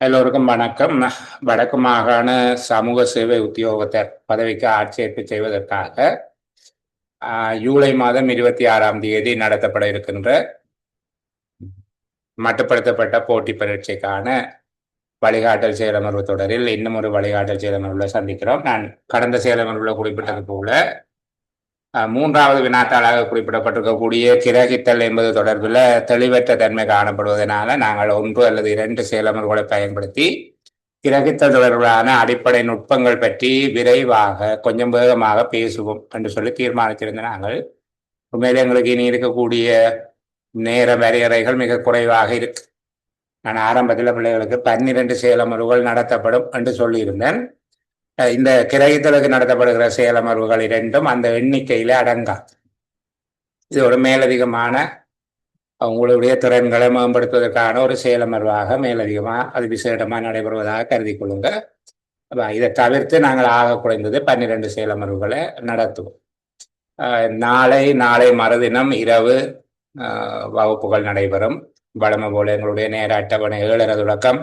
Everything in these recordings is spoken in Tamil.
எல்லோருக்கும் வணக்கம். வடக்கு மாகாண சமூக சேவை உத்தியோகத்தர் பதவிக்கு ஆட்சேர்ப்பு செய்வதற்காக ஜூலை மாதம் 26ஆம் தேதி நடத்தப்பட இருக்கின்ற மட்டுப்படுத்தப்பட்ட போட்டி பரீட்சைக்கான வழிகாட்டல் செயலமர்வு தொடரில் இன்னும் ஒரு வழிகாட்டல் செயலமர்வுல சந்திக்கிறோம். நான் கடந்த செயலமர்வுல குறிப்பிட்டது போல மூன்றாவது வினாத்தாளாக குறிப்பிடப்பட்டிருக்கக்கூடிய கிரகித்தல் என்பது தொடர்பில் தெளிவற்ற தன்மை காணப்படுவதனால நாங்கள் 1 அல்லது 2 செயலமர்வுகளை பயன்படுத்தி கிரகித்தல் தொடர்பான அடிப்படை நுட்பங்கள் பற்றி விரைவாக கொஞ்சம் வேகமாக பேசுவோம் என்று சொல்லி தீர்மானித்திருந்த நாங்கள் உண்மையிலே எங்களுக்கு இனி இருக்கக்கூடிய நேர வரையறைகள் மிக குறைவாக இருக்கு. நான் ஆரம்பத்தில் பிள்ளைகளுக்கு 12 செயலமர்வுகள் நடத்தப்படும் என்று சொல்லியிருந்தேன். இந்த கிரகித்தலுக்கு நடத்தப்படுகிற செயலமர்வுகள் இரண்டும் அந்த எண்ணிக்கையில அடங்காது. இது ஒரு மேலதிகமான உங்களுடைய திறன்களை மேம்படுத்துவதற்கான ஒரு செயலமர்வாக மேலதிகமாக அது விசேடமாக நடைபெறுவதாக கருதி கொள்ளுங்க. இதை தவிர்த்து நாங்கள் ஆக குறைந்தது 12 செயலமர்வுகளை நடத்துவோம். நாளை மறுதினம் இரவு வகுப்புகள் நடைபெறும். வழமை போல எங்களுடைய நேர அட்டவணை 7:30 தொடக்கம்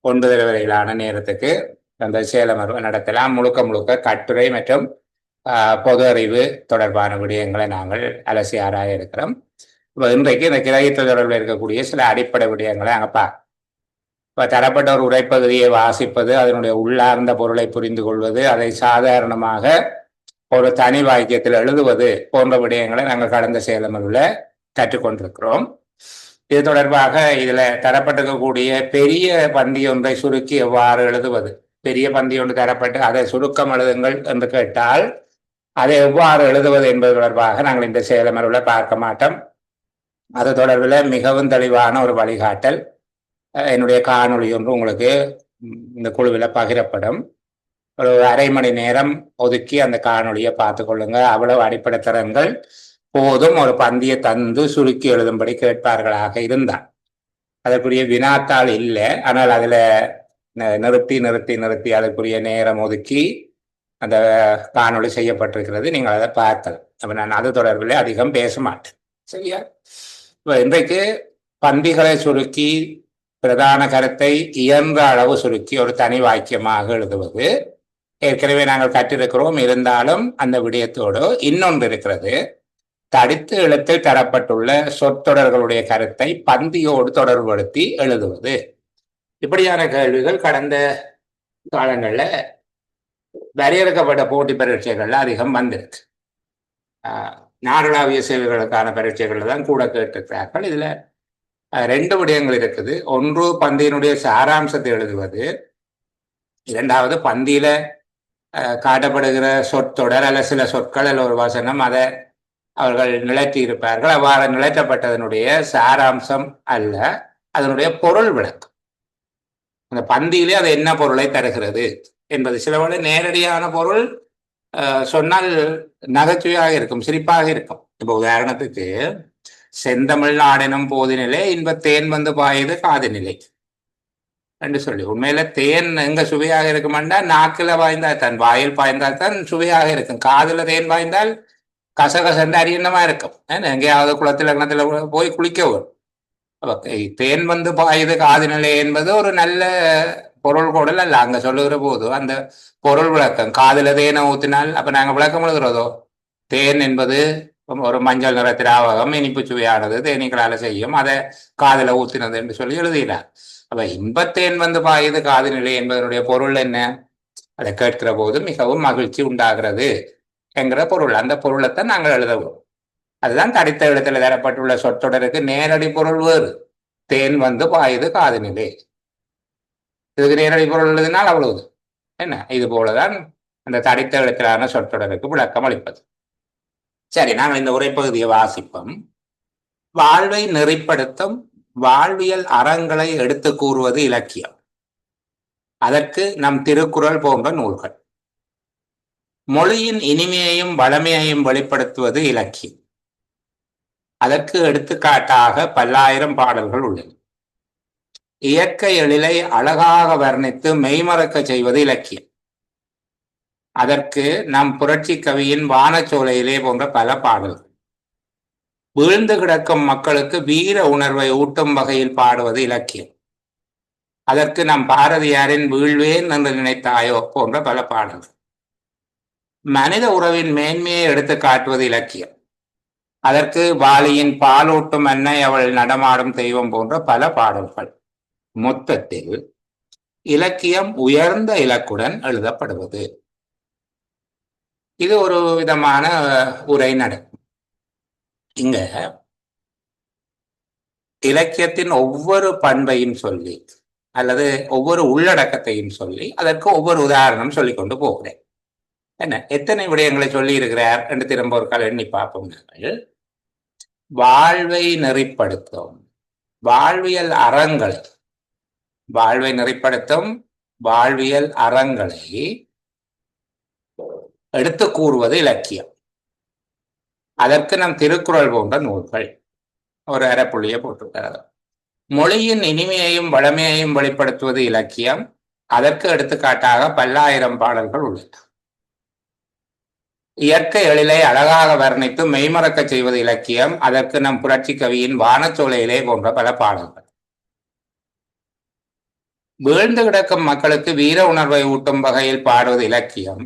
9:30 வரையிலான நேரத்துக்கு அந்த செயலமர்வு நடத்தலாம். முழுக்க கட்டுரை மற்றும் பொது அறிவு தொடர்பான விடயங்களை நாங்கள் அலசி ஆராய இருக்கிறோம். இன்றைக்கு இந்த கிரகித்தல் தொடர்பில் இருக்கக்கூடிய சில அடிப்படை விடயங்களை அங்கே இப்போ தரப்பட்ட ஒரு உரைப்பகுதியை வாசிப்பது, அதனுடைய உள்ளார்ந்த பொருளை புரிந்து கொள்வது, அதை சாதாரணமாக ஒரு தனி வாக்கியத்தில் எழுதுவது போன்ற விடயங்களை நாங்கள் கடந்த செயலமர்வில் கற்றுக்கொண்டிருக்கிறோம். இது தொடர்பாக இதில் தரப்பட்டிருக்கக்கூடிய பெரிய பந்தி ஒன்றை சுருக்கி எவ்வாறு எழுதுவது, பெரிய பந்தி ஒன்று தரப்பட்டு அதை சுருக்கம் எழுதுங்கள் என்று கேட்டால் அதை எவ்வாறு எழுதுவது என்பது தொடர்பாக நாங்கள் இந்த செயலமர்வில் பார்க்க மாட்டோம். அது தொடர்பில் மிகவும் தெளிவான ஒரு வழிகாட்டல் என்னுடைய காணொளி ஒன்று உங்களுக்கு இந்த குழுவில் பகிரப்படும். ஒரு அரை மணி நேரம் ஒதுக்கி அந்த காணொலியை பார்த்து கொள்ளுங்க. அவ்வளவு அடிப்படை திறன்கள் போதும். ஒரு பந்தியை தந்து சுருக்கி எழுதும்படி கேட்பார்களாக இருந்தால் அதற்குரிய வினாத்தாள் இல்லை, ஆனால் அதில் நிறுத்தி அதற்குரிய நேரம் ஒதுக்கி அந்த காணொளி செய்யப்பட்டிருக்கிறது. நீங்கள் அதை பார்க்கலாம். அப்போ நான் அது தொடர்பில் அதிகம் பேச மாட்டேன், சரியா? இப்போ இன்றைக்கு பந்திகளை சுருக்கி பிரதான கருத்தை இயன்ற அளவு சுருக்கி ஒரு தனி வாக்கியமாக எழுதுவது ஏற்கனவே நாங்கள் கற்றிருக்கிறோம். இருந்தாலும் அந்த விடயத்தோடு இன்னொன்று இருக்கிறது. தடித்து எழுத்தில் தரப்பட்டுள்ள சொற்றொடர்களுடைய கருத்தை பந்தியோடு தொடர்புபடுத்தி எழுதுவது. இப்படியான கேள்விகள் கடந்த காலங்களில் வரையறுக்கப்பட்ட போட்டி பரீட்சைகள்ல அதிகம் வந்திருக்கு. நாடளாவிய சேவைகளுக்கான பரீட்சைகள்ல தான் கூட கேட்டிருக்கிறார்கள். இதுல 2 விடயங்கள் இருக்குது. ஒன்று பந்தியினுடைய சாராம்சத்தை எழுதுவது, இரண்டாவது பந்தியில காட்டப்படுகிற சொற்றொடர் அல்ல சில சொற்கள் அல்ல ஒரு வசனம் அதை அவர்கள் நிலற்றி இருப்பார்கள். அவ்வாறு நிலற்றப்பட்டதனுடைய சாராம்சம் அல்ல, அதனுடைய பொருள் விளக்கம். அந்த பந்தியிலே அது என்ன பொருளை தருகிறது என்பது. சிலவழி நேரடியான பொருள் சொன்னால் நகைச்சுவையாக இருக்கும், சிரிப்பாக இருக்கும். இப்போ உதாரணத்துக்கு செந்தமிழ் நாடெனும் போதினிலே இன்பத்தேன் வந்து பாயுது காதுநிலை என்று சொல்லி, உண்மையில தேன் எங்க சுவையாக இருக்குமாண்டா நாக்கில பாய்ந்தால் தான், வாயில் பாய்ந்தால் தான் சுவையாக இருக்கும். காதுல தேன் பாய்ந்தால் கசகசண்டு அரியணமா இருக்கும். எங்கேயாவது குளத்தில் கிணத்துல போய் குளிக்க வரும். தேன் வந்து பாயுது காதுநிலை என்பது ஒரு நல்ல பொருள் கூடல் அல்ல. அங்க சொல்லுகிற போது அந்த பொருள் விளக்கம் காதுல தேனை ஊத்தினால் அப்ப நாங்க விளக்கம் எழுதுறதோ, தேன் என்பது ஒரு மஞ்சள் நிற திராவகம், இனிப்பு சுவையானது, தேனீக்களால செய்யும், அதை காதுல ஊத்தினது என்று சொல்லி எழுதுகிறார். அப்ப இன்பத்தேன் வந்து பாயுது காதுநிலை என்பதனுடைய பொருள் என்ன? அதை கேட்கிற போது மிகவும் மகிழ்ச்சி உண்டாகிறது என்கிற பொருள். அந்த பொருளைத்தான் நாங்கள் எழுதுவோம். அதுதான் தடித்த எழுத்துல தரப்பட்டுள்ள சொற்றொடருக்கு நேரடி பொருள் வேறு. தேன் வந்து பாயுது காதுநிலை, இதுக்கு நேரடி பொருள் எழுதினால் அவ்வளவு என்ன. இது போலதான் அந்த தடித்த எழுத்திலான சொற்றொடருக்கு விளக்கம் அளிப்பது. சரி, நாங்கள் இந்த உரைப்பகுதியை வாசிப்போம். வாழ்வை நெறிப்படுத்தும் வாழ்வியல் அறங்களை எடுத்து கூறுவது இலக்கியம். அதற்கு நம் திருக்குறள் போன்ற நூல்கள். மொழியின் இனிமையையும் வளமையையும் வெளிப்படுத்துவது இலக்கியம். அதற்கு எடுத்துக்காட்டாக பல்லாயிரம் பாடல்கள் உள்ளன. இயற்கை எழிலை அழகாக வர்ணித்து மெய்மறக்க செய்வது இலக்கியம். அதற்கு நம் புரட்சி கவியின் வானச்சோலையிலே போன்ற பல பாடல்கள். வீழ்ந்து கிடக்கும் மக்களுக்கு வீர உணர்வை ஊட்டும் வகையில் பாடுவது இலக்கியம். அதற்கு நம் பாரதியாரின் வீழ்வேன் என்று நினைத்தாயோ போன்ற பல பாடல்கள். மனித உறவின் மேன்மையை எடுத்து காட்டுவது இலக்கியம். அதற்கு வாலியின் பாலூட்டும் அன்னை அவள் நடமாடும் தெய்வம் போன்ற பல பாடல்கள். மொத்தத்தில் இலக்கியம் உயர்ந்த இலக்குடன் எழுதப்படுவது. இது ஒரு விதமான உரைநடை. இங்க இலக்கியத்தின் ஒவ்வொரு பண்பையும் சொல்லி அல்லது ஒவ்வொரு உள்ளடக்கத்தையும் சொல்லி அதற்கு ஒவ்வொரு உதாரணம் சொல்லிக் கொண்டு போகிறேன். என்ன எத்தனை விடயங்களை சொல்லி இருக்கிறார் என்று திரும்ப ஒரு கால் எண்ணி பார்ப்போம். நாங்கள் வாழ்வை நெறிப்படுத்தும் வாழ்வியல் அறங்களை வாழ்வை நெறிப்படுத்தும் வாழ்வியல் அறங்களை எடுத்து கூறுவது இலக்கியம். அதற்கு நம் திருக்குறள் போன்ற நூல்கள் ஒரு அரைப்புள்ளியை போட்டிருக்கிறது. மொழியின் இனிமையையும் வளமையையும் வெளிப்படுத்துவது இலக்கியம். அதற்கு எடுத்துக்காட்டாக பல்லாயிரம் பாடல்கள் உள்ளன. இயற்கை எழிலை அழகாக வர்ணித்து மெய்மறக்க செய்வது இலக்கியம். அதற்கு நம் புரட்சி கவியின் வானச்சோலையிலே போன்ற பல பாடல்கள். வீழ்ந்து கிடக்கும் மக்களுக்கு வீர உணர்வை ஊட்டும் வகையில் பாடுவது இலக்கியம்.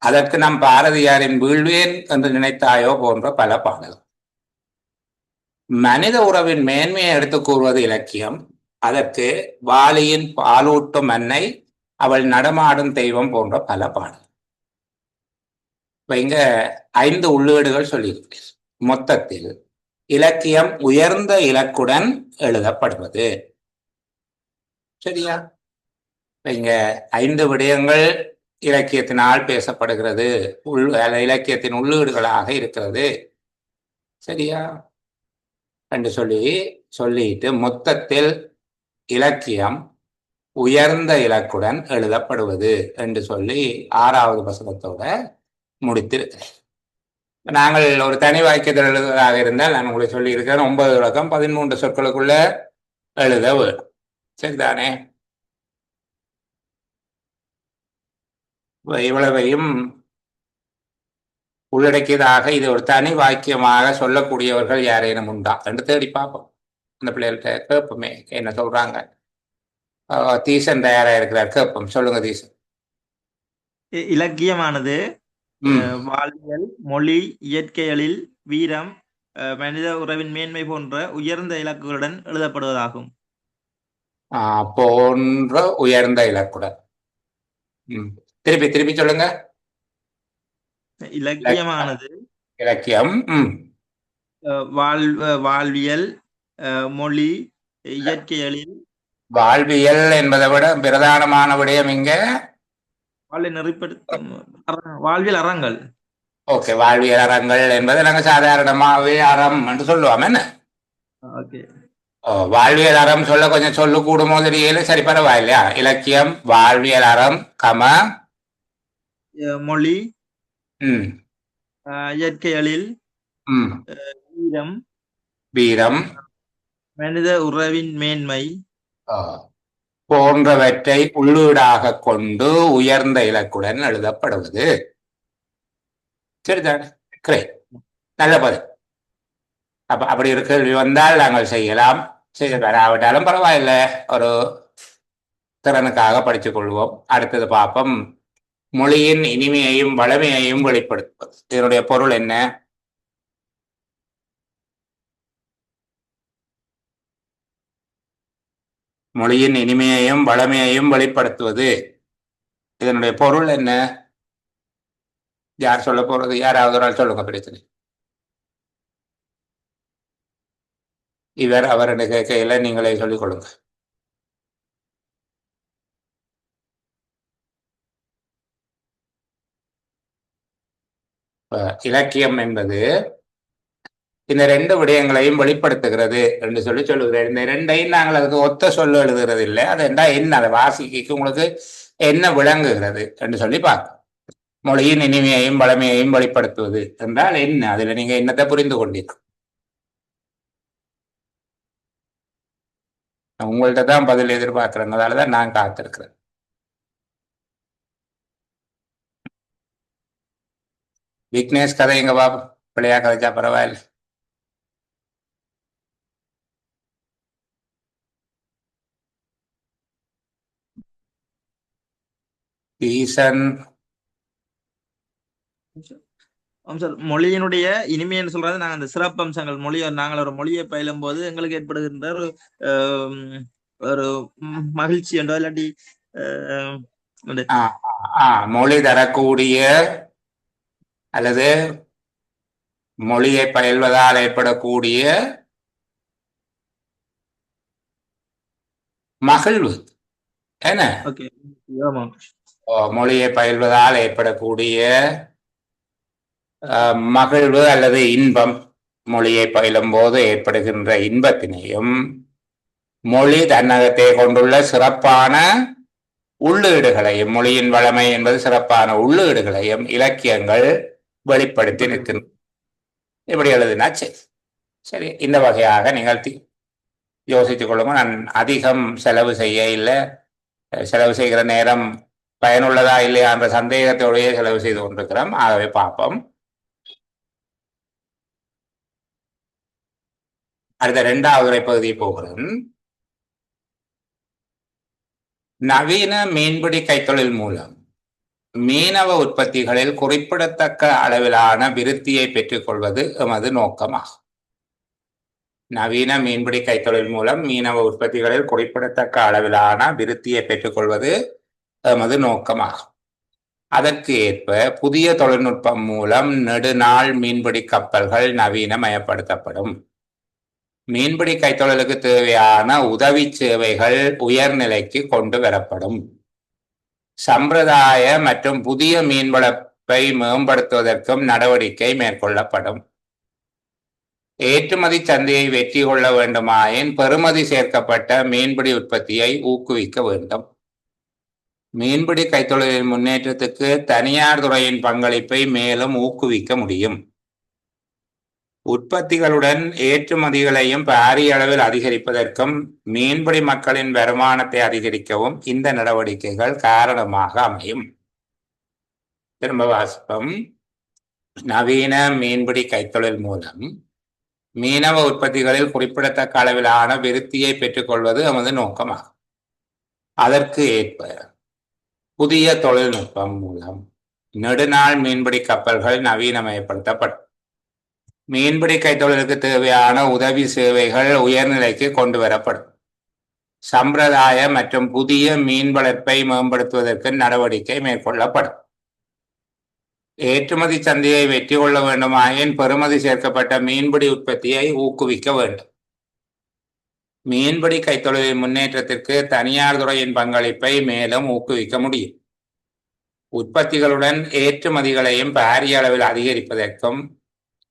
அதற்கு நம் பாரதியாரின் வீழ்வேன் என்று நினைத்தாயோ போன்ற பல பாடல்கள். மனித உறவின் மேன்மையை எடுத்து கூறுவது இலக்கியம். அதற்கு வாலியின் பாலூட்டும் அன்னை அவள் நடமாடும் தெய்வம் போன்ற பல பாடல். இப்ப இங்க 5 உள்ளீடுகள் சொல்லியிருக்கிறேன். மொத்தத்தில் இலக்கியம் உயர்ந்த இலக்குடன் எழுதப்படுவது. சரியா? இங்க 5 விடயங்கள் இலக்கியத்தினால் பேசப்படுகிறது. இலக்கியத்தின் உள்ளீடுகளாக இருக்கிறது. சரியா என்று சொல்லிட்டு மொத்தத்தில் இலக்கியம் உயர்ந்த இலக்குடன் எழுதப்படுவது என்று சொல்லி 6வது வசனத்தோட முடித்திருக்கிறேன். நாங்கள் ஒரு தனி வாக்கியத்தில் எழுதுவதாக இருந்தால் நான் உங்களுக்கு சொல்லி இருக்கிறேன் 9 விளக்கம் 13 சொற்களுக்குள்ள எழுத வேண்டும். சரிதானே? இவ்வளவையும் உள்ளடக்கியதாக இது ஒரு தனி வாக்கியமாக சொல்லக்கூடியவர்கள் யாரேனும் உண்டா என்று தேடி பார்ப்போம். அந்த பிள்ளைகள்கிட்ட கேட்போமே என்ன சொல்றாங்க. தீசன் தயாரா இருக்கிறார், கேட்போம். சொல்லுங்க தீசன். இலக்கியமானது வாழ்வியல், மொழி, இயற்கையலில், வீரம், மனித உறவின் மேன்மை போன்ற உயர்ந்த இலக்குகளுடன் எழுதப்படுவதாகும். போன்ற உயர்ந்த இலக்குடன். திருப்பி சொல்லுங்க. இலக்கியமானது இலக்கியம் வாழ்வியல், மொழி, இயற்கையலில். வாழ்வியல் என்பதை விட பிரதானமான விடயம் இங்க வாழ்வியல் அறங்கள். ஓகே, வாழ்வியல் அறங்கள் என்பதை நாங்க சாதாரணமாவே அறம் என்று சொல்லுவோம். என்ன வாழ்வியல் அறம் சொல்ல கொஞ்சம் சொல்லு கூடுமோ தெரியல. சரி, பரவாயில்லையா? இலக்கியம் வாழ்வியல் அறம் மொழி, இயற்கையலில், வீரம், மனித உறவின் மேன்மை போன்றவற்றை உள்ளீடாக கொண்டு உயர்ந்த இலக்குடன் எழுதப்படுவது. சரிதானே? நல்ல பதில். அப்படி ஒரு கேள்வி வந்தால் நாங்கள் செய்யலாம். செய்ய வராவிட்டாலும் பரவாயில்லை, ஒரு திறனுக்காக படித்துக் கொள்வோம். அடுத்தது பார்ப்போம். மொழியின் இனிமையையும் வளமையையும் வெளிப்படுத்துவது. இதனுடைய பொருள் என்ன? மொழியின் இனிமையையும் வளமையையும் வெளிப்படுத்துவது. இதனுடைய பொருள் என்ன? யார் சொல்ல போறது? யாராவது ஒரு ஆள் சொல்லுங்க. பிரச்சனை இவர் அவருடைய கேட்கையில நீங்களே சொல்லிக் கொள்ளுங்க. இலக்கியம் என்பது இந்த 2 விடயங்களையும் வெளிப்படுத்துகிறது என்று சொல்லுகிறேன். இந்த 2ஐயும் நாங்கள் அதுக்கு ஒத்த சொல்ல எழுதுகிறது இல்லை. அது என்ன அதை வாசிக்க உங்களுக்கு என்ன விளங்குகிறது என்று சொல்லி பார்க்க. மொழியின் இனிமையையும் வளமையையும் வெளிப்படுத்துவது என்றால் என்ன? அதுல நீங்க என்னத்தை புரிந்து கொண்டீர்கள்? உங்கள்கிட்ட தான் பதில் எதிர்பார்க்கிறேன். அதனாலதான் நான் காத்திருக்கிறேன். விக்னேஷ் கதைங்க பாபு. பிள்ளையா கதைச்சா பரவாயில்ல. ஈசன் சார் மொழியினுடைய இனிமைன்னு சொல்றது நாங்க அந்த சிறப்பம்சங்கள் நாங்கள் ஒரு மொழியை பயிலும் போது எங்களுக்கு ஏற்படுகின்ற ஒரு மகிழ்ச்சி என்றோ இல்லாட்டி மொழி தரக்கூடிய அல்லது மொழியை பயில்வதால் ஏற்படக்கூடிய மகிழ்வு என்ன மொழியை பயில்வதால் ஏற்படக்கூடிய மகிழ்வு அல்லது இன்பம், மொழியை பயிலும் போது ஏற்படுகின்ற இன்பத்தினையும் மொழி தன்னகத்தை கொண்டுள்ள சிறப்பான உள்ளீடுகளையும், மொழியின் வளமை என்பது சிறப்பான உள்ளீடுகளையும் இலக்கியங்கள் வெளிப்படுத்தி நிற்கின்றன. இப்படி எழுதினா சரி. இந்த வகையாக நிகழ்த்தி யோசித்துக் கொள்ளுங்க. நான் அதிகம் செலவு செய்ய இல்லை, செலவு செய்கிற நேரம் பயனுள்ளதா இல்லையா என்ற சந்தேகத்தோடையே செலவு செய்து கொண்டிருக்கிறோம். ஆகவே பார்ப்போம். அடுத்த 2வது உரை பகுதியை போகிறேன். நவீன மீன்பிடி கைத்தொழில் மூலம் மீனவ உற்பத்திகளில் குறிப்பிடத்தக்க அளவிலான விருத்தியை பெற்றுக் கொள்வது எமது நோக்கமாகும். நவீன மீன்பிடி கைத்தொழில் மூலம் மீனவ உற்பத்திகளில் குறிப்பிடத்தக்க அளவிலான விருத்தியை பெற்றுக் கொள்வது எமது நோக்கமாகும். அதற்கு ஏற்ப புதிய தொழில்நுட்பம் மூலம் நெடுநாள் மீன்பிடி கப்பல்கள் நவீனமயப்படுத்தப்படும். மீன்பிடி கைத்தொழிலுக்கு தேவையான உதவி சேவைகள் உயர்நிலைக்கு கொண்டு வரப்படும். சம்பிரதாய மற்றும் புதிய மீன்வளர்ப்பை மேம்படுத்துவதற்கும் நடவடிக்கை மேற்கொள்ளப்படும். ஏற்றுமதி சந்தையை வெற்றி கொள்ள வேண்டுமாயின் பெறுமதி சேர்க்கப்பட்ட மீன்பிடி உற்பத்தியை ஊக்குவிக்க வேண்டும். மீன்பிடி கைத்தொழிலின் முன்னேற்றத்துக்கு தனியார் துறையின் பங்களிப்பை மேலும் ஊக்குவிக்க முடியும். உற்பத்திகளுடன் ஏற்றுமதிகளையும் பாரிய அளவில் அதிகரிப்பதற்கும் மீன்பிடி மக்களின் வருமானத்தை அதிகரிக்கவும் இந்த நடவடிக்கைகள் காரணமாக அமையும். திரும்ப வாசிப்போம். நவீன மீன்பிடி கைத்தொழில் மூலம் மீனவ உற்பத்திகளில் குறிப்பிடத்தக்க அளவிலான விருத்தியை பெற்றுக்கொள்வது எமது நோக்கமாகும். அதற்கு ஏற்ப புதிய தொழில்நுட்பம் மூலம் நெடுநாள் மீன்பிடி கப்பல்கள் நவீனமயப்படுத்தப்படும். மீன்பிடி கைத்தொழிலுக்கு தேவையான உதவி சேவைகள் உயர்நிலைக்கு கொண்டு வரப்படும். சம்பிரதாய மற்றும் புதிய மீன் வளர்ப்பை மேம்படுத்துவதற்கு நடவடிக்கை மேற்கொள்ளப்படும். ஏற்றுமதி சந்தையை வெற்றி கொள்ள வேண்டுமாயின் பெறுமதி சேர்க்கப்பட்ட மீன்பிடி உற்பத்தியை ஊக்குவிக்க வேண்டும். மீன்பிடி கைத்தொழிலின் முன்னேற்றத்திற்கு தனியார் துறையின் பங்களிப்பை மேலும் ஊக்குவிக்க முடியும். உற்பத்திகளுடன் ஏற்றுமதிகளையும் பாரிய அளவில் அதிகரிப்பதற்கும்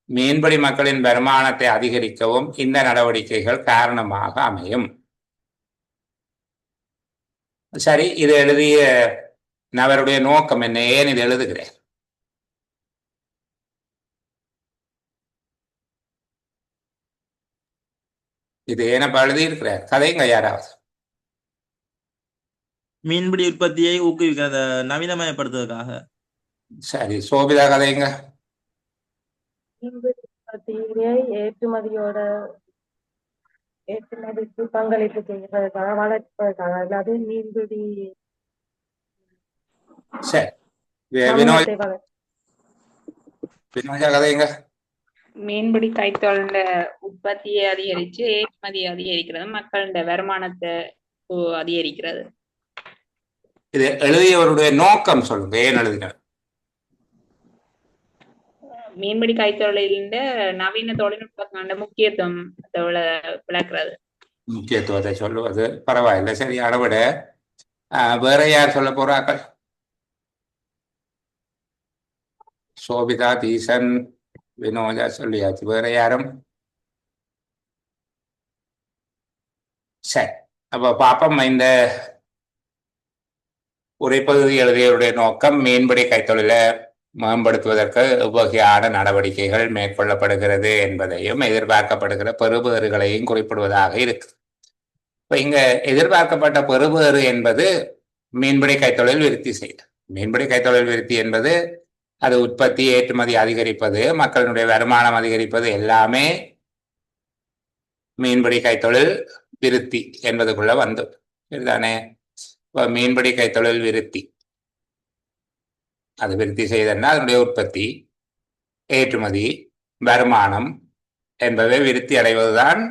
மீன்பிடி மக்களின் வருமானத்தை அதிகரிக்கவும் இந்த நடவடிக்கைகள் காரணமாக அமையும். சரி, இது எழுதிய நபருடைய நோக்கம் என்ன? ஏன் இது எழுதுகிறேன்? இது ஏனப்பா எழுதியிருக்கிறார்? கதைங்க யாராவது. மீன்பிடி உற்பத்தியை ஊக்குவிக்க நவீனமயப்படுத்துவதற்காக. சரி, சோபிதா கதைங்க. மீன்பிடி உற்பத்தியை ஏற்றுமதிக்கு பங்களிப்பு செய்வதற்காக, வளர்ப்பதற்காக, அதாவது மீன்பிடி. சரி, வினோஜா கதைங்க. மீன்பிடி கைத்தொழில உற்பத்தியை அதிகரிச்சு ஏற்றுமதியை அதிகரிக்கிறது, மக்களுடைய வருமானத்தை அதிகரிக்கிறது. இது எழுதியவருடைய நோக்கம் சொல்லுங்க, ஏன் எழுதினார்? மீன்பிடி கைத்தொழிலின் நவீன தொழில்நுட்ப முக்கியத்துவம் விளக்குறது. முக்கியத்துவத்தை சொல்லுவது பரவாயில்லை, சரியான விட. வேற யார் சொல்ல போறாக்கள்? சோபிதா, தீசன், வினோஜா சொல்லியாச்சு. வேற யாரும்? சரி, அப்ப பாப்பம். இந்த உரைப்பகுதி எழுதியவருடைய நோக்கம் மீன்பிடி கைத்தொழிலை மேம்படுத்துவதற்கு எவ்வகையான நடவடிக்கைகள் மேற்கொள்ளப்படுகிறது என்பதையும் எதிர்பார்க்கப்படுகிற பெறுபேறுகளையும் குறிப்பிடுவதாக இருக்கு. இப்ப இங்க எதிர்பார்க்கப்பட்ட பெறுபேறு என்பது மீன்பிடி கைத்தொழில் விருத்தி செய்தல். மீன்பிடி கைத்தொழில் விருத்தி என்பது அது உற்பத்தி, ஏற்றுமதி அதிகரிப்பது, மக்களுடைய வருமானம் அதிகரிப்பது எல்லாமே மீன்பிடி கைத்தொழில் விருத்தி என்பதுக்குள்ள வந்து சரிதானே. இப்ப மீன்பிடி கைத்தொழில் விருத்தி அது விருத்தி செய்தன்னா அதனுடைய உற்பத்தி, ஏற்றுமதி, வருமானம் என்பவை விருத்தி அடைவதுதான்,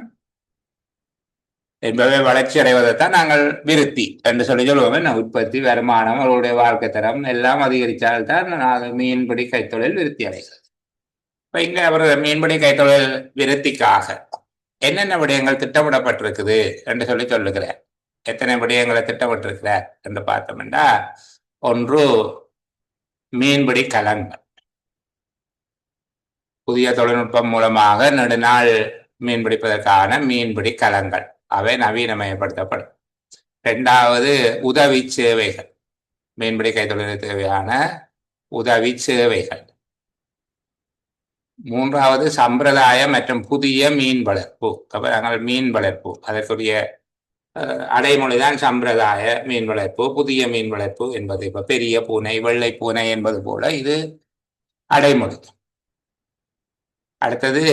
என்பவை வளர்ச்சி அடைவதைத்தான் நாங்கள் விருத்தி என்று சொல்லுவோம். உற்பத்தி, வருமானம், அவருடைய வாழ்க்கை தரம் எல்லாம் அதிகரித்தால்தான் மீன்பிடி கைத்தொழில் விருத்தி அடைகிறது. இப்ப இங்க அவர் மீன்பிடி கைத்தொழில் விருத்திக்காக என்னென்ன விடயங்கள் திட்டமிடப்பட்டிருக்குது என்று சொல்லுகிறார். எத்தனை விடயங்களை திட்டமிட்டிருக்கிறார் என்று பார்த்தோம்னா, ஒன்று மீன்பிடி கலங்கள். புதிய தொழில்நுட்பம் மூலமாக நெடுநாள் மீன்பிடிப்பதற்கான மீன்பிடி கலங்கள் அவை நவீனமயப்படுத்தப்படும். இரண்டாவது உதவி சேவைகள், மீன்பிடி கைத்தொழிலுக்கு தேவையான உதவி சேவைகள். மூன்றாவது சம்பிரதாய மற்றும் புதிய மீன் வளர்ப்பு. அப்ப நாங்கள் மீன் வளர்ப்பு அதற்குரிய அடைமொழிதான் சம்பிரதாய மீன் வளர்ப்பு, புதிய மீன் வளர்ப்பு என்பது. இப்ப பெரிய பூனை, வெள்ளை பூனை என்பது போல இது அடைமொழி. அடுத்தது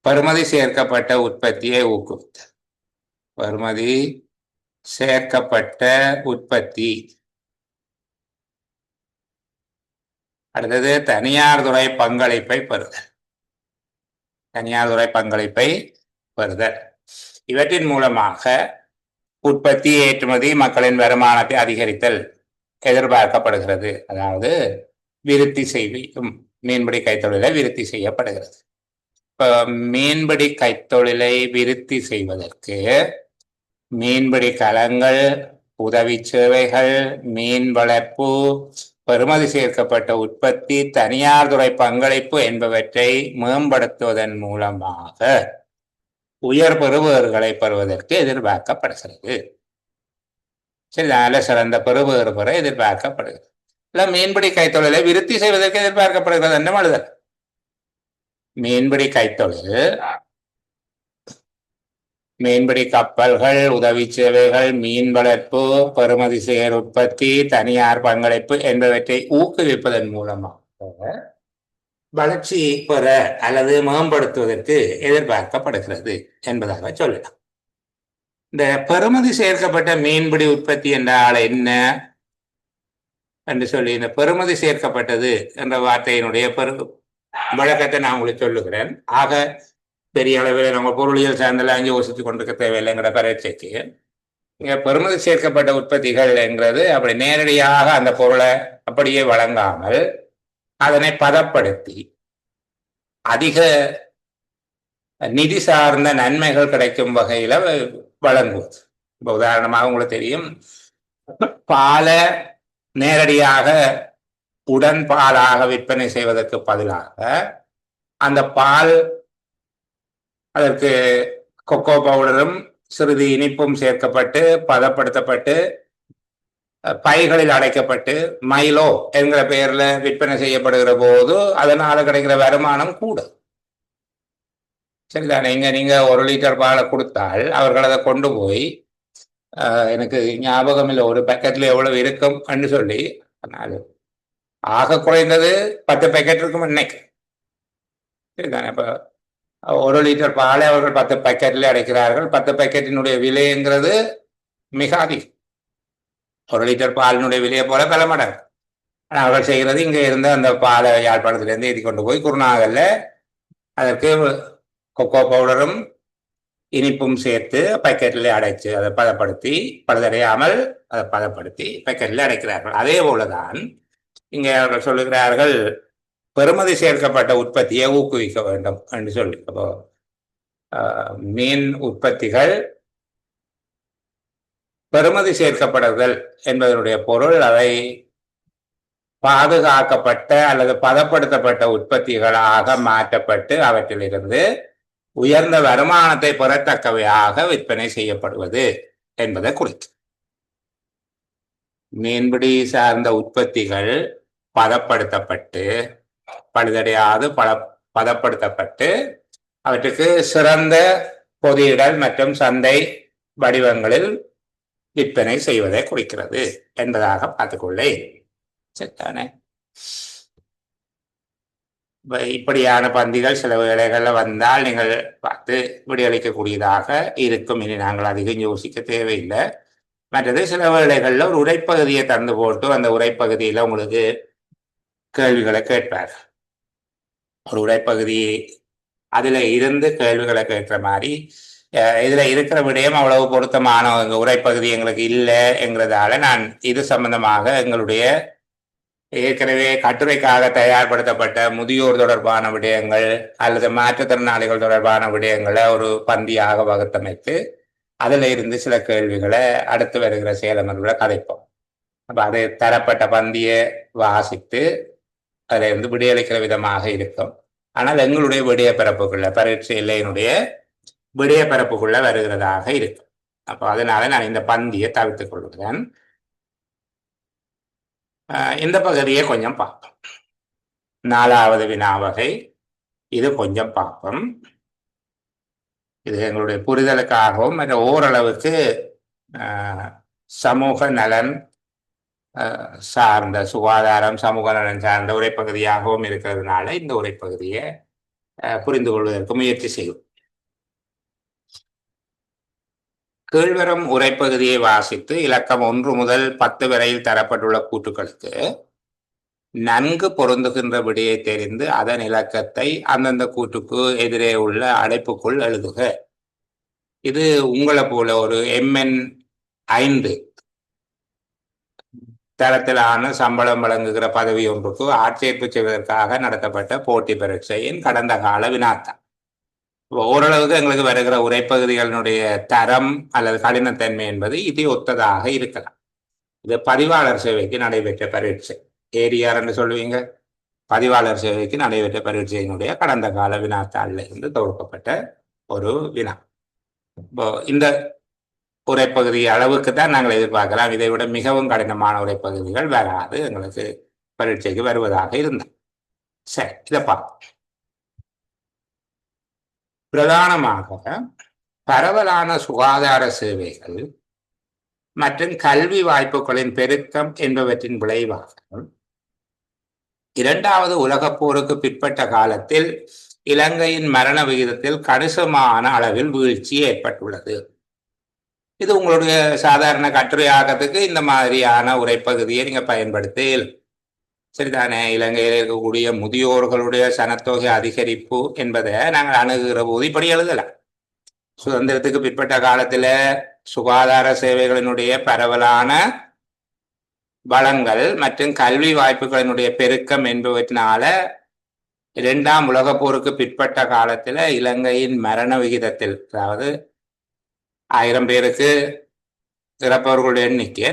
பெறுமதி சேர்க்கப்பட்ட உற்பத்தியை ஊக்குவித்தல். பெறுமதி சேர்க்கப்பட்ட உற்பத்தி. அடுத்தது தனியார் துறை பங்களிப்பை பெறுதல். தனியார் துறை பங்களிப்பை பெறுதல். இவற்றின் மூலமாக உற்பத்தி, ஏற்றுமதி, மக்களின் வருமானத்தை அதிகரித்தல் எதிர்பார்க்கப்படுகிறது. அதாவது விருத்தி செய்யும் மீன்பிடி கைத்தொழிலை விருத்தி செய்யப்படுகிறது. இப்போ மீன்பிடி கைத்தொழிலை விருத்தி செய்வதற்கு மீன்பிடி கலங்கள், உதவி சேவைகள், மீன் வளர்ப்பு, பெறுமதி சேர்க்கப்பட்ட உற்பத்தி, தனியார் துறை பங்களிப்பு என்பவற்றை மேம்படுத்துவதன் மூலமாக உயர் பெறுபவர்களை பெறுவதற்கு எதிர்பார்க்கப்படுகிறது. சரி, நல்ல சிறந்த பெறுபவர் பெற எதிர்பார்க்கப்படுகிறது. இல்லை, மீன்பிடி கைத்தொழிலை விருத்தி செய்வதற்கு எதிர்பார்க்கப்படுகிறது என்று எழுதல். மீன்பிடி கைத்தொழில், மீன்பிடி கப்பல்கள், உதவி சேவைகள், மீன் வளர்ப்பு, பெறுமதி சேர் உற்பத்தி, தனியார் பங்களிப்பு என்பவற்றை ஊக்குவிப்பதன் மூலமாக வளர்ச்சி பெற அல்லது மேம்படுத்துவதற்கு எதிர்பார்க்கப்படுகிறது என்பதாக சொல்லலாம். இந்த பெறுமதி சேர்க்கப்பட்ட மீன்பிடி உற்பத்தி என்றால் என்ன என்று சொல்லி, இந்த பெறுமதி சேர்க்கப்பட்டது என்ற வார்த்தையினுடைய விளக்கத்தை நான் உங்களுக்கு சொல்லுகிறேன். ஆக பெரிய அளவில் நம்ம பொருளியல் சார்ந்தெல்லாம் அங்கே யோசித்து கொண்டிருக்க தேவையில்லைங்கிற பரீட்சைக்கு இங்கே பெறுமதி சேர்க்கப்பட்ட உற்பத்திகள் என்கிறது அப்படி நேரடியாக அந்த பொருளை அப்படியே வழங்காமல் அதனை பதப்படுத்தி அதிக நிதி சார்ந்த நன்மைகள் கிடைக்கும் வகையில வழங்குவது. இப்போ உதாரணமாக உங்களுக்கு தெரியும், பாலை நேரடியாக உடன் பாலாக விற்பனை செய்வதற்கு பதிலாக அந்த பால் அதற்கு கொக்கோ பவுடரும் சிறிது இனிப்பும் சேர்க்கப்பட்டு பதப்படுத்தப்பட்டு பைகளில் அடைக்கப்பட்டு மைலோ என்கிற பெயர்ல விற்பனை செய்யப்படுகிற போது அதனால கிடைக்கிற வருமானம் கூட. சரிதானே? நீங்க 1 லிட்டர் பாலை கொடுத்தால் அவர்கள் அதை கொண்டு போய் எனக்கு ஞாபகம் இல்லை ஒரு பேக்கெட்ல எவ்வளவு இருக்கும் அப்படின்னு சொல்லி, அதனால ஆக குறைந்தது 10 பேக்கெட் இருக்கும் இன்னைக்கு. சரிதானே? இப்ப 1 லிட்டர் பாலை அவர்கள் 10 பேக்கெட்ல அடைக்கிறார்கள். 10 பேக்கெட்டினுடைய விலைங்கிறது மிக அதிகம். 1 லிட்டர் பாலினுடைய விலையை போல பல மடங்கு. ஆனால் அவர்கள் செய்கிறது இங்கே இருந்து அந்த பாலை யாழ்ப்பாணத்திலேருந்து ஏற்றி கொண்டு போய் குருநாகல்ல அதற்கு கொக்கோ பவுடரும் இனிப்பும் சேர்த்து பேக்கெட்டில் அடைச்சு அதை பதப்படுத்தி பழுதடையாமல் அதை பதப்படுத்தி பேக்கெட்டில் அடைக்கிறார்கள். அதே போலதான் இங்கே அவர்கள் சொல்லுகிறார்கள், பெறுமதி சேர்க்கப்பட்ட உற்பத்தியை ஊக்குவிக்க வேண்டும் என்று சொல்லி. அப்போ மீன் உற்பத்திகள் பெறுமதி சேர்க்கப்படுதல் என்பதனுடைய பொருள் அவை பாதுகாக்கப்பட்ட அல்லது பதப்படுத்தப்பட்ட உற்பத்திகளாக மாற்றப்பட்டு அவற்றிலிருந்து உயர்ந்த வருமானத்தை பெறத்தக்கவையாக விற்பனை செய்யப்படுவது என்பதை குறிக்கும். மீன்பிடி சார்ந்த உற்பத்திகள் பதப்படுத்தப்பட்டு பழுதடையாது பதப்படுத்தப்பட்டு அவற்றுக்கு சிறந்த பொதியிடல் மற்றும் சந்தை வடிவங்களில் விற்பனை செய்வதை குறிக்கிறது என்பதாக பார்த்துக்கொள்ளே. சரிதானே? இப்படியான பந்திகள் சில வேளைகளில் வந்தால் நீங்கள் பார்த்து விடையளிக்கக்கூடியதாக இருக்கும். இனி நாங்கள் அதிகம் யோசிக்க தேவையில்லை. மற்றது சில வேளைகளில் ஒரு உரைப்பகுதியை தந்து போட்டு அந்த உரைப்பகுதியில் உங்களுக்கு கேள்விகளை கேட்பார். ஒரு உரைப்பகுதி அதில் இருந்து கேள்விகளை கேட்குற மாதிரி இதில் இருக்கிற விடயம் அவ்வளவு பொருத்தமான உரைப்பகுதி எங்களுக்கு இல்லை என்கிறதால நான் இது சம்பந்தமாக எங்களுடைய ஏற்கனவே கட்டுரைக்காக தயார்படுத்தப்பட்ட முதியோர் தொடர்பான விடயங்கள் அல்லது மாற்றுத்திறனாளிகள் தொடர்பான விடயங்களை ஒரு பந்தியாக வகுத்தமைத்து அதில் இருந்து சில கேள்விகளை அடுத்து வருகிற செயலமர்களை கதைப்போம். அப்போ அது தரப்பட்ட பந்தியை வாசித்து அதில் இருந்து விடையளிக்கிற விதமாக இருக்கும். ஆனால் எங்களுடைய விடய பரப்புக்குள்ள பரீட்சை இல்லையினுடைய விடய பரப்புக்குள்ள வருகிறதாக இருக்கும். அப்போ அதனால நான் இந்த பந்தியை தவிர்த்துக் கொள்கிறேன். இந்த பகுதியை கொஞ்சம் பார்ப்போம். 4வது வினா வகை இது கொஞ்சம் பார்ப்போம். இது எங்களுடைய புரிதலுக்காகவும் மற்ற ஓரளவுக்கு சமூக நலன் சார்ந்த சுகாதாரம் சமூக நலன் சார்ந்த உரைப்பகுதியாகவும் இருக்கிறதுனால இந்த உரைப்பகுதியை புரிந்து கொள்வதற்கு முயற்சி செய்யும். கீழ்வரும் உரைப்பகுதியை வாசித்து இலக்கம் 1 முதல் 10 வரையில் தரப்பட்டுள்ள கூற்றுக்களுக்கு நன்கு பொருந்துகின்ற விடையை தெரிந்து அதன் இலக்கத்தை அந்தந்த கூற்றுக்கு எதிரே உள்ள அடைப்புக்குள் எழுதுக. இது உங்களை போல ஒரு MN5 தரத்திலான சம்பளம் வழங்குகிற பதவி ஒன்றுக்கு ஆட்சேர்ப்பு செய்வதற்காக நடத்தப்பட்ட போட்டி பரீட்சையின் கடந்த கால வினாத்தான். ஓரளவுக்கு எங்களுக்கு வருகிற உரைப்பகுதிகளினுடைய தரம் அல்லது கடினத்தன்மை என்பது இது ஒத்ததாக இருக்கலாம். இது பதிவாளர் சேவைக்கு நடைபெற்ற பரீட்சை, ஏரியார் என்று சொல்லுவீங்க, பதிவாளர் சேவைக்கு நடைபெற்ற பரீட்சையினுடைய கடந்த கால வினாத்தாளில் இருந்து தொகுக்கப்பட்ட ஒரு வினா. இப்போ இந்த உரைப்பகுதி அளவுக்கு தான் நாங்கள் எதிர்பார்க்கலாம். இதை விட மிகவும் கடினமான உரைப்பகுதிகள் வராது எங்களுக்கு பரீட்சைக்கு வருவதாக இருந்தது. சரி, இதை பார்ப்போம். பிரதானமாக பரவலான சுகாதார சேவைகள் மற்றும் கல்வி வாய்ப்புகளின் பெருக்கம் என்பவற்றின் விளைவாக 2வது உலகப் போருக்கு பிற்பட்ட காலத்தில் இலங்கையின் மரண விகிதத்தில் கணிசமான அளவில் வீழ்ச்சி ஏற்பட்டுள்ளது. இது உங்களுடைய சாதாரண கட்டுரையாக்கத்துக்கு இந்த மாதிரியான உரைப்பகுதியை நீங்க பயன்படுத்த சரிதானே. இலங்கையில் இருக்கக்கூடிய முதியோர்களுடைய சனத்தொகை அதிகரிப்பு என்பதை நாங்கள் அணுகுகிற போது இப்படி எழுதலாம். சுதந்திரத்துக்கு பிற்பட்ட காலத்துல சுகாதார சேவைகளினுடைய பரவலான வளங்கள் மற்றும் கல்வி வாய்ப்புகளினுடைய பெருக்கம் என்பவற்றினால 2ஆம் உலகப் போருக்கு பிற்பட்ட காலத்துல இலங்கையின் மரண விகிதத்தில், அதாவது 1000 பேருக்கு இறப்பவர்களுடைய எண்ணிக்கை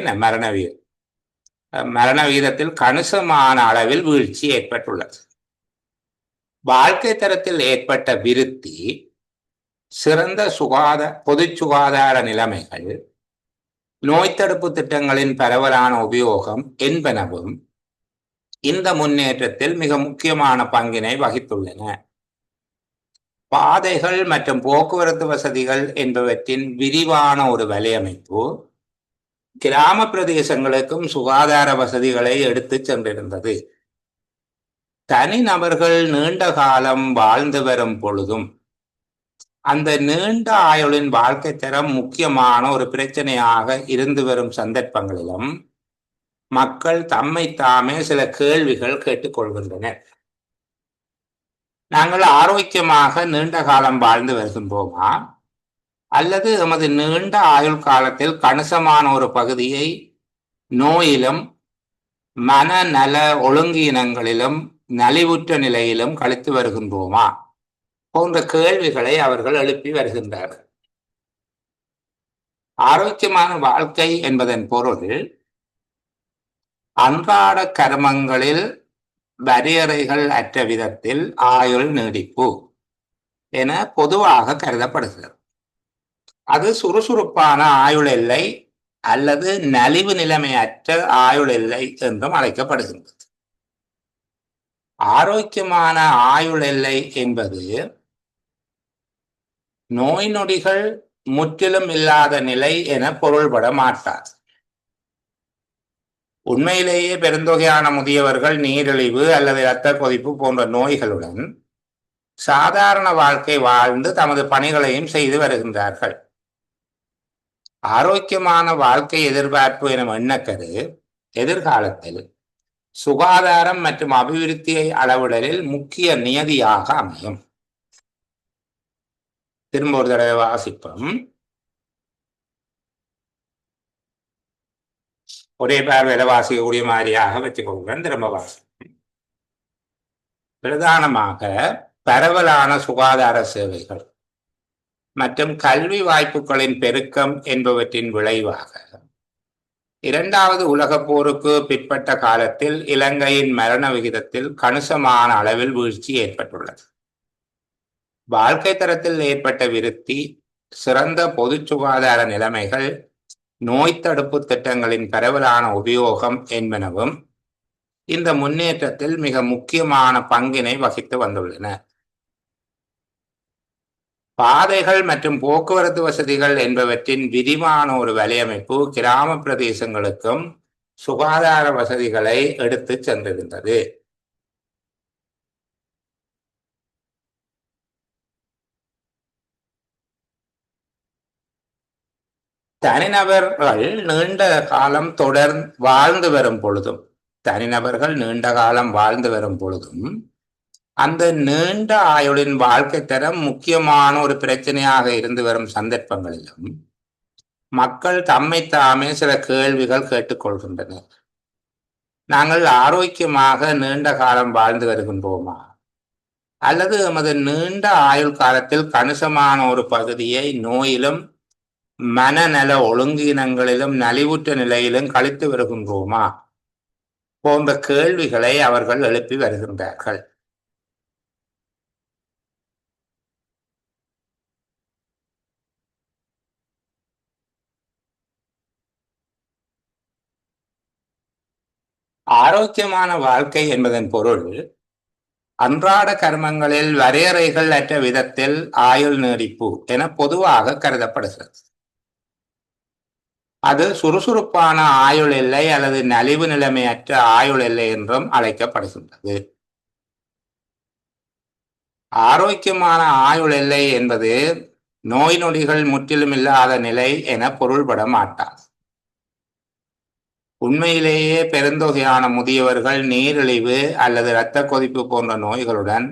மரண விகிதத்தில் கணிசமான அளவில் வீழ்ச்சி ஏற்பட்டுள்ளது. வாழ்க்கை தரத்தில் ஏற்பட்ட விருத்தி, சிறந்த பொது சுகாதார நிலைமைகள், நோய் தடுப்பு திட்டங்களின் பரவலான உபயோகம் என்பனவும் இந்த முன்னேற்றத்தில் மிக முக்கியமான பங்கினை வகித்துள்ளன. பாதைகள் மற்றும் போக்குவரத்து வசதிகள் என்பவற்றின் விரிவான ஒரு வலையமைப்பு கிராம பிரதேசங்களுக்கும் சுகாதார வசதிகளை எடுத்து சென்றிருந்தது. தனிநபர்கள் நீண்ட காலம் வாழ்ந்து வரும் பொழுதும் அந்த நீண்ட ஆயுளின் வாழ்க்கை தரம் முக்கியமான ஒரு பிரச்சனையாக இருந்து வரும் சந்தர்ப்பங்களிலும் மக்கள் தம்மை தாமே சில கேள்விகள் கேட்டுக்கொள்கின்றனர். நாங்கள் ஆரோக்கியமாக நீண்ட காலம் வாழ்ந்து வருகின்றோமா, அல்லது எமது நீண்ட ஆயுள் காலத்தில் கணிசமான ஒரு பகுதியை நோயிலும் மனநல ஒழுங்கீனங்களிலும் நலிவுற்ற நிலையிலும் கழித்து வருகின்றோமா போன்ற கேள்விகளை அவர்கள் எழுப்பி வருகின்றார்கள். ஆரோக்கியமான வாழ்க்கை என்பதன் பொருள் அன்றாட கர்மங்களில் வரையறைகள் அற்ற விதத்தில் ஆயுள் நீடிப்பு என பொதுவாக கருதப்படுகிறது. அது சுறுசுறுப்பான ஆயுள் எல்லை அல்லது நலிவு நிலைமையற்ற ஆயுள் எல்லை என்றும் அழைக்கப்படுகின்றது. ஆரோக்கியமான ஆயுள் எல்லை என்பது நோய் நொடிகள் முற்றிலும் இல்லாத நிலை என பொருள்பட மாட்டாது. உண்மையிலேயே பெருந்தொகையான முதியவர்கள் நீரிழிவு அல்லது இரத்த கொதிப்பு போன்ற நோய்களுடன் சாதாரண வாழ்க்கை வாழ்ந்து தமது பணிகளையும் செய்து வருகின்றார்கள். ஆரோக்கியமான வாழ்க்கை எதிர்பார்ப்பு எனும் எண்ணக்கரு எதிர்காலத்தில் சுகாதாரம் மற்றும் அபிவிருத்தியை அளவிடலில் முக்கிய நியதியாக அமையும். திரும்ப ஒரு தடவை வாசிப்போம். ஒரே பார்வையில வாசிக்கக்கூடிய மாதிரியாக வச்சுக்கொள்கிறேன். திரும்ப வாசிப்போம். பிரதானமாக பரவலான சுகாதார சேவைகள் மற்றும் கல்வி வாய்ப்புகளின் பெருக்கம் என்பவற்றின் விளைவாக இரண்டாவது உலகப் போருக்கு பிற்பட்ட காலத்தில் இலங்கையின் மரண விகிதத்தில் கணிசமான அளவில் வீழ்ச்சி ஏற்பட்டுள்ளது. வாழ்க்கை தரத்தில் ஏற்பட்ட விருத்தி, சிறந்த பொது சுகாதார நிலைமைகள், நோய் தடுப்பு திட்டங்களின் பரவலான உபயோகம் என்பனவும் இந்த முன்னேற்றத்தில் மிக முக்கியமான பங்கினை வகித்து வந்துள்ளன. பாதைகள் மற்றும் போக்குவரத்து வசதிகள் என்பவற்றின் விரிவான ஒரு வலையமைப்பு கிராம பிரதேசங்களுக்கும் சுகாதார வசதிகளை எடுத்து சென்றிருந்தது. தனிநபர்கள் நீண்ட காலம் வாழ்ந்து வரும் பொழுதும் அந்த நீண்ட ஆயுளின் வாழ்க்கை தரம் முக்கியமான ஒரு பிரச்சனையாக இருந்து வரும் சந்தர்ப்பங்களிலும் மக்கள் தம்மை தாமே சில கேள்விகள் கேட்டுக்கொள்கின்றனர். நாங்கள் ஆரோக்கியமாக நீண்ட காலம் வாழ்ந்து வருகின்றோமா, அல்லது எமது நீண்ட ஆயுள் காலத்தில் கணிசமான ஒரு பகுதியை நோயிலும் மனநல ஒழுங்கீனங்களிலும் நலிவுற்ற நிலையிலும் கழித்து வருகின்றோமா போன்ற கேள்விகளை அவர்கள் எழுப்பி வருகின்றார்கள். ஆரோக்கியமான வாழ்க்கை என்பதன் பொருள் அன்றாட கர்மங்களில் வரையறைகள் அற்ற விதத்தில் ஆயுள் நீடிப்பு என பொதுவாக கருதப்படுகிறது. அது சுறுசுறுப்பான ஆயுள் எல்லை அல்லது நலிவு நிலைமையற்ற ஆயுள் எல்லை என்றும் அழைக்கப்படுகின்றது. ஆரோக்கியமான ஆயுள் எல்லை என்பது நோய் நொடிகள் முற்றிலும் இல்லாத நிலை என பொருள்பட மாட்டார். உண்மையிலேயே பெருந்தொகையான முதியவர்கள் நீரிழிவு அல்லது இரத்த கொதிப்பு போன்ற நோய்களுடன்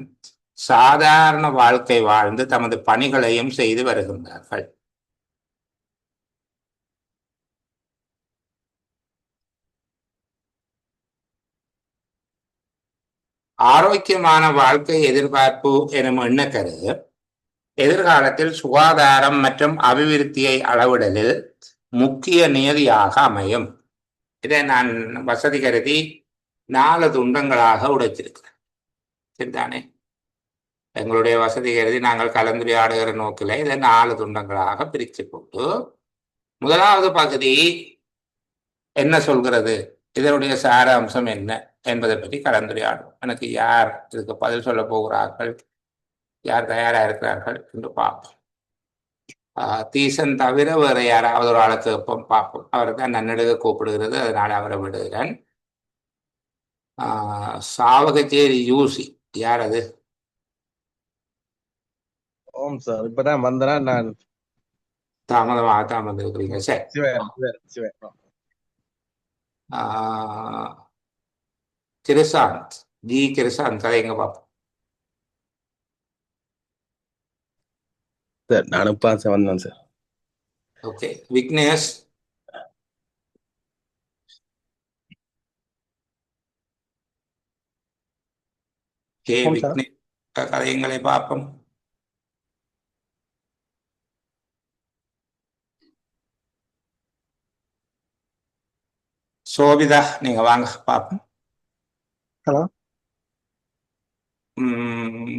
சாதாரண வாழ்க்கை வாழ்ந்து தமது பணிகளையும் செய்து வருகின்றார்கள். ஆரோக்கியமான வாழ்க்கை எதிர்பார்ப்பு எனும் எண்ணக்கரு எதிர்காலத்தில் சுகாதாரம் மற்றும் அபிவிருத்தியை அளவிடலில் முக்கிய நியதியாக அமையும். இதை நான் வசதி கருதி 4 துண்டங்களாக உடைச்சிருக்கிறேன். சரிதானே? எங்களுடைய வசதி கருதி நாங்கள் கலந்துரையாடுகிற நோக்கில இதை 4 துண்டங்களாக பிரித்து போட்டு, முதலாவது பகுதி என்ன சொல்கிறது, இதனுடைய சாராம்சம் என்ன என்பதை பற்றி கலந்துரையாடும். எனக்கு யார் இதுக்கு பதில் சொல்ல போகிறார்கள், யார் தயாரா இருக்கிறார்கள் என்று பார்ப்போம். தீசன் தவிர வேற யாராவது ஒரு ஆளை கேட்போம், பார்ப்போம். அவரை தான் நன்னெடுக கூப்பிடுகிறது, அதனால அவரை விடுகிறேன். சாவகச்சேரி யூசி, யார் அது? ஓம் சார், இப்பதான் வந்தனா, நான் தாமதமாக தான் வந்திருக்கிறீங்க. சரி, கிருசாந்த் ஜி, கிருசாந்த் அதை எங்க பார்ப்போம். சார் நான் இப்ப வந்தேன் சார். ஓகே, விக்னேஷ். விக்னேஷ் கதைங்களை பார்ப்போம். சோபிதா, நீங்க வாங்க பார்ப்போம். ஹலோ,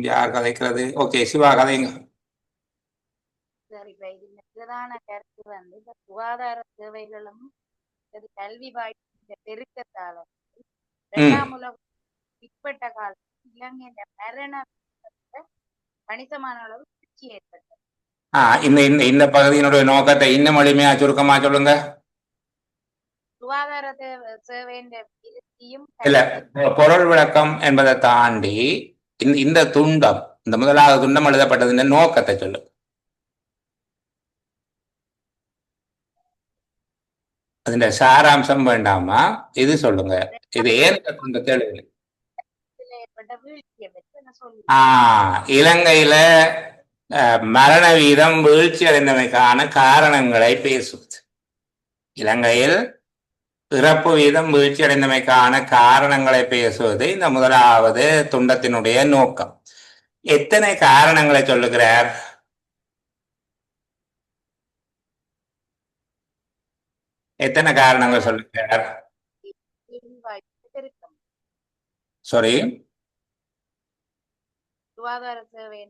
யார் கதைக்கிறது? ஓகே, சிவா கதைங்க. சரி, இப்ப இது பிரதான கருத்து இந்த சுகாதார சேவைகளும் கல்வி வாய்ப்பு பெருக்கத்தால 2ஆம் உலக பிற்பட்ட காலத்தில் இலங்கையின் மரண கணிசமான அளவு வீழ்ச்சி ஏற்பட்டது. இந்த பகுதியினுடைய நோக்கத்தை இன்னும் எளிமையா சுருக்கமா சொல்லுங்க. சுகாதார சேவையின் விருத்தியும் இல்ல, பொருள் விளக்கம் என்பதை தாண்டி இந்த துண்டம், இந்த முதலாவது துண்டம் எழுதப்பட்டது நோக்கத்தை சொல்லு. அதுல சாராம்சம் வேண்டாமா? இது சொல்லுங்க. இது ஏன் இந்த கேள்வி? ஏற்பட்ட வீழ்ச்சியை பற்றி என்ன சொல்லி இலங்கையில மரண வீதம் வீழ்ச்சி அடைந்தமைக்கான காரணங்களை பேசுவது. இலங்கையில் இறப்பு வீதம் வீழ்ச்சி அடைந்தமைக்கான காரணங்களை பேசுவது இந்த முதலாவது துண்டத்தினுடைய நோக்கம். எத்தனை காரணங்களை சொல்லுகிறார்? எத்தனை காரணங்கள் சொல்லுகிறார்? பெருக்கம் சாரி, சுகாதார சேவை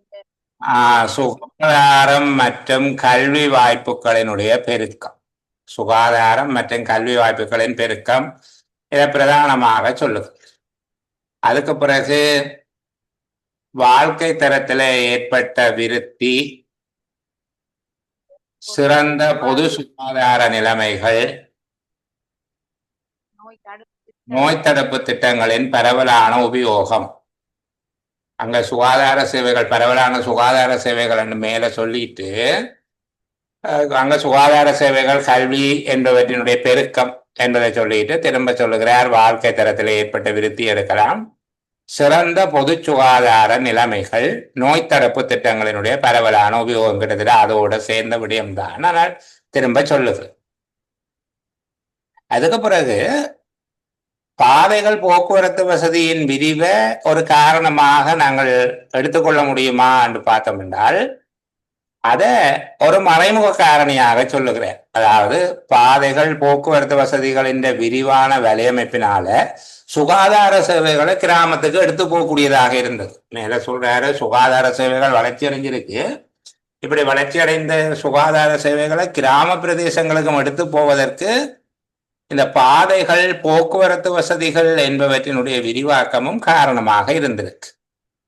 சுகாதாரம் மற்றும் கல்வி வாய்ப்புகளினுடைய பெருக்கம். சுகாதாரம் மற்றும் கல்வி வாய்ப்புகளின் பெருக்கம் இதை பிரதானமாக சொல்லுது. அதுக்கு பிறகு வாழ்க்கை தரத்தில் ஏற்பட்ட விருத்தி, சிறந்த பொது சுகாதார நிலைமைகள், நோய் தடுப்பு திட்டங்களின் பரவலான உபயோகம். அங்க சுகாதார சேவைகள், பரவலான சுகாதார சேவைகள் மேல சொல்லிட்டு அங்க சுகாதார சேவைகள், கல்வி என்பவற்றினுடைய பெருக்கம் என்பதை சொல்லிட்டு திரும்ப சொல்லுகிறார். வாழ்க்கை தரத்தில் ஏற்பட்ட விருத்தி எடுக்கலாம், சிறந்த பொது சுகாதார நிலைமைகள், நோய் தடுப்பு திட்டங்களினுடைய பரவலான உபயோகம், கிட்டத்தட்ட அதோட சேர்ந்த விடயம்தான். ஆனால் திரும்ப சொல்லுது. அதுக்கு பிறகு பாதைகள், போக்குவரத்து வசதியின் விரிவை ஒரு காரணமாக நாங்கள் எடுத்துக்கொள்ள முடியுமா என்று பார்த்தோம் என்றால் அதை ஒரு மறைமுக காரணியாக சொல்லுகிறேன். அதாவது பாதைகள், போக்குவரத்து வசதிகளின் விரிவான வலையமைப்பினால சுகாதார சேவைகளை கிராமத்துக்கு எடுத்து போகக்கூடியதாக இருந்தது. மேல சொல்றாரு, சுகாதார சேவைகள் வளர்ச்சி அடைஞ்சிருக்கு. இப்படி வளர்ச்சி அடைந்த சுகாதார சேவைகளை கிராம பிரதேசங்களுக்கும் எடுத்து போவதற்கு இந்த பாதைகள், போக்குவரத்து வசதிகள் என்பவற்றினுடைய விரிவாக்கமும் காரணமாக இருந்திருக்கு.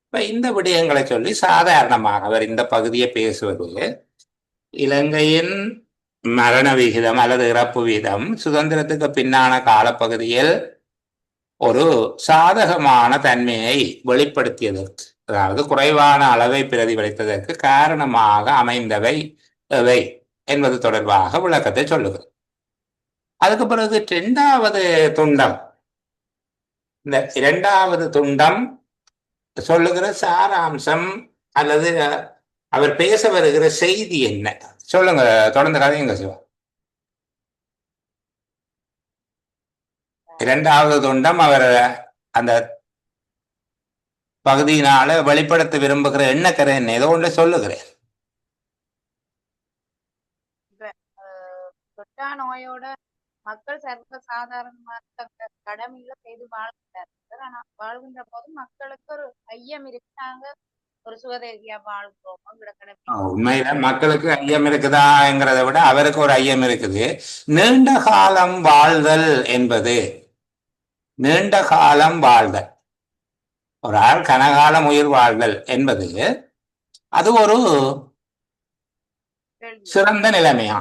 இப்ப இந்த விடயங்களை சொல்லி சாதாரணமாக அவர் இந்த பகுதியை பேசுவது, இலங்கையின் மரண விகிதம் அல்லது இறப்பு வீதம் சுதந்திரத்துக்கு பின்னான காலப்பகுதியில் ஒரு சாதகமான தன்மையை வெளிப்படுத்தியதற்கு, அதாவது குறைவான அளவை பிரதிபலித்ததற்கு காரணமாக அமைந்தவை எவை என்பது தொடர்பாக விளக்கத்தை சொல்லுகிறது. அதுக்கு பிறகு இரண்டாவது துண்டம், இந்த இரண்டாவது துண்டம் சொல்லுகிற சாராம்சம் அல்லது அவர் பேச வருகிற செய்தி என்ன? சொல்லுங்க, தொடர்ந்து கதைங்க சிவா. இரண்டாவது துண்டம் அவர் அந்த பகுதியினால வெளிப்படுத்த விரும்புகிற எண்ணக்கரை என்ன, ஏதோ ஒன்று சொல்லுகிறேன். தொற்றா நோயோட மக்கள் சர்வ சாதாரணமாக தங்கள் கடமையில செய்து வாழ்கிறார்கள். ஆனா வாழ்கின்ற போது மக்களுக்கு ஒரு ஐயம் இருக்கு, நாங்க ஒரு சுகதேகியா வாழ்கிறோம். உண்மையில மக்களுக்கு ஐயம் இருக்குதாங்கிறத விட அவருக்கு ஒரு ஐயம் இருக்குது. நீண்ட காலம் வாழ்தல் என்பது, நீண்ட காலம் வாழ்தல், ஒரு ஆள் கனகாலம் உயிர் வாழ்தல் என்பது அது ஒரு சிறந்த நிலைமையா?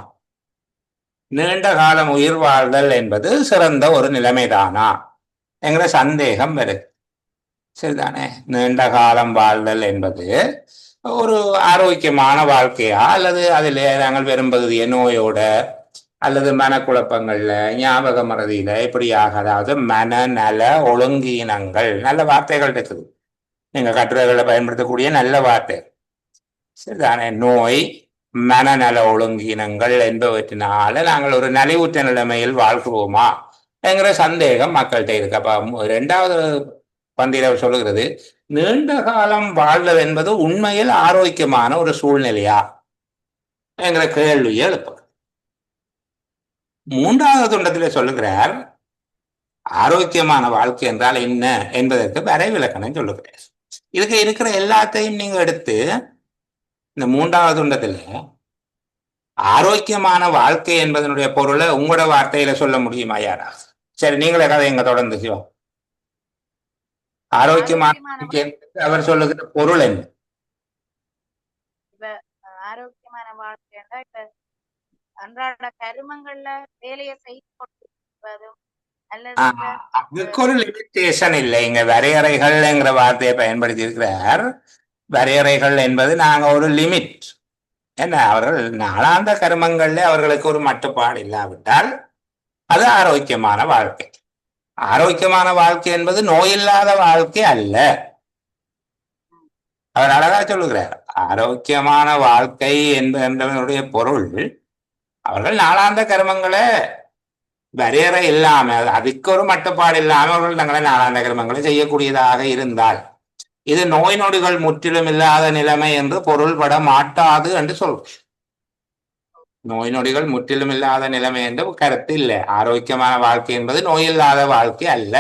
நீண்ட காலம் உயிர் வாழ்தல் என்பது சிறந்த ஒரு நிலைமைதானா என்கிற சந்தேகம் வருது. சரிதானே? நீண்ட காலம் வாழ்தல் என்பது ஒரு ஆரோக்கியமான வாழ்க்கையா, அல்லது அதில் நாங்கள் பெரும்பகுதிய நோயோட அல்லது மனக்குழப்பங்கள்ல, ஞாபக மறதியில இப்படியாக, அதாவது மனநல ஒழுங்கீனங்கள், நல்ல வார்த்தைகள் இருக்குது, நீங்க கட்டுரைகளை பயன்படுத்தக்கூடிய நல்ல வார்த்தை. சரிதானே? நோய், மனநல ஒழுங்கீனங்கள் என்பவற்றினால நாங்கள் ஒரு நலிவுற்ற நிலைமையில் வாழ்கிறோமா என்கிற சந்தேகம் மக்கள்கிட்ட இருக்கு. அப்ப இரண்டாவது பந்தியில சொல்லுகிறது, நீண்ட காலம் வாழ்தல் என்பது உண்மையில் ஆரோக்கியமான ஒரு சூழ்நிலையா என்கிற கேள்வியை எழுப்பு. மூன்றாவது துண்டத்திலே சொல்லுகிறார், ஆரோக்கியமான வாழ்க்கை என்றால் என்ன என்பதற்கு வரைவிலக்கணம் சொல்லுகிறார். இதுக்கு இருக்கிற எல்லாத்தையும் நீங்க எடுத்து இந்த மூன்றாவது துண்டத்துல ஆரோக்கியமான வாழ்க்கை என்பதனுடைய பொருளை உங்களோட வார்த்தையில சொல்ல முடியுமா யாராவது? சரி, நீங்களே கதை எங்க தொடர்ந்து சிவம். ஆரோக்கியமான அவர் சொல்லுகிற பொருள் என்ன? ஆரோக்கியமான வாழ்க்கைன்னா இப்ப அன்றாட கருமங்கள்ல வேலையை செய்து கொண்டிருப்பதும் அதுக்கு ஒரு லிமிட்டேஷன் இல்லை. இங்க வரையறைகள்ங்கிற வார்த்தையை பயன்படுத்தி இருக்கிறார். வரையறைகள் என்பது நாங்க ஒரு லிமிட் என்ன, அவர்கள் நாளாந்த கர்மங்கள்ல அவர்களுக்கு ஒரு மட்டுப்பாடு இல்லாவிட்டால் அது ஆரோக்கியமான வாழ்க்கை. ஆரோக்கியமான வாழ்க்கை என்பது நோயில்லாத வாழ்க்கை அல்ல. அவர் அழகா சொல்லுகிறார், ஆரோக்கியமான வாழ்க்கை என்பதனுடைய பொருள் அவர்கள் நாளாந்த கர்மங்களை வரையறை இல்லாம, அதுக்கு ஒரு மட்டுப்பாடு இல்லாம அவர்கள் தங்களை நாளாந்த கர்மங்களை செய்யக்கூடியதாக இருந்தால் இது நோய் நொடிகள் முற்றிலும் இல்லாத நிலைமை என்று பொருள்பட மாட்டாது என்று சொல்றோம். நோய் நொடிகள் முற்றிலும் இல்லாத நிலைமை என்று கருத்து இல்லை. ஆரோக்கியமான வாழ்க்கை என்பது நோய் இல்லாத வாழ்க்கை அல்ல.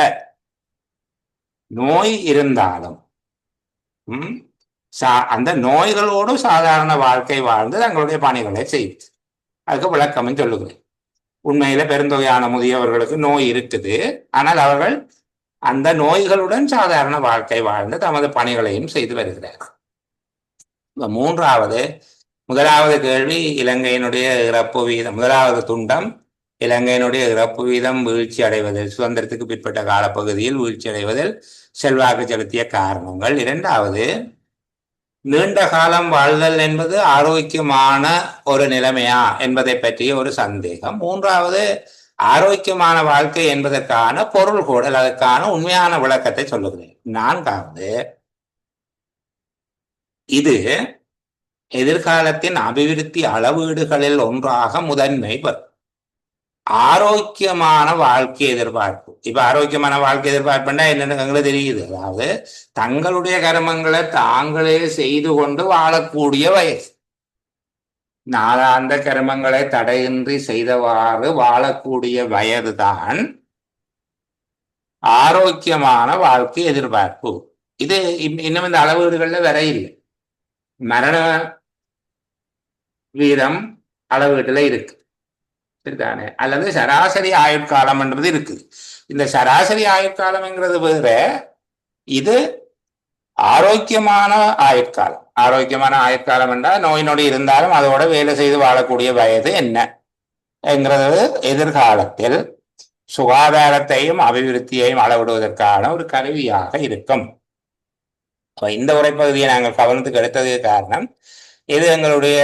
நோய் இருந்தாலும் அந்த நோய்களோடு சாதாரண வாழ்க்கை வாழ்ந்து தங்களுடைய பணிகளை செய்யுது. அதுக்கு விளக்கமும் சொல்லுகிறேன். உண்மையில பெருந்தொகையான முதியவர்களுக்கு நோய் இருக்குது, ஆனால் அவர்கள் அந்த நோய்களுடன் சாதாரண வாழ்க்கை வாழ்ந்து தமது பணிகளையும் செய்து வருகிறார்கள். முதலாவது கேள்வி இலங்கையினுடைய இறப்பு வீதம். முதலாவது துண்டம் இலங்கையினுடைய இறப்பு வீதம் வீழ்ச்சி அடைவதில், சுதந்திரத்துக்கு பிற்பட்ட காலப்பகுதியில் வீழ்ச்சி அடைவதில் செல்வாக்கு செலுத்திய காரணங்கள். இரண்டாவது, நீண்ட காலம் வாழ்தல் என்பது ஆரோக்கியமான ஒரு நிலைமையா என்பதை பற்றிய ஒரு சந்தேகம். மூன்றாவது, ஆரோக்கியமான வாழ்க்கை என்பதற்கான பொருள் கூடல், அதற்கான உண்மையான விளக்கத்தை சொல்லுகிறேன். நான்காவது, இது எதிர்காலத்தின் அபிவிருத்தி அளவீடுகளில் ஒன்றாக முதன்மை வரும். ஆரோக்கியமான வாழ்க்கை எதிர்பார்ப்பு. இப்ப ஆரோக்கியமான வாழ்க்கை எதிர்பார்ப்புன்னா என்னன்னு எங்களுக்கு தெரியுது. அதாவது தங்களுடைய கர்மங்களை தாங்களே செய்து கொண்டு வாழக்கூடிய வயசு. நாளாந்த கர்மங்களை தடையின்றி செய்தவாறு வாழக்கூடிய வயதுதான் ஆரோக்கியமான வாழ்க்கை எதிர்பார்ப்பு. இது இன்னும் இந்த அளவீடுகள்ல வர இல்லை. மரண வீதம் அளவீட்டுல இருக்கு, சரிதானே? அல்லது சராசரி ஆயுட்காலம் என்றது இருக்குது. இந்த சராசரி ஆயுட்காலம்ங்கிறது வேற, இது ஆரோக்கியமான ஆயுட்காலம். ஆரோக்கியமான ஆயுட்காலம் என்றால் நோய் நொடி இருந்தாலும் அதோட வேலை செய்து வாழக்கூடிய வயது என்ன என்கிறது எதிர்காலத்தில் சுகாதாரத்தையும் அபிவிருத்தியையும் அளவிடுவதற்கான ஒரு கருவியாக இருக்கும். இந்த உரைப்பகுதியை நாங்கள் கவனத்துக்கு எடுத்ததுக்கு காரணம், இது எங்களுடைய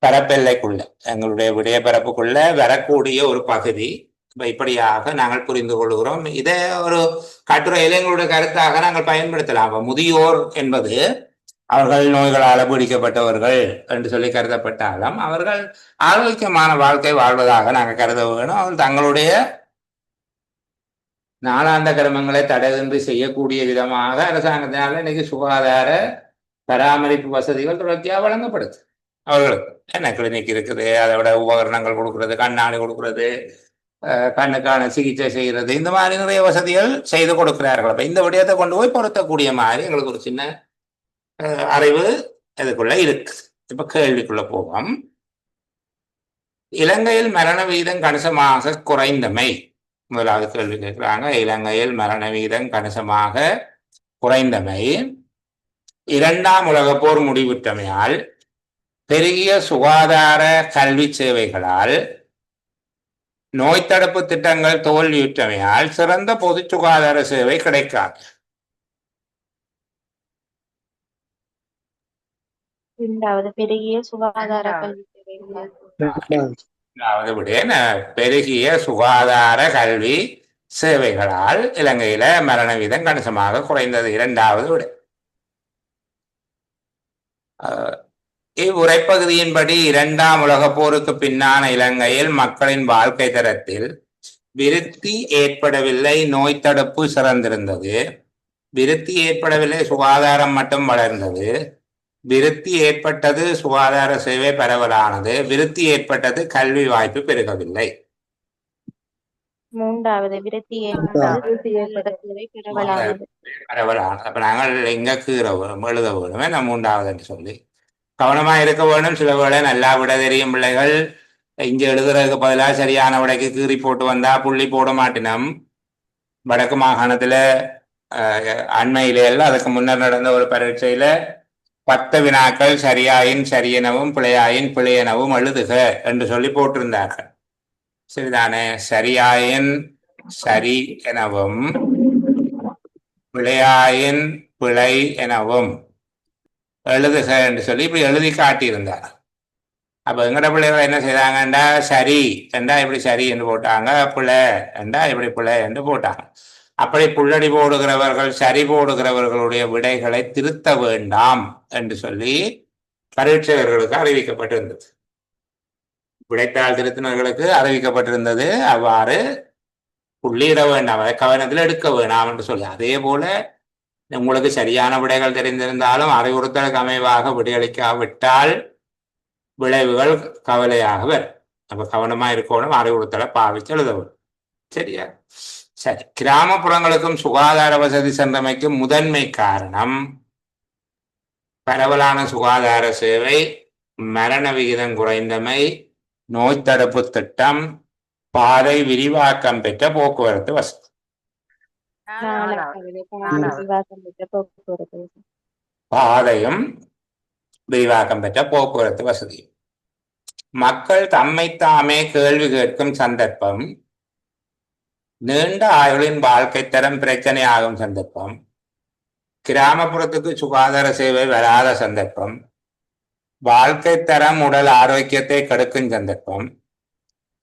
பரப்பெல்லைக்குள்ள, எங்களுடைய விடய பரப்புக்குள்ள வரக்கூடிய ஒரு பகுதி. இப்படியாக நாங்கள் புரிந்து கொள்கிறோம். இதை ஒரு கட்டுரையில எங்களுடைய கருத்தாக நாங்கள் பயன்படுத்தலாம். முதியோர் என்பது அவர்கள் நோய்களால் பீடிக்கப்பட்டவர்கள் என்று சொல்லி கருதப்பட்டாலும் அவர்கள் ஆரோக்கியமான வாழ்க்கை வாழ்வதாக நாங்கள் கருத வேணும். அவர்கள் தங்களுடைய நாளாந்த கர்மங்களை தடையின்றி செய்யக்கூடிய விதமாக அரசாங்கத்தினால இன்னைக்கு சுகாதார பராமரிப்பு வசதிகள் தொடர்ச்சியாக வழங்கப்படுது. அவர்களுக்கு என்ன கிளினிக் இருக்குது, அதை விட உபகரணங்கள் கொடுக்கறது, கண்ணாடி கொடுக்கறது, கண்ணுக்கான சிகிச்சை செய்கிறது, இந்த மாதிரி நிறைய வசதிகள் செய்து கொடுக்கிறார்கள். அப்ப இந்த விடயத்தை கொண்டு போய் பொருத்தக்கூடிய மாதிரி எங்களுக்கு ஒரு சின்ன அறிவு இதுக்குள்ள இருக்கு. இப்ப கேள்விக்குள்ள போவோம். இலங்கையில் மரண வீதம் கணிசமாக குறைந்தமை. முதலாவது கேள்வி கேட்கிறாங்க. இலங்கையில் மரண வீதம் கணிசமாக குறைந்தமை இரண்டாம் உலகப் போர் முடிவுற்றமையால், பெருகிய சுகாதார கல்வி சேவைகளால், நோய் தடுப்பு திட்டங்கள் தோல்வியுற்றமையால் சிறந்த பொது சுகாதார சேவை கிடைக்காது. பெருகிய சுகாதார கல்வி சேவைகளால், பெருகிய சுகாதார கல்வி சேவைகளால் இலங்கையில மரண வீதம் கணிசமாக குறைந்தது. இரண்டாவது விட. இவ்வுரைப்பகுதியின்படி இரண்டாம் உலகப் போருக்கு பின்னான இலங்கையில் மக்களின் வாழ்க்கை தரத்தில் விருத்தி ஏற்படவில்லை, நோய் தடுப்பு சிறந்திருந்தது. விருத்தி ஏற்படவில்லை, சுகாதாரம் மட்டும் வளர்ந்தது. விருத்தி ஏற்பட்டது, சுகாதார சேவை பரவலானது. விருத்தி ஏற்பட்டது, கல்வி வாய்ப்பு பெருகவில்லை. மூன்றாவது, விருத்தி பரவலானது. அப்ப நாங்கள் எங்க கீற வேணும், எழுத வேணுமே நான் மூன்றாவது என்று சொல்லி கவனமா இருக்க வேணும். சில வேளை நல்லா விட தெரியும் பிள்ளைகள் இங்க எழுதுறதுக்கு பதிலாக சரியான விடைக்கு கீறி போட்டு வந்தா புள்ளி போட மாட்டினோம். வடக்கு மாகாணத்துல அண்மையில எல்லாம் அதுக்கு முன்னர் நடந்த ஒரு பரீட்சையில 10 வினாக்கள் சரியாயின் சரியெனவும் பிழையாயின் பிழையெனவும் எழுதுக என்று சொல்லி போட்டிருந்தார்கள். சரிதானே? சரியாயின் சரி எனவும் பிழையாயின் பிழை எனவும் எழுதுக என்று சொல்லி இப்படி எழுதி காட்டியிருந்தார். அப்போ எங்கட பிள்ளைகள் என்ன செய்தாங்கண்டா சரி என்றா இப்படி சரி என்று போட்டாங்க, பிள்ளை என்றா இப்படி பிள்ளை என்று போட்டாங்க. அப்படி புள்ளடி போடுகிறவர்கள் சரி போடுகிறவர்களுடைய விடைகளை திருத்த வேண்டாம் என்று சொல்லி பரீட்சகர்களுக்கு அறிவிக்கப்பட்டிருந்தது. விடைத்தாள் திருத்தினர்களுக்கு அறிவிக்கப்பட்டிருந்தது அவ்வாறு புள்ளியிட வேண்டாம், அதை கவனத்தில் எடுக்க வேண்டாம் என்று சொல்லி. அதே போல உங்களுக்கு சரியான விடைகள் தெரிந்திருந்தாலும் அறிவுறுத்தலுக்கு அமைவாக விடையளிக்காவிட்டால் விளைவுகள் கவலையாக வரும். அப்ப கவனமா இருக்கணும், அறிவுறுத்தலை பாவிச்சு எழுதவும். சரியா? சரி. கிராமப்புறங்களுக்கும் சுகாதார வசதி சென்றமைக்கும் முதன்மை காரணம் பரவலான சுகாதார சேவை, மரண விகிதம் குறைந்தமை, நோய் தடுப்பு திட்டம், பாதை விரிவாக்கம் பெற்ற போக்குவரத்து வசதி. பாதையும் விரிவாக்கம் பெற்ற போக்குவரத்து வசதி. மக்கள் தம்மைத்தாமே கேள்வி கேட்கும் சந்தர்ப்பம், நீண்ட ஆயுளின் வாழ்க்கை தரம் பிரச்சனை ஆகும் சந்தர்ப்பம், கிராமப்புறத்துக்கு சுகாதார சேவை வராத சந்தர்ப்பம், வாழ்க்கை தரம் உடல் ஆரோக்கியத்தை கெடுக்கும் சந்தர்ப்பம்,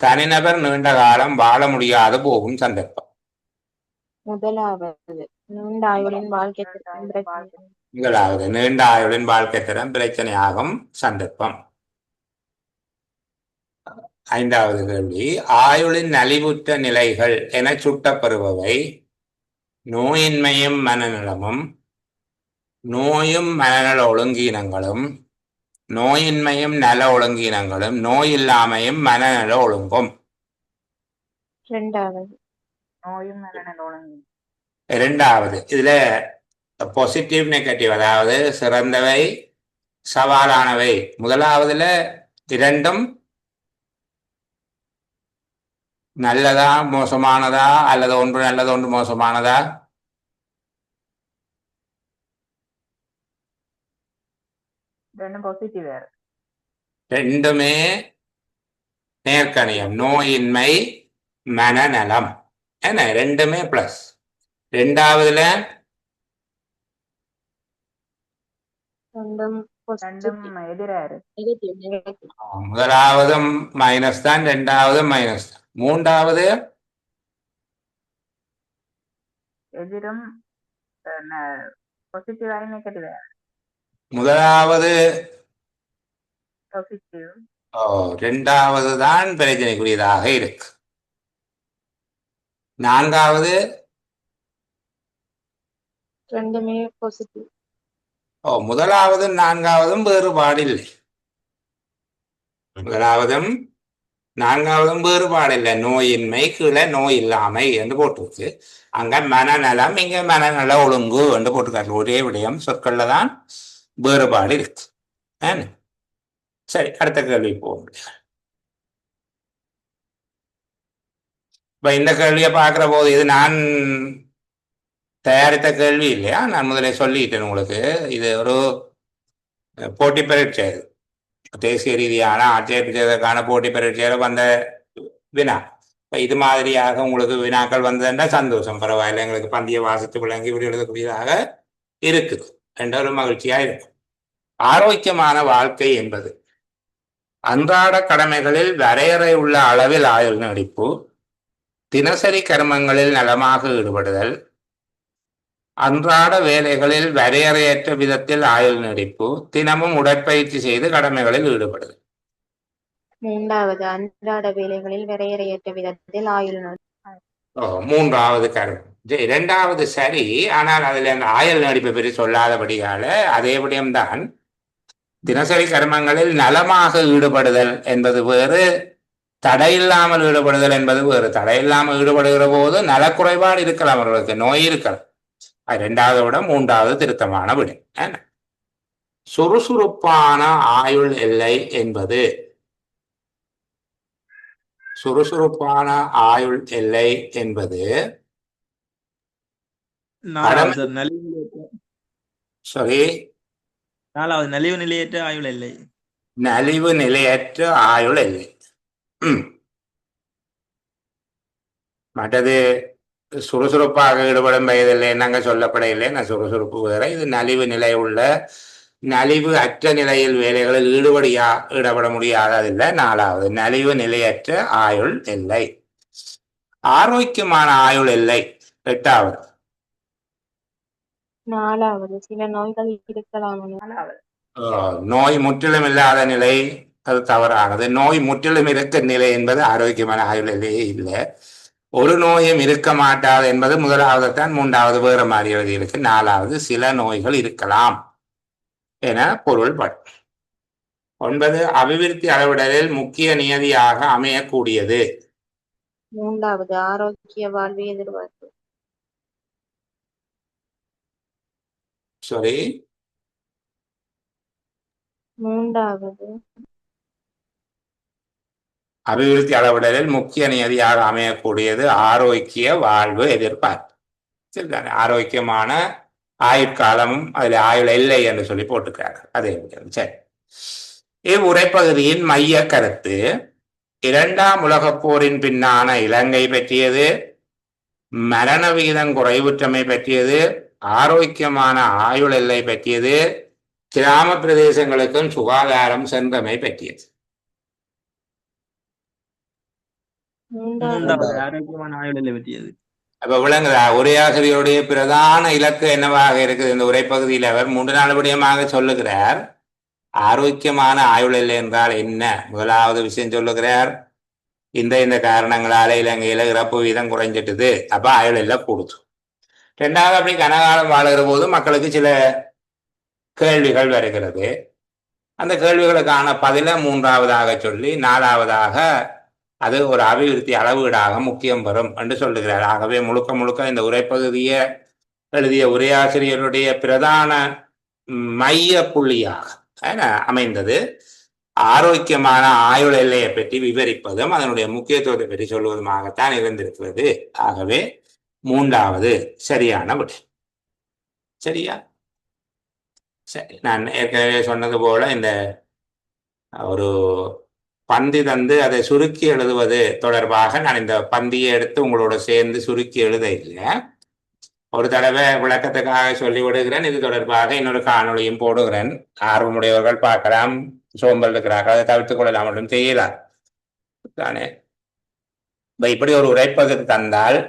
தனிநபர் நீண்ட காலம் வாழ முடியாது போகும் சந்தர்ப்பம். முதலாவது நீண்ட ஆயுளின் வாழ்க்கை முதலாவது நீண்ட ஆயுளின் வாழ்க்கை தரம் பிரச்சனையாகும் சந்தர்ப்பம். ஐந்தாவது கேள்வி, ஆயுளின் நலிவுற்ற நிலைகள் என சுட்டப்பெறுபவை நோயின்மையும் மனநலமும், நோயும் மனநல ஒழுங்கீனங்களும், நோயின்மையும் நல ஒழுங்கீனங்களும், நோய் இல்லாமையும் மனநல ஒழுங்கும். இரண்டாவது இதுல பாசிட்டிவ் நெகட்டிவ், அதாவது சிறந்தவை சவாலானவை. முதலாவதுல இரண்டும் நல்லதா மோசமானதா, அல்லது ஒன்று நல்லது ஒன்று மோசமானதா? ரெண்டுமே நேர்கணியம். நோயின்மை மனநலம் என்ன ரெண்டுமே பிளஸ். ரெண்டாவதுல முதலாவதும் மைனஸ் தான், ரெண்டாவது மைனஸ் தான். மூன்றாவது முதலாவது ரெண்டாவது தான் பிரச்சனைக்குரியதாக இருக்கு. நான்காவது ரெண்டுமே பாசிட்டிவ். முதலாவதும் நான்காவதும் வேறுபாடில்லை. முதலாவதும் நான்காவதும் வேறுபாடில்லை. நோயின்மை கீழே நோய் இல்லாமை என்று போட்டிருக்கு. அங்க மனநலம், இங்க மனநல ஒழுங்கு என்று போட்டிருக்காரு. ஒரே விடயம், சொற்கள்ல தான் வேறுபாடு இருக்கு. சரி, அடுத்த கேள்வி போக முடியாது. இப்ப இந்த கேள்வியை பார்க்கிற போது இது நான் தயாரித்த கேள்வி இல்லையா, நான் முதலே சொல்லிட்டேன் உங்களுக்கு. இது ஒரு போட்டி பரீட்சை, தேசிய ரீதியான ஆட்சேர்ப்பு செய்வதற்கான போட்டி பரீட்சையில வந்த வினா. இப்போ இது மாதிரியாக உங்களுக்கு வினாக்கள் வந்ததுன்னா சந்தோஷம், பரவாயில்லை, எங்களுக்கு பந்திய வாசித்து விளங்கி விட எழுதக்கூடியதாக இருக்குது என்ற ஒரு மகிழ்ச்சியா இருக்கும். ஆரோக்கியமான வாழ்க்கை என்பது அன்றாட கடமைகளில் வரையறை உள்ள அளவில் ஆயுள் நீடிப்பு, தினசரி கர்மங்களில் நலமாக ஈடுபடுதல், அன்றாட வேலைகளில் வரையறையற்ற விதத்தில் ஆயுள் நீடிப்பு, தினமும் உடற்பயிற்சி செய்து கடமைகளில் ஈடுபடுதல். மூன்றாவது அன்றாட வேலைகளில் வரையறையற்ற விதத்தில் ஆயுள் நீடிப்பு. மூன்றாவது கர்மம். இரண்டாவது சரி, ஆனால் அதுல அந்த ஆயுள் நீடிப்பை பற்றி சொல்லாதபடியால அதே விடயம்தான். தினசரி கர்மங்களில் நலமாக ஈடுபடுதல் என்பது வேறு, தடையில்லாமல் ஈடுபடுதல் என்பது வேறு. தடையில்லாமல் ஈடுபடுகிற போது நலக்குறைபாடு இருக்கலாம், அவர்களுக்கு நோய் இருக்கலாம். அது இரண்டாவது விட மூன்றாவது திருத்தமான விட. சுறுசுறுப்பான ஆயுள் எல்லை என்பது, சுறுசுறுப்பான ஆயுள் எல்லை என்பது சரி நாலாவது நலிவு நிலையற்ற ஆயுள் எல்லை. நலிவு நிலையற்ற ஆயுள் எல்லை. மற்றது சுறுசுறுப்பாக ஈடுபடும் வயதில்லை நாங்கள் சொல்லப்படையில்லை. நான் சுறுசுறுப்பு வேற, இது நலிவு நிலை உள்ள நலிவு அற்ற நிலையில் வேலைகளில் ஈடுபட முடியாததில்லை. 4வது, நலிவு நிலையற்ற ஆயுள் எல்லை. ஆரோக்கியமான ஆயுள் எல்லை 8வது. 4வது, சில நோய்கள் இருக்கலாம். நோய் முற்றிலும் இல்லாத நிலை அது தவறானது. நோய் முற்றிலும் இருக்க நிலை என்பது ஆரோக்கியமான ஆயுள் எல்லையே இல்லை. ஒரு நோயும் இருக்க மாட்டாது என்பது 1வது தான். 3வது வேறு மாதிரி எழுதியிருக்கு. 4வது, சில நோய்கள் இருக்கலாம் என பொருள்படும். 9, அபிவிருத்தி அளவிடலில் முக்கிய நியதியாக அமையக்கூடியது. 3வது, ஆரோக்கிய வாழ்வு எதிர்பார்ப்பு. சாரி, 3வது, அபிவிருத்தி அளவிடலில் முக்கிய நியதியாக அமையக்கூடியது ஆரோக்கிய வாழ்வு எதிர்பார்ப்பு. சரிதானே? ஆரோக்கியமான ஆயுட்காலமும் அதில் ஆயுள் எல்லை என்று சொல்லி போட்டுக்கிறாங்க. அதே சரி. இவ்வுரைப்பகுதியின் மைய கருத்து 2ஆம் உலகப் போரின் பின்னான இலங்கை பற்றியது, மரண விகிதம் குறைவுற்றமை பற்றியது, ஆரோக்கியமான ஆயுள் எல்லை பற்றியது, கிராம பிரதேசங்களுக்கும் சுகாதாரம் சென்றமை பற்றியது. 3வது, ஆரோக்கியமான ஆயுள் எல்லை பற்றியது. அப்ப விளங்குதா? உரையாசிரியருடைய பிரதான இலக்கு என்னவாக இருக்குது? இந்த உரைப்பகுதியில் அவர் 3 விடயமாக சொல்லுகிறார். ஆரோக்கியமான ஆயுள் எல்லை என்றால் என்ன? 1வது விஷயம் சொல்லுகிறார், இந்த காரணங்களால இலங்கையில இறப்பு வீதம் குறைஞ்சிட்டுது, அப்ப ஆயுள் எல்லை கூடுது. 2வது, அப்படி கனகாலம் வாழுகிற போது மக்களுக்கு சில கேள்விகள் வருகிறது. அந்த கேள்விகளுக்கான பதில 3வதாக சொல்லி 4வதாக அது ஒரு அபிவிருத்தி அளவீடாக முக்கியம் பெறும் என்று சொல்லுகிறார். ஆகவே முழுக்க இந்த உரைப்பகுதியை எழுதிய உரையாசிரியருடைய பிரதான மைய புள்ளியாக அமைந்தது ஆரோக்கியமான ஆயுள் எல்லையை பற்றி விவரிப்பதும் அதனுடைய முக்கியத்துவத்தை பற்றி சொல்வதுமாகத்தான் இருந்திருக்கிறது. ஆகவே 3வது சரியான விடை. சரியா? சரி, நான் ஏற்கனவே சொன்னது போல இந்த ஒரு பந்தி தந்து அதை சுருக்கி எழுதுவது தொடர்பாக நான் இந்த பந்தியை எடுத்து உங்களோட சேர்ந்து சுருக்கி எழுத இல்லை. ஒரு தடவை விளக்கத்துக்காக சொல்லி விடுகிறேன். இது தொடர்பாக இன்னொரு காணொலியும் போடுகிறேன். ஆர்வமுடையவர்கள் பார்க்கலாம். சோம்பல் இருக்கிறார்கள், அதை தவிர்த்துக் கொள்ளலாம், மட்டும் செய்யலாம் தானே. இப்படி ஒரு உரைப்பகுதி தந்தால்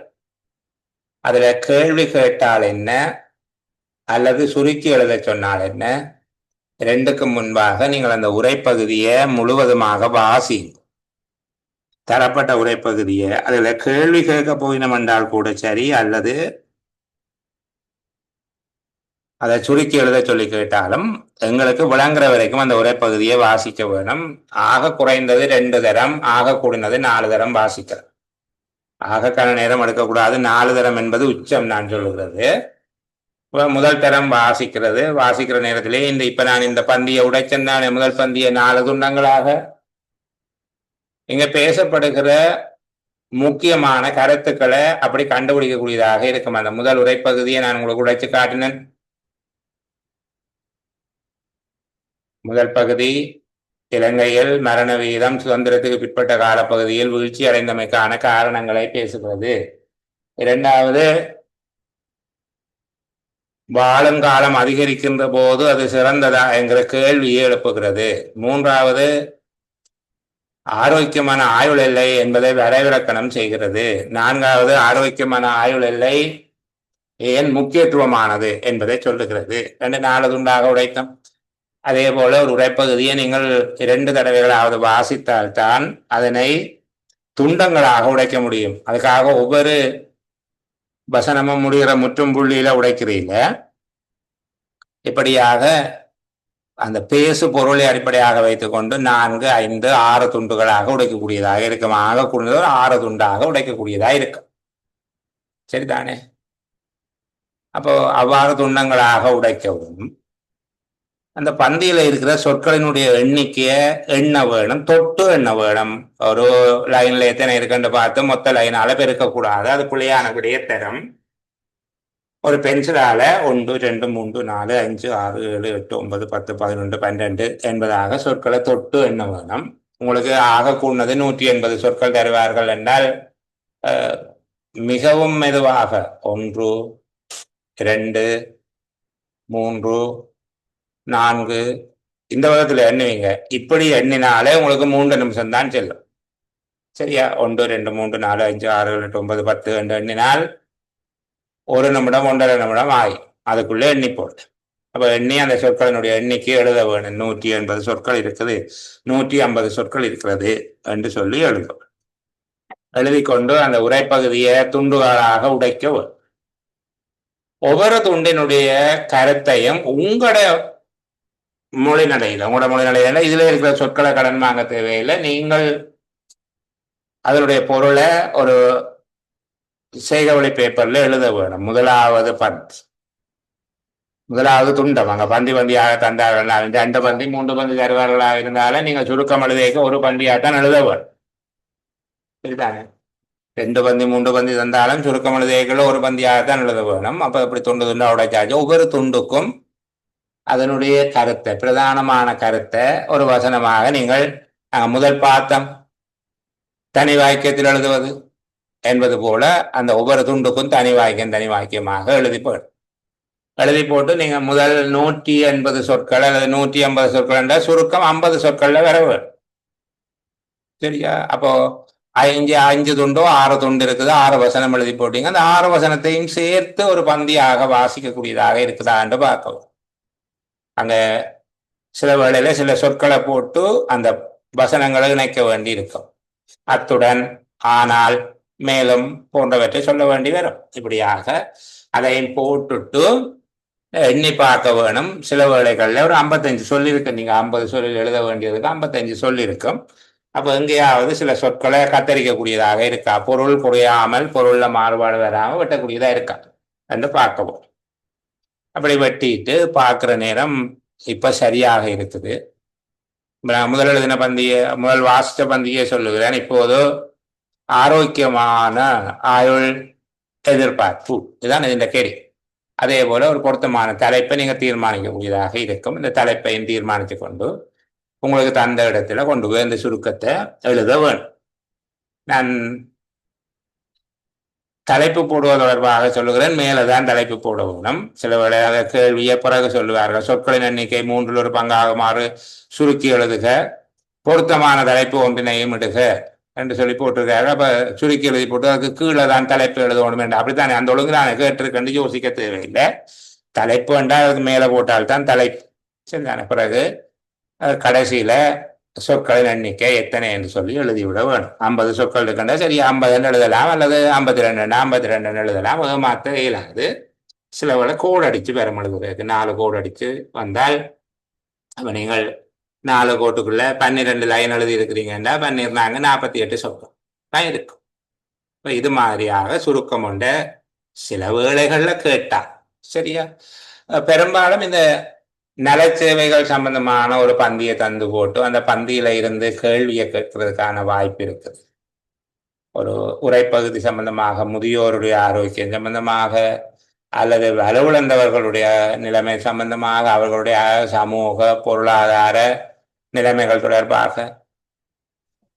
அதுல கேள்வி கேட்டால் என்ன அல்லது சுருக்கி எழுத சொன்னால் என்ன, 2க்கும் முன்பாக நீங்கள் அந்த உரைப்பகுதியை முழுவதுமாக வாசிங்க. தரப்பட்ட உரைப்பகுதியை அதுல கேள்வி கேட்க போயினோம் என்றால் கூட சரி, அல்லது அதை சுருக்கி எழுத சொல்லி கேட்டாலும் எங்களுக்கு விளங்குற வரைக்கும் அந்த உரைப்பகுதியை வாசிக்க வேணும். ஆக குறைந்தது 2 தரம், ஆக கூடினது 4 தரம் வாசிக்கிறேன். ஆகக்கான நேரம் எடுக்கக்கூடாது. 4 தரம் என்பது உச்சம் நான் சொல்லுகிறது. முதல் தரம் வாசிக்கிற நேரத்திலே இப்ப நான் இந்த பந்தியை உடைச்சேன் தானே, முதல் பந்தியை 4 துண்டங்களாக இங்க பேசப்படுகிற முக்கியமான கருத்துக்களை அப்படி கண்டுபிடிக்கக்கூடியதாக இருக்கும். அந்த முதல் உரைப்பகுதியை நான் உங்களுக்கு உடைச்சு காட்டினேன். முதல் பகுதி இலங்கையில் மரண விகிதம் சுதந்திரத்துக்கு பிற்பட்ட காலப்பகுதியில் வீழ்ச்சி அடைந்தமைக்கான காரணங்களை பேசுகிறது. 2வது, வாழும் காலம் அதிகரிக்கின்ற போது அது சிறந்ததா என்கிற கேள்வியை எழுப்புகிறது. 3வது, ஆரோக்கியமான ஆயுள் எல்லை என்பதை வரைவிலக்கணம் செய்கிறது. 4வது, ஆரோக்கியமான ஆயுள் எல்லை ஏன் முக்கியத்துவமானது என்பதை சொல்லுகிறது. 4 துண்டாக உடைத்தோம். அதே போல ஒரு உரைப்பகுதியை நீங்கள் 2 தடவைகளாவது வாசித்தால்தான் அதனை துண்டங்களாக உடைக்க முடியும். அதுக்காக ஒவ்வொரு வசனமும் முடிகிற முற்றும் புள்ளியில உடைக்கிறீங்க. இப்படியாக அந்த பேசு பொருளை அடிப்படையாக வைத்துக்கொண்டு 4, 5, 6 துண்டுகளாக உடைக்கக்கூடியதாக இருக்கும். ஆக கூடியது 6 துண்டாக உடைக்கக்கூடியதாக இருக்கும். சரிதானே? அப்போ அவ்வாறு துண்டங்களாக உடைக்கவும் அந்த பந்தியில இருக்கிற சொற்களினுடைய எண்ணிக்கையை எண்ண வேணும், தொட்டு எண்ண வேணும். ஒரு லைன்ல எத்தனை இருக்குன்னு பார்த்து மொத்த லைனால பெருக்கக்கூடாது. அது பிள்ளையானபடிய தரம். ஒரு பென்சிலால 1, 2, 3, 4, 5, 6, 7, 8, 9, 10, 11, 12 என்பதாக சொற்களை தொட்டு எண்ண வேணும். உங்களுக்கு ஆக கூடது 180 சொற்கள் தருவார்கள் என்றால் மிகவும் மெதுவாக 1, 2, 3, 4 இந்த விதத்துல எண்ணுவீங்க. இப்படி எண்ணினாலே உங்களுக்கு 3 நிமிஷம் தான் செல்லும். சரியா? 1 2 3 4 5 6 7 8 9 10 என்று எண்ணினால் 1 நிமிடம் 1.5 நிமிடம் ஆகி அதுக்குள்ளே எண்ணி போடு. அப்ப எண்ணி அந்த சொற்களினுடைய எண்ணிக்கை எழுத வேணும். 180 சொற்கள் இருக்குது, 150 சொற்கள் இருக்கிறது என்று சொல்லி எழுதும். எழுதி கொண்டு அந்த உரைப்பகுதியை துண்டுகளாக உடைக்க வேணும். ஒவ்வொரு துண்டினுடைய கருத்தையும் உங்களோட மொழிநடையில, உங்களோட மொழிநடையில இதுல இருக்கிற சொற்களை கடன் வாங்க தேவையில்லை. நீங்கள் அதனுடைய பொருளை ஒரு செய்கவழி பேப்பர்ல எழுத வேணும். முதலாவது துண்டம் அங்க பந்தியாக தந்தார்கள். 2 பந்தி 3 பந்தி தருவார்களாக இருந்தாலும் நீங்க சுருக்கம் எழுதிக்க ஒரு பந்தியாகத்தான் எழுத வேணும். சரிதானே? 2 பந்தி 3 பந்தி தந்தாலும் சுருக்கம் எழுதியக்கள ஒரு பந்தியாகத்தான் எழுத வேணும். அப்ப இப்படி துண்டா உடைச்சாச்சு. ஒவ்வொரு துண்டுக்கும் அதனுடைய கருத்தை, பிரதானமான கருத்தை ஒரு வசனமாக நீங்கள் முதல் பாத்தம் தனி வாக்கியத்தில் எழுதுவது என்பது போல அந்த ஒவ்வொரு துண்டுக்கும் தனி வாக்கியமாக எழுதி போட்டு நீங்க முதல் 180 சொற்கள் அல்லது 150 சொற்கள் என்ற சுருக்கம் 50 சொற்கள்ல வர வேணும். சரியா? அப்போ 5 துண்டோ 6 துண்டு இருக்குது, 6 வசனம் எழுதி போட்டீங்க. அந்த 6 வசனத்தையும் சேர்த்து ஒரு பந்தியாக வாசிக்கக்கூடியதாக இருக்குதா என்று பார்க்கவும். அங்க சில வேளையில சில சொற்களை போட்டு அந்த வசனங்களை இணைக்க வேண்டி இருக்கும். அத்துடன், ஆனால், மேலும் போன்றவற்றை சொல்ல வேண்டி வரும். இப்படியாக அதையும் போட்டுட்டு எண்ணி பார்க்க வேணும். சில வேளைகளில் ஒரு 55 சொல்லியிருக்கு. நீங்க 50 சொல்லில் எழுத வேண்டியதுக்கு 55 சொல்லியிருக்கும். அப்போ எங்கேயாவது சில சொற்களை கத்தரிக்கக்கூடியதாக இருக்கா, பொருள் குறையாமல் பொருள்ல மாறுபாடு வராமல் வெட்டக்கூடியதா இருக்கா என்று பார்க்கவும். அப்படி வெட்டிட்டு பார்க்குற நேரம் இப்ப சரியாக இருக்குது. முதல் எழுதின முதல் வாசித்த பந்தியை சொல்லுகிறேன். இப்போது ஆரோக்கியமான ஆயுள் எதிர்பார்ப்பு, இதுதான் இந்த கேள்வி. அதே போல ஒரு பொருத்தமான தலைப்பை நீங்க தீர்மானிக்கக்கூடியதாக இருக்கும். இந்த தலைப்பையும் தீர்மானித்து கொண்டு உங்களுக்கு தந்த இடத்துல கொண்டு போய் இந்த சுருக்கத்தை எழுத வேணும். நான் தலைப்பு போடுவது தொடர்பாக சொல்லுகிறேன். மேலதான் தலைப்பு போட வேணும். சில வேளையாக கேள்வியை பிறகு சொல்லுவார்கள். சொற்களின் எண்ணிக்கை 3 ஒரு பங்காக மாறு, சுருக்கி எழுதுக, பொருத்தமான தலைப்பு ஒன்றினையும் இடுக என்று சொல்லி போட்டிருக்காரு. அப்ப சுருக்கி எழுதி போட்டு அதுக்கு கீழே தான் தலைப்பு எழுதணும் என்று அப்படித்தானே அந்த ஒழுங்கு நான் கேட்டிருக்கேன். யோசிக்க தேவையில்லை. தலைப்பு என்றால் அதுக்கு மேலே போட்டால்தான் தலைப்பு. சரிதானே? பிறகு கடைசியில சொற்களின் எண்ணிக்கை எத்தனை என்று சொல்லி எழுதிவிட வேணும். 50 சொற்கள் இருக்கின்ற சரி 50 எழுதலாம், அல்லது 52 எழுதலாம். அது மாற்ற இயலாது. சில வேளை கோடு அடிச்சு பெறம் எழுதுறதுக்கு 4 கோடு அடிச்சு வந்தால், அப்ப நீங்கள் 4 கோட்டுக்குள்ள 12 லைன் எழுதி இருக்கிறீங்கன்னா பண்ணிருந்தாங்க 48 சொற்கள் தான் இருக்கும். இப்போ இது மாதிரியாக சுருக்கம் கொண்ட சில வேளைகள்ல கேட்டா சரியா. பெரும்பாலும் இந்த நலச்சேவைகள் சம்பந்தமான ஒரு பந்தியை தந்து போட்டு அந்த பந்தியில இருந்து கேள்வியை கேட்கறதுக்கான வாய்ப்பு இருக்குது. ஒரு உரைப்பகுதி சம்பந்தமாக, முதியோருடைய ஆரோக்கியம் சம்பந்தமாக, அல்லது வலுவிழந்தவர்களுடைய நிலைமை சம்பந்தமாக, அவர்களுடைய சமூக பொருளாதார நிலைமைகள் தொடர்பாக,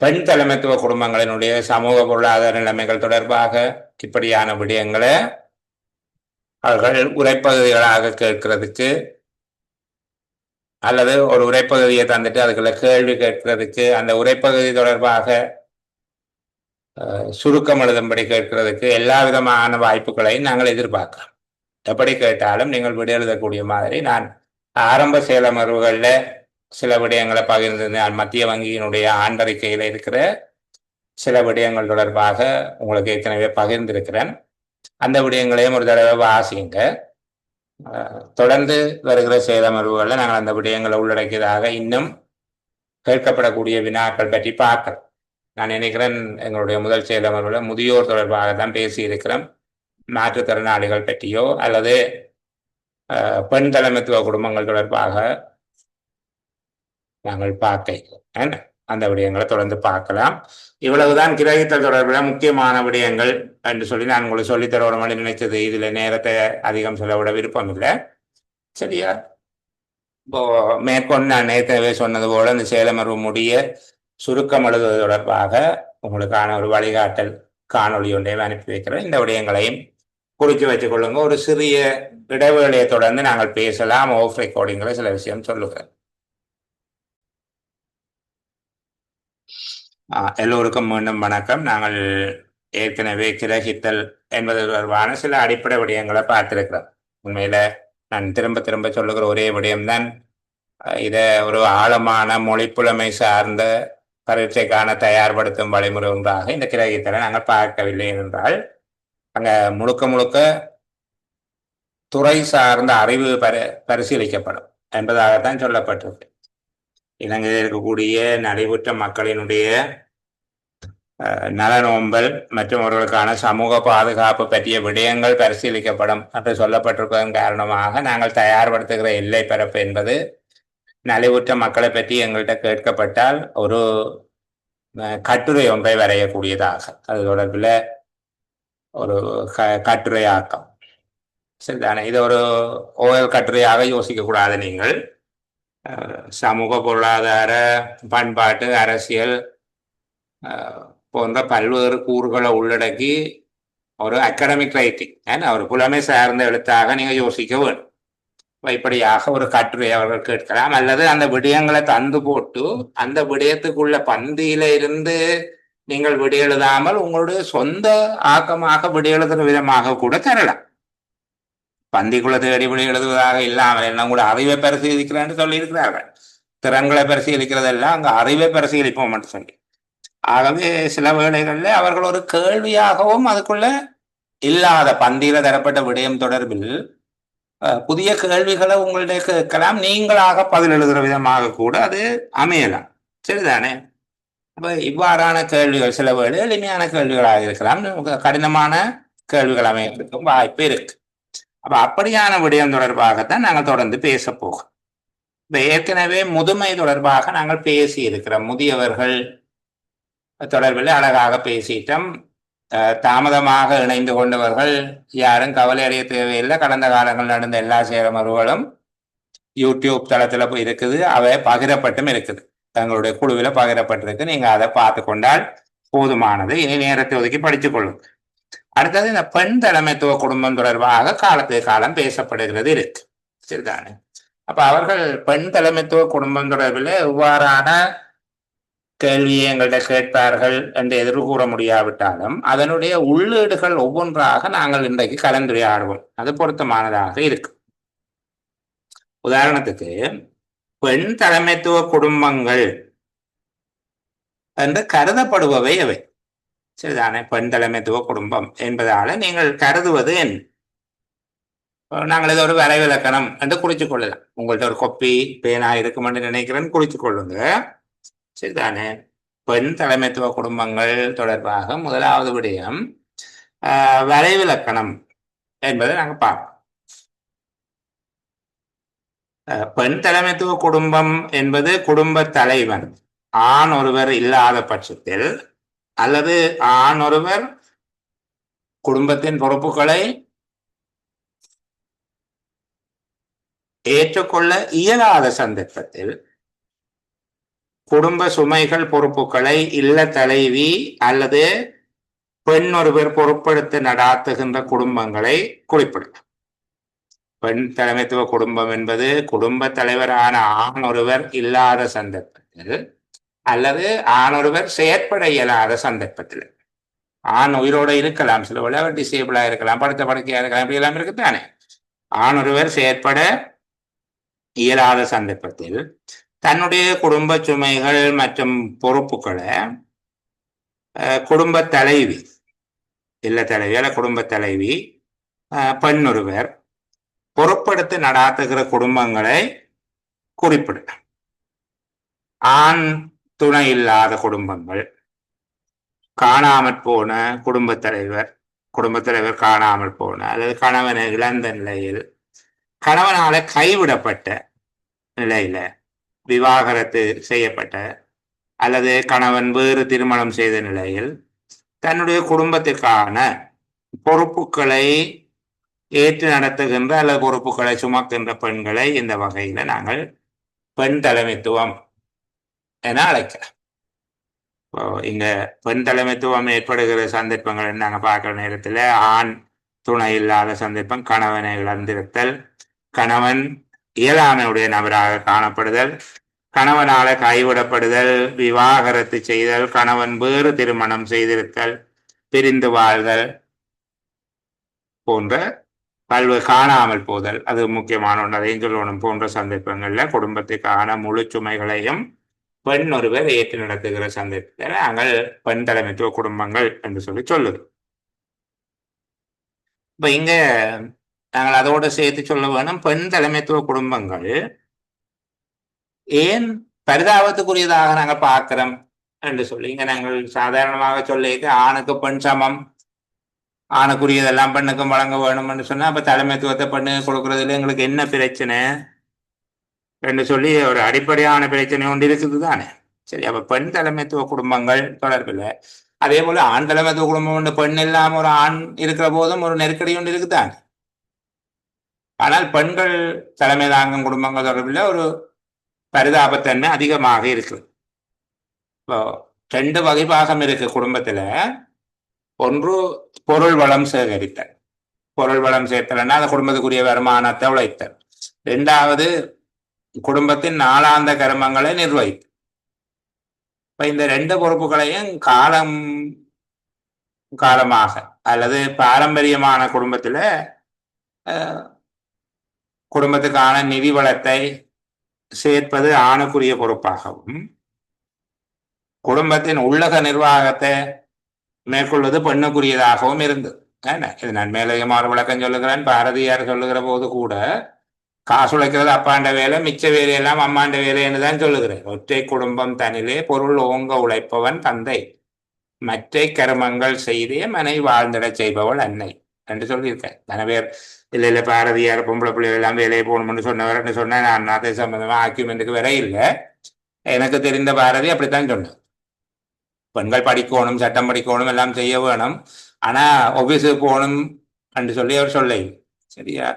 பெண் தலைமைத்துவ குடும்பங்களினுடைய சமூக பொருளாதார நிலைமைகள் தொடர்பாக, இப்படியான விடயங்களை அவர்கள் உரைப்பகுதிகளாக கேட்கறதுக்கு, அல்லது ஒரு உரைப்பகுதியை தந்துட்டு அதுக்குள்ள கேள்வி கேட்கறதுக்கு, அந்த உரைப்பகுதி தொடர்பாக சுருக்கம் எழுதும்படி கேட்கறதுக்கு எல்லா விதமான வாய்ப்புகளையும் நாங்கள் எதிர்பார்க்கிறோம். எப்படி கேட்டாலும் நீங்கள் விட எழுதக்கூடிய மாதிரி நான் ஆரம்ப செயலமர்வுகளில் சில விடயங்களை பகிர்ந்திருந்தேன். மத்திய வங்கியினுடைய ஆண்டறிக்கையில் இருக்கிற சில விடயங்கள் தொடர்பாக உங்களுக்கு ஏற்கனவே பகிர்ந்திருக்கிறேன். அந்த விடயங்களையும் ஒரு தடவை வாசிங்க. தொடர்ந்து வருகிற செயலமர்வுகளில் நாங்கள் அந்த விடயங்களை உள்ளடக்கியதாக இன்னும் கேட்கப்படக்கூடிய வினாக்கள் பற்றி பார்க்கிறோம். நான் நினைக்கிறேன் எங்களுடைய முதல் செயலமர்வில் முதியோர் தொடர்பாக தான் பேசியிருக்கிறோம். மாற்றுத்திறனாளிகள் பற்றியோ அல்லது பெண் தலைமைத்துவ குடும்பங்கள் தொடர்பாக நாங்கள் பார்க்க அந்த விடயங்களை தொடர்ந்து பார்க்கலாம். இவ்வளவுதான் கிரகித்தல் தொடர்பில் முக்கியமான விடயங்கள் என்று சொல்லி நான் உங்களுக்கு சொல்லித்தர ஒரு மணி நினைச்சது. இதுல நேரத்தை அதிகம் செலவிட விருப்பம் இல்லை. சரியா? இப்போ மேற்கொண்டு நான் நேரத்தவே சொன்னது போல இந்த செயலமர்வு முடிய சுருக்கம் எழுதுவது தொடர்பாக உங்களுக்கான ஒரு வழிகாட்டல் காணொலி ஒன்றையும் அனுப்பி வைக்கிறேன். இந்த விடயங்களையும் குறித்து வச்சுக்கொள்ளுங்க. ஒரு சிறிய இடைவேளையை தொடர்ந்து நாங்கள் பேசலாம். ஆஃப் ரெக்கார்டிங்கில் சில விஷயம் சொல்லுகிறேன். எல்லோருக்கும் மீண்டும் வணக்கம். நாங்கள் ஏற்கனவே கிரகித்தல் என்பது தொடர்பான சில அடிப்படை விடயங்களை பார்த்திருக்கிறோம். உண்மையில நான் திரும்ப திரும்ப சொல்லுகிற ஒரே விடயம்தான், இதை ஒரு ஆழமான மொழிப்புலமை சார்ந்த பரீட்சைக்கான தயார்படுத்தும் வழிமுறை ஒன்றாக இந்த கிரகித்தலை நாங்கள் பார்க்கவில்லை என்றால், அங்கே முழுக்க முழுக்க துறை சார்ந்த அறிவு பரிசீலிக்கப்படும் என்பதாகத்தான் சொல்லப்பட்டிருக்கு. இலங்கையில் இருக்கக்கூடிய நலிவுற்ற மக்களினுடைய நலனோம்பல் மற்றும் அவர்களுக்கான சமூக பாதுகாப்பு பற்றிய விடயங்கள் பரிசீலிக்கப்படும் என்று சொல்லப்பட்டிருப்பதன் காரணமாக நாங்கள் தயார்படுத்துகிற எல்லை பரப்பு என்பது நலிவுற்ற மக்களை பற்றி எங்கள்கிட்ட கேட்கப்பட்டால் ஒரு கட்டுரை ஒன்றை வரையக்கூடியதாக, அது தொடர்பில் ஒரு கட்டுரையாக்கம். சரிதானே? இது ஒரு ஓயல் கட்டுரையாக யோசிக்கக்கூடாது. நீங்கள் சமூக பொருளாதார பண்பாட்டு அரசியல் போன்ற பல்வேறு கூறுகளை உள்ளடக்கி ஒரு அகாடமிக் ரைட்டிங் ஒரு புலமை சார்ந்த எழுத்தாக நீங்கள் யோசிக்க வேண்டும். இப்படியாக ஒரு கட்டுரை அவர்கள் கேட்கலாம், அல்லது அந்த விடயங்களை தந்து போட்டு அந்த விடயத்துக்குள்ள பந்தியில இருந்து நீங்கள் விடை எழுதாமல் உங்களுடைய சொந்த ஆக்கமாக விடை எழுதுகிற விதமாக கூட தரலாம். பந்திக்குள்ள தேடி விடை எழுதுவதாக இல்லாமல் எல்லாம் கூட அறிவை பரிசீலிக்கிறேன்னு சொல்லியிருக்கிறார்கள். திறன்களை பரிசீலிக்கிறதெல்லாம் அங்கே அறிவை பரிசீலிப்போம் என்று சொல்லி. ஆகவே சில வேளைகளில் அவர்கள் ஒரு கேள்வியாகவும் அதுக்குள்ள இல்லாத பந்தியில தரப்பட்ட விடயம் தொடர்பில் புதிய கேள்விகளை உங்களுடைய கேட்கலாம். நீங்களாக பதில் எழுதுகிற விதமாக கூட அது அமையலாம். சரிதானே? அப்ப இவ்வாறான கேள்விகள் சில வேளை எளிமையான கேள்விகளாக இருக்கலாம், கடினமான கேள்விகள் அமையறதுக்கும் வாய்ப்பு இருக்கு. அப்ப அப்படியான விடயம் தொடர்பாகத்தான் நாங்கள் தொடர்ந்து பேச போகிறோம். இப்ப ஏற்கனவே முதுமை தொடர்பாக நாங்கள் பேசி இருக்கிறோம். முதியவர்கள் தொடர்பில் அழகாக பேசிட்டோம். தாமதமாக இணைந்து கொண்டவர்கள் யாரும் கவலை அடைய தேவையில்லை. கடந்த காலங்கள் நடந்த எல்லா சேரமறுகளும் யூடியூப் தளத்துல போய் இருக்குது, அவை பகிரப்பட்டும் இருக்குது, தங்களுடைய குழுவில் பகிரப்பட்டிருக்கு. நீங்க அதை பார்த்து கொண்டால் போதுமானது. இனி நேரத்தை ஒதுக்கி படித்துக் கொள்ளும். அடுத்தது இந்த பெண் தலைமைத்துவ குடும்பம் தொடர்பாக காலத்துக்கு காலம் பேசப்படுகிறது இருக்கு. சரிதானே? அப்ப அவர்கள் பெண் தலைமைத்துவ குடும்பம் தொடர்பில் எவ்வாறான கேள்வியை எங்கள்கிட்ட கேட்பார்கள் என்று எதிர்கூற முடியாவிட்டாலும் அதனுடைய உள்ளீடுகள் ஒவ்வொன்றாக நாங்கள் இன்றைக்கு கலந்துரையாடுவோம். அது பொருத்தமானதாக இருக்கு. உதாரணத்துக்கு, பெண் தலைமைத்துவ குடும்பங்கள் என்று கருதப்படுபவை அவை. சரிதானே? பெண் தலைமைத்துவ குடும்பம் என்பதால நீங்கள் கருதுவது என்ன? நாங்கள் இதை ஒரு வரைவிலக்கணம் என்று குறித்துக் கொள்ளலாம். உங்கள்கிட்ட ஒரு கொப்பி பேனா இருக்கும் என்று நினைக்கிறேன்னு குறித்துக் கொள்ளுங்க. சரிதானே? பெண் தலைமைத்துவ குடும்பங்கள் தொடர்பாக முதலாவது விடயம் வரைவிலக்கணம் என்பதை நாங்கள் பார்ப்போம். பெண் தலைமைத்துவ குடும்பம் என்பது குடும்ப தலைவன் ஆண் ஒருவர் இல்லாத பட்சத்தில், அல்லது ஆண் ஒருவர் குடும்பத்தின் பொறுப்புகளை ஏற்றுக்கொள்ள இயலாத சந்தர்ப்பத்தில் குடும்ப சுமைகள் பொறுப்புகளை இல்ல தலைவி அல்லது பெண் ஒருவர் பொறுப்படுத்தி நடாத்துகின்ற குடும்பங்களை குறிப்பிடலாம். பெண் தலைமைத்துவ குடும்பம் என்பது குடும்ப தலைவரான ஆண் ஒருவர் இல்லாத சந்தர்ப்பத்தில், அல்லது ஆண் ஒருவர் செயற்பட இயலாத சந்தர்ப்பத்தில். ஆண் உயிரோடு இருக்கலாம், சில வேளை அவர் டிசேபிளா இருக்கலாம், படுத்த படுக்கையா இருக்கலாம், இப்படி எல்லாம் இருக்குத்தானே. ஆண் ஒருவர் செயற்பட இயலாத சந்தர்ப்பத்தில் தன்னுடைய குடும்ப சுமைகள் மற்றும் பொறுப்புகளை குடும்ப தலைவி, இல்ல தலைவி அல்ல குடும்ப தலைவி பெண் ஒருவர் பொறுப்படுத்தி நடாத்துகிற குடும்பங்களை குறிப்பிட. ஆண் துணை இல்லாத குடும்பங்கள், காணாமற் போன குடும்பத் தலைவர் காணாமல் போன, அல்லது கணவனை இழந்த நிலையில், கணவனால கைவிடப்பட்ட நிலையில, விவாகரத்து செய்யப்பட்ட அல்லது கணவன் வேறு திருமணம் செய்த நிலையில் தன்னுடைய குடும்பத்திற்கான பொறுப்புகளை ஏற்று நடத்துகின்ற அல்லது பொறுப்புகளை சுமக்கின்ற பெண்களை இந்த வகையில நாங்கள் பெண் தலைமைத்துவம் என அழைக்கலாம். இங்க பெண் தலைமைத்துவம் ஏற்படுகிற சந்தர்ப்பங்களை நாங்கள் பார்க்கிற நேரத்துல ஆண் துணை இல்லாத சந்தர்ப்பம், கணவனை இழந்திருத்தல், கணவன் இயலாமையுடைய நபராக காணப்படுதல், கணவனால கைவிடப்படுதல், விவாகரத்து செய்தல், கணவன் வேறு திருமணம் செய்திருத்தல், பிரிந்து வாழ்தல் போன்ற பல்வேறு காணாமல் போதல், அது முக்கியமான ஒன்று, அதையும் சொல்லணும். போன்ற சந்தர்ப்பங்கள்ல குடும்பத்துக்கான முழு சுமைகளையும் பெண் ஒருவர் ஏற்று நடத்துகிற சந்தர்ப்பத்தில் நாங்கள் பெண் தலைமைத்துவ குடும்பங்கள் என்று சொல்லி சொல்லுது. இப்ப இங்க நாங்கள் அதோட சேர்த்து சொல்ல வேணும், பெண் தலைமைத்துவ குடும்பங்கள் ஏன் பரிதாபத்துக்குரியதாக நாங்கள் பார்க்கிறோம் என்று சொல்லி இங்க நாங்கள் சாதாரணமாக சொல்லிட்டு ஆணுக்கு பெண் சமம், ஆணுக்குரியதெல்லாம் பெண்ணுக்கும் வழங்க வேணும்னு சொன்னா அப்ப தலைமைத்துவத்தை பெண்ணு கொடுக்கறதுல எங்களுக்கு என்ன பிரச்சனை என்று சொல்லி ஒரு அடிப்படையான பிரச்சனை ஒன்று இருக்குது தானே. சரி, அப்ப பெண் தலைமைத்துவ குடும்பங்கள் தொடர்பில் அதே போல ஆண் தலைமைத்துவ குடும்பம் ஒன்று, பெண் இல்லாம ஒரு ஆண் இருக்கிற போதும் ஒரு நெருக்கடி ஒன்று இருக்குதானே. ஆனால் பெண்கள் தலைமை தாங்கும் குடும்பங்கள் தொடர்பில் ஒரு பரிதாபத்தன்மை அதிகமாக இருக்கு. இப்போ 2 வகைபாகம் இருக்கு குடும்பத்துல. ஒன்று பொருள் வளம் சேகரித்தல், பொருள் வளம் சேர்த்தல்னா அந்த குடும்பத்துக்குரிய வருமானத்தை உழைத்தல். 2வது குடும்பத்தின் நாளாந்த கர்மங்களை நிர்வகித்தல். இப்ப இந்த 2 பொறுப்புகளையும் காலமாக அல்லது பாரம்பரியமான குடும்பத்துல குடும்பத்துக்கான நிதி வளத்தை சேர்ப்பது ஆணுக்குரிய பொறுப்பாகவும், குடும்பத்தின் உள்ளக நிர்வாகத்தை மேற்கொள்வது பெண்ணுக்குரியதாகவும் இருந்தது. இது நான் மேலதிகமான விளக்கம் சொல்லுகிறேன். பாரதியார் சொல்லுகிற போது கூட காசு உழைக்கிறது அப்பாண்ட வேலை, மிச்ச வேலையெல்லாம் அம்மாண்ட வேலைன்னு தான் சொல்லுகிறேன். ஒற்றை குடும்பம் தனிலே பொருள் ஓங்க உழைப்பவன் தந்தை, மற்றை கர்மங்கள் செய்தே மனை வாழ்ந்திட செய்பவள் அன்னை என்று சொல்லியிருக்கேன். நிறைய பேர் இல்ல பாரதியார் பொம்பளை பிள்ளைகள் எல்லாம் வேலையை போகணும்னு சொன்னவர் சொன்னேன். நான் அதே சம்பந்தமா ஆர்கியூமெண்ட்டுக்கு வர இல்லை. எனக்கு தெரிந்த பாரதி அப்படித்தான் சொன்னேன். பெண்கள் படிக்கணும், சட்டம் படிக்கணும், எல்லாம் செய்ய வேணும், ஆனா ஆபீஸுக்கு போகணும் என்று சொல்லி அவர் சொல்ல. சரியா,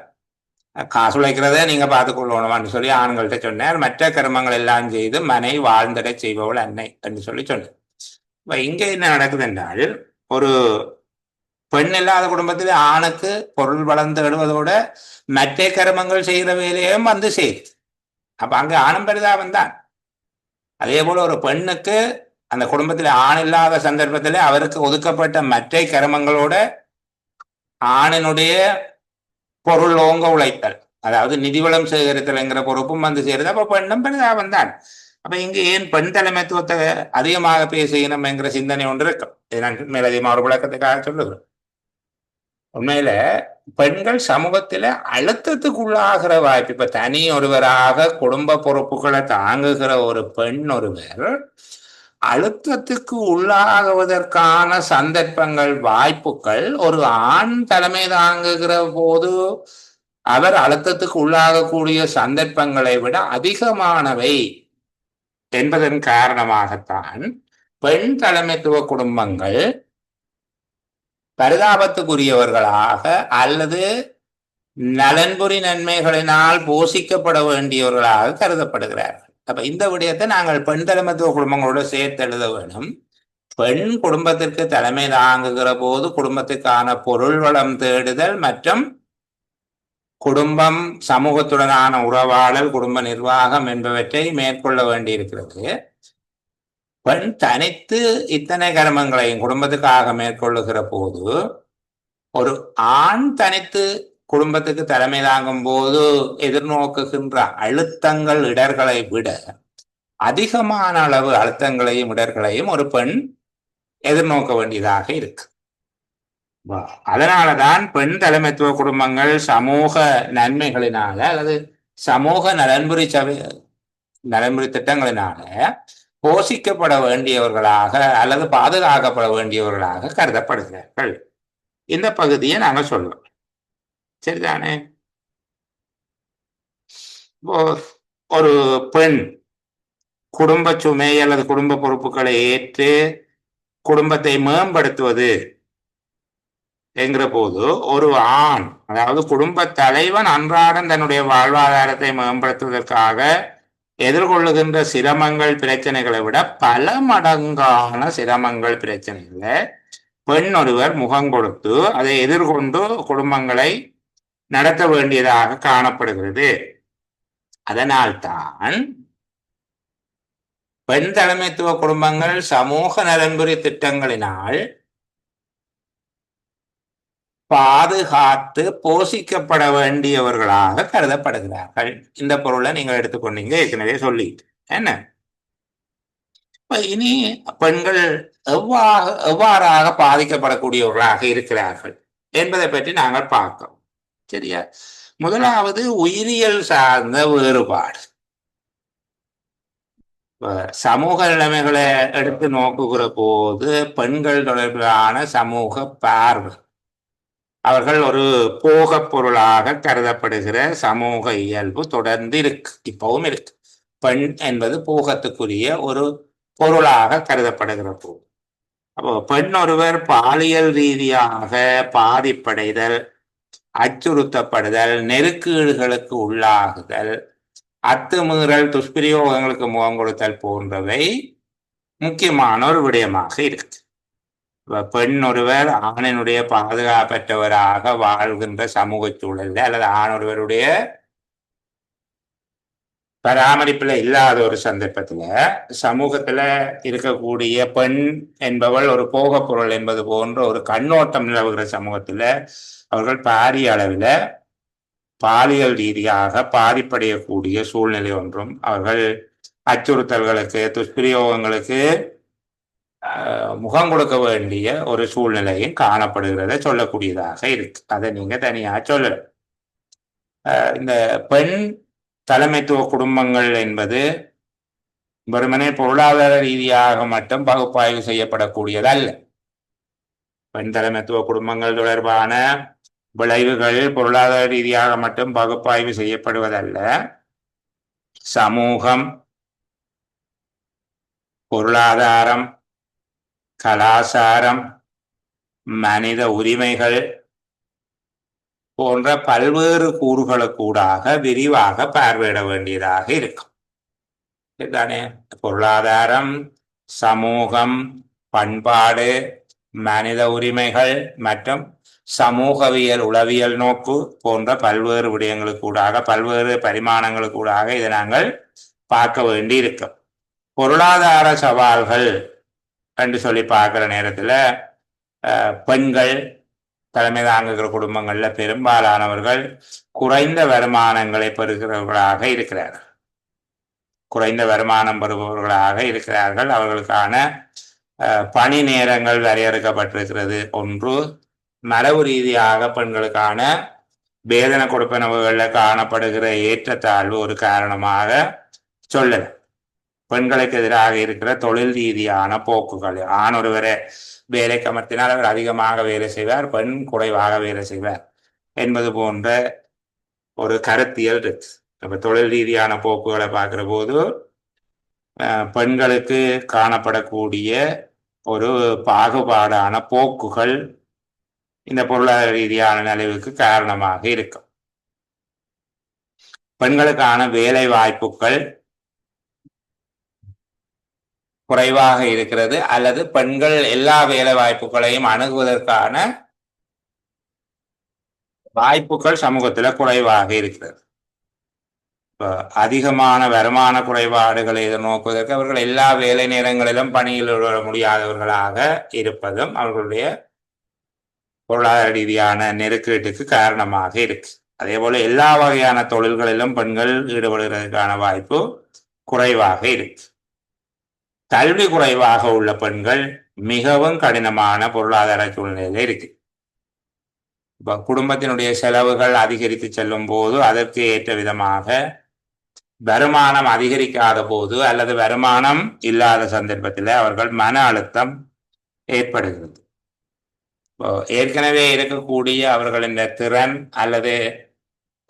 காசு உழைக்கிறத நீங்க பார்த்துக்கொள்ளணும்னு சொல்லி ஆண்கள்கிட்ட சொன்னார். மற்ற கர்மங்கள் எல்லாம் செய்து மனை வாழ்ந்திட செய்பவள் அன்னை என்று சொல்லி சொன்னார். இப்ப இங்க என்ன நடக்குது என்றால், ஒரு பெண் இல்லாத குடும்பத்தில் ஆணுக்கு பொருள் வளர்ந்து விடுவதோட மற்ற கர்மங்கள் செய்கிற வேலையும் வந்து செய்யுது. அப்ப அங்க ஆணும் பரிதாபம் தான். அதே போல ஒரு பெண்ணுக்கு அந்த குடும்பத்தில் ஆண் இல்லாத சந்தர்ப்பத்தில் அவருக்கு ஒதுக்கப்பட்ட மற்ற கர்மங்களோட ஆணினுடைய பொருள் ஓங்க உழைத்தல், அதாவது நிதிவளம் சேகரித்தல்ங்கிற பொறுப்பும் வந்து சேருது. அப்ப பெண்ணும் பரிதாபம் தான். அப்ப இங்க ஏன் பெண் தலைமைத்துவத்தை அதிகமாக பேசணும் என்கிற சிந்தனை ஒன்று இருக்கும். இது நான் மேலதிகமாக ஒரு விளக்கத்துக்காக சொல்லுகிறேன். உண்மையில பெண்கள் சமூகத்தில அழுத்தத்துக்குள்ளாகிற வாய்ப்பு, இப்ப தனி ஒருவராக குடும்ப பொறுப்புகளை தாங்குகிற ஒரு பெண் ஒருவர் அழுத்தத்துக்கு உள்ளாகுவதற்கான சந்தர்ப்பங்கள், வாய்ப்புகள் ஒரு ஆண் தலைமை தாங்குகிற போது அவர் அழுத்தத்துக்கு உள்ளாகக்கூடிய சந்தர்ப்பங்களை விட அதிகமானவை என்பதன் காரணமாகத்தான் பெண் தலைமைத்துவ குடும்பங்கள் பரிதாபத்துக்குரியவர்களாக அல்லது நலன்புரி நன்மைகளினால் போஷிக்கப்பட வேண்டியவர்களாக கருதப்படுகிறார்கள். அப்ப இந்த விடயத்தை நாங்கள் பெண் தலைமைத்துவ குடும்பங்களோட சேர்த்து எழுத வேணும். பெண் குடும்பத்திற்கு தலைமை தாங்குகிற போது குடும்பத்துக்கான பொருள் வளம் தேடுதல் மற்றும் குடும்பம், சமூகத்துடனான உறவாடல், குடும்ப நிர்வாகம் என்பவற்றை மேற்கொள்ள வேண்டியிருக்கிறது. பெண் தனித்து இத்தனை கர்மங்களையும் குடும்பத்துக்காக மேற்கொள்ளுகிற போது, ஒரு ஆண் தனித்து குடும்பத்துக்கு தலைமை தாங்கும் போது எதிர்நோக்குகின்ற அழுத்தங்கள், இடர்களை விட அதிகமான அளவு அழுத்தங்களையும் இடர்களையும் ஒரு பெண் எதிர்நோக்க வேண்டியதாக இருக்கு. அதனாலதான் பெண் தலைமைத்துவ குடும்பங்கள் சமூக நன்மைகளினால அல்லது சமூக நலன்புரி திட்டங்களினால போஷிக்கப்பட வேண்டியவர்களாக அல்லது பாதுகாக்கப்பட வேண்டியவர்களாக கருதப்படுகிறார்கள். இந்த பகுதியை நாங்கள் சொல்லுவோம். சரிதானே? ஒரு பெண் குடும்ப சுமை அல்லது குடும்ப பொறுப்புகளை ஏற்று குடும்பத்தை மேம்படுத்துவது என்கிற போது, ஒரு ஆண், அதாவது குடும்ப தலைவன் அன்றாடம் தன்னுடைய வாழ்வாதாரத்தை மேம்படுத்துவதற்காக எதிர்கொள்ளுகின்ற சிரமங்கள், பிரச்சனைகளை விட பல மடங்கான சிரமங்கள், பிரச்சனைகளை பெண் ஒருவர் முகம் கொடுத்து அதை எதிர்கொண்டு குடும்பங்களை நடத்த வேண்டியதாக காணப்படுகிறது. அதனால்தான் பெண் தலைமைத்துவ குடும்பங்கள் சமூக நலன்புரி திட்டங்களினால் பாதுகாத்து போஷிக்கப்பட வேண்டியவர்களாக கருதப்படுகிறார்கள். இந்த பொருளை நீங்கள் எடுத்துக்கொண்டீங்க, ஏற்கனவே சொல்லிட்டு என்ன. இனி பெண்கள் எவ்வாறாக பாதிக்கப்படக்கூடியவர்களாக இருக்கிறார்கள் என்பதை பற்றி நாங்கள் பார்க்கிறோம். சரியா? முதலாவது உயிரியல் சார்ந்த வேறுபாடு. சமூக நிலைமைகளை எடுத்து நோக்குகிற போது பெண்கள் தொடர்பிலான சமூக பார்வை, அவர்கள் ஒரு போகப் பொருளாக கருதப்படுகிற சமூக இயல்பு தொடர்ந்து இருக்கு, இப்பவும் இருக்கு. பெண் என்பது போகத்துக்குரிய ஒரு பொருளாக கருதப்படுகிற போது, அப்போ பெண் ஒருவர் பாலியல் ரீதியாக பாதிப்படைதல், அச்சுறுத்தப்படுதல், நெருக்கீடுகளுக்கு உள்ளாகுதல், அத்துமீறல், துஷ்பிரயோகங்களுக்கு முகம் கொடுத்தல் போன்றவை முக்கியமான ஒரு விடயமாக இருக்கு. பெண் ஒருவர் ஆணினுடைய பாதுகாப்பற்றவராக வாழ்கின்ற சமூக சூழல்ல அல்லது ஆண் ஒருவருடைய பராமரிப்புல இல்லாத ஒரு சந்தர்ப்பத்துல சமூகத்துல இருக்கக்கூடிய பெண் என்பவள் ஒரு போகப் பொருள் என்பது போன்ற ஒரு கண்ணோட்டம் நிலவுகிற சமூகத்துல அவர்கள் பாரிய அளவில் பாலியல் ரீதியாக பாதிப்படையக்கூடிய சூழ்நிலை ஒன்றும், அவர்கள் அச்சுறுத்தல்களுக்கு, துஷ்பிரயோகங்களுக்கு முகம் கொடுக்க வேண்டிய ஒரு சூழ்நிலையும் காணப்படுகிறத சொல்லக்கூடியதாக இருக்கு. அதை நீங்க தனியா சொல்லல. இந்த பெண் தலைமைத்துவ குடும்பங்கள் என்பது வெறுமனே பொருளாதார ரீதியாக மட்டும் பகுப்பாய்வு செய்யப்படக்கூடியதல்ல. பெண் தலைமைத்துவ குடும்பங்கள் தொடர்பான விளைவுகள் பொருளாதார ரீதியாக மட்டும் பகுப்பாய்வு செய்யப்படுவதல்ல. சமூகம், பொருளாதாரம், கலாச்சாரம், மனித உரிமைகள் போன்ற பல்வேறு கூறுகளுக்கூடாக விரிவாக பார்வையிட வேண்டியதாக இருக்கும். இதுதானே பொருளாதாரம், சமூகம், பண்பாடு, மனித உரிமைகள் மற்றும் சமூகவியல், உளவியல் நோக்கு போன்ற பல்வேறு விடயங்களுக்கூடாக, பல்வேறு பரிமாணங்களுக்கூடாக இதை நாங்கள் பார்க்க வேண்டி இருக்கும். பொருளாதார சவால்கள் என்று சொல்லி பார்க்குற நேரத்தில் பெண்கள் தலைமை தாங்குகிற குடும்பங்கள்ல பெரும்பாலானவர்கள் குறைந்த வருமானங்களை பெறுகிறவர்களாக இருக்கிறார்கள். குறைந்த வருமானம் பெறுபவர்களாக இருக்கிறார்கள். அவர்களுக்கான பணி நேரங்கள் வரையறுக்கப்பட்டிருக்கிறது. ஒன்று, மரபு ரீதியாக பெண்களுக்கான வேதனை கொடுப்பனவுகளில் காணப்படுகிற ஏற்றத்தாழ்வு ஒரு காரணமாக சொல்லலாம். பெண்களுக்கு எதிராக இருக்கிற தொழில் ரீதியான போக்குகள், ஆண் ஒருவரை வேலைக்கு அமர்த்தினால் அவர் அதிகமாக வேலை செய்வார், பெண் குறைவாக வேலை செய்வார் என்பது போன்ற ஒரு கருத்தியல் இருக்கு. இப்ப தொழில் ரீதியான போக்குகளை பார்க்கிற போது பெண்களுக்கு காணப்படக்கூடிய ஒரு பாகுபாடான போக்குகள் இந்த பொருளாதார ரீதியான நிலைவுக்கு காரணமாக இருக்கும். பெண்களுக்கான வேலை வாய்ப்புகள் குறைவாக இருக்கிறது, அல்லது பெண்கள் எல்லா வேலை வாய்ப்புகளையும் அணுகுவதற்கான வாய்ப்புகள் சமூகத்துல குறைவாக இருக்கிறது. அதிகமான வருமான குறைபாடுகளை எதிர்நோக்குவதற்கு அவர்கள் எல்லா வேலை நேரங்களிலும் பணியில் விட முடியாதவர்களாக இருப்பதும் அவர்களுடைய பொருளாதார ரீதியான நெருக்கீட்டுக்கு காரணமாக இருக்கு. அதே போல எல்லா வகையான தொழில்களிலும் பெண்கள் ஈடுபடுவதற்கான வாய்ப்பு குறைவாக இருக்கு. கல்வி குறைவாக உள்ள பெண்கள் மிகவும் கடினமான பொருளாதார சூழ்நிலையில இருக்கு. இப்ப குடும்பத்தினுடைய செலவுகள் அதிகரித்து செல்லும் போது அதற்கு ஏற்ற விதமாக வருமானம் அதிகரிக்காத போது அல்லது வருமானம் இல்லாத சந்தர்ப்பத்தில் அவர்கள் மன அழுத்தம் ஏற்படுகிறது. ஏற்கனவே இருக்கக்கூடிய அவர்களின் திறன் அல்லது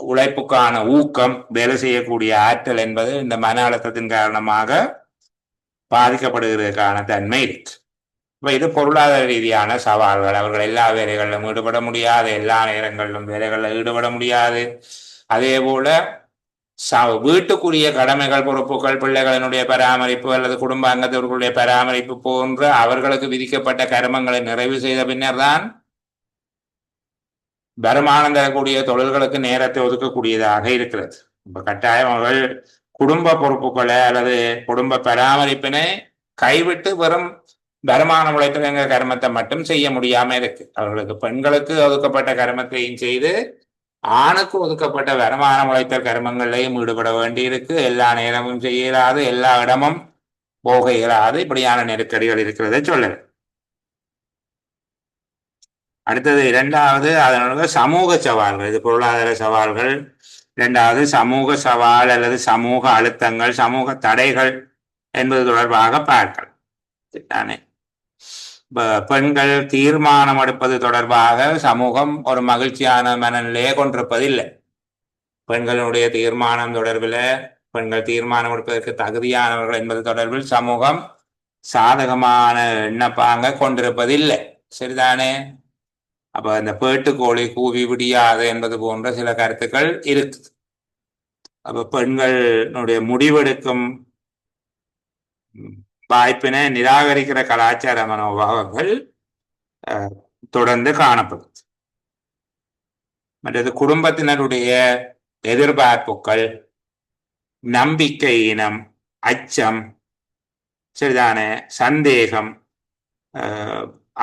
உழைப்புக்கான ஊக்கம், வேலை செய்யக்கூடிய ஆற்றல் என்பது இந்த மன அழுத்தத்தின் காரணமாக பாதிக்கப்படுகிறதுக்கான தன்மை இருக்கு. இப்ப இது பொருளாதார ரீதியான சவால்கள். அவர்கள் எல்லா வேலைகளிலும் ஈடுபட முடியாது, எல்லா நேரங்களிலும் வேலைகளில் ஈடுபட முடியாது. அதே போல வீட்டுக்குரிய கடமைகள் பொறுப்புகள் பிள்ளைகளினுடைய பராமரிப்பு அல்லது குடும்ப அங்கத்தவர்களுடைய பராமரிப்பு போன்ற அவர்களுக்கு விதிக்கப்பட்ட கர்மங்களை நிறைவு செய்த பின்னர் தான் வருமானம் தரக்கூடிய தொழில்களுக்கு நேரத்தை ஒதுக்கக்கூடியதாக இருக்கிறது. இப்ப கட்டாயம் அவர்கள் குடும்ப பொறுப்புகளை அல்லது குடும்ப பராமரிப்பினை கைவிட்டு வெறும் வருமானம் உழைத்தவங்க கர்மத்தை மட்டும் செய்ய முடியாம இருக்கு. அவர்களுக்கு பெண்களுக்கு ஒதுக்கப்பட்ட கர்மத்தையும் செய்து ஆணுக்கு ஒதுக்கப்பட்ட வருமானம் உழைத்தல் கர்மங்களையும் ஈடுபட வேண்டி இருக்கு. எல்லா நேரமும் செய்ய இயலாது, எல்லா இடமும் போக இயலாது, இப்படியான நெருக்கடிகள் இருக்கிறத சொல்லுது. அடுத்தது இரண்டாவது அதனோட சமூக சவால்கள். இது பொருளாதார சவால்கள். இரண்டாவது சமூக சவால் அல்லது சமூக அழுத்தங்கள், சமூக தடைகள் என்பது தொடர்பாக பார்க்கலாம். தானே பெண்கள் தீர்மானம் எடுப்பது தொடர்பாக சமூகம் ஒரு மகிழ்ச்சியான மனநிலையை கொண்டிருப்பதில்லை. பெண்களுடைய தீர்மானம் தொடர்பில் பெண்கள் தீர்மானம் எடுப்பதற்கு தகுதியானவர்கள் என்பது தொடர்பில் சமூகம் சாதகமான எண்ணப்பாங்க கொண்டிருப்பதில்லை. சரிதானே? அப்ப இந்த பேட்டுக்கோழி கூவி விடியாது என்பது போன்ற சில கருத்துக்கள் இருக்குது. அப்ப பெண்களுடைய முடிவெடுக்கும் வாய்ப்பினை நிராகரிக்கிற கலாச்சார மனோபாவங்கள் தொடர்ந்து காணப்படுது. மற்றது குடும்பத்தினருடைய எதிர்பார்ப்புகள், நம்பிக்கை இனம், அச்சம், சரிதானே, சந்தேகம்,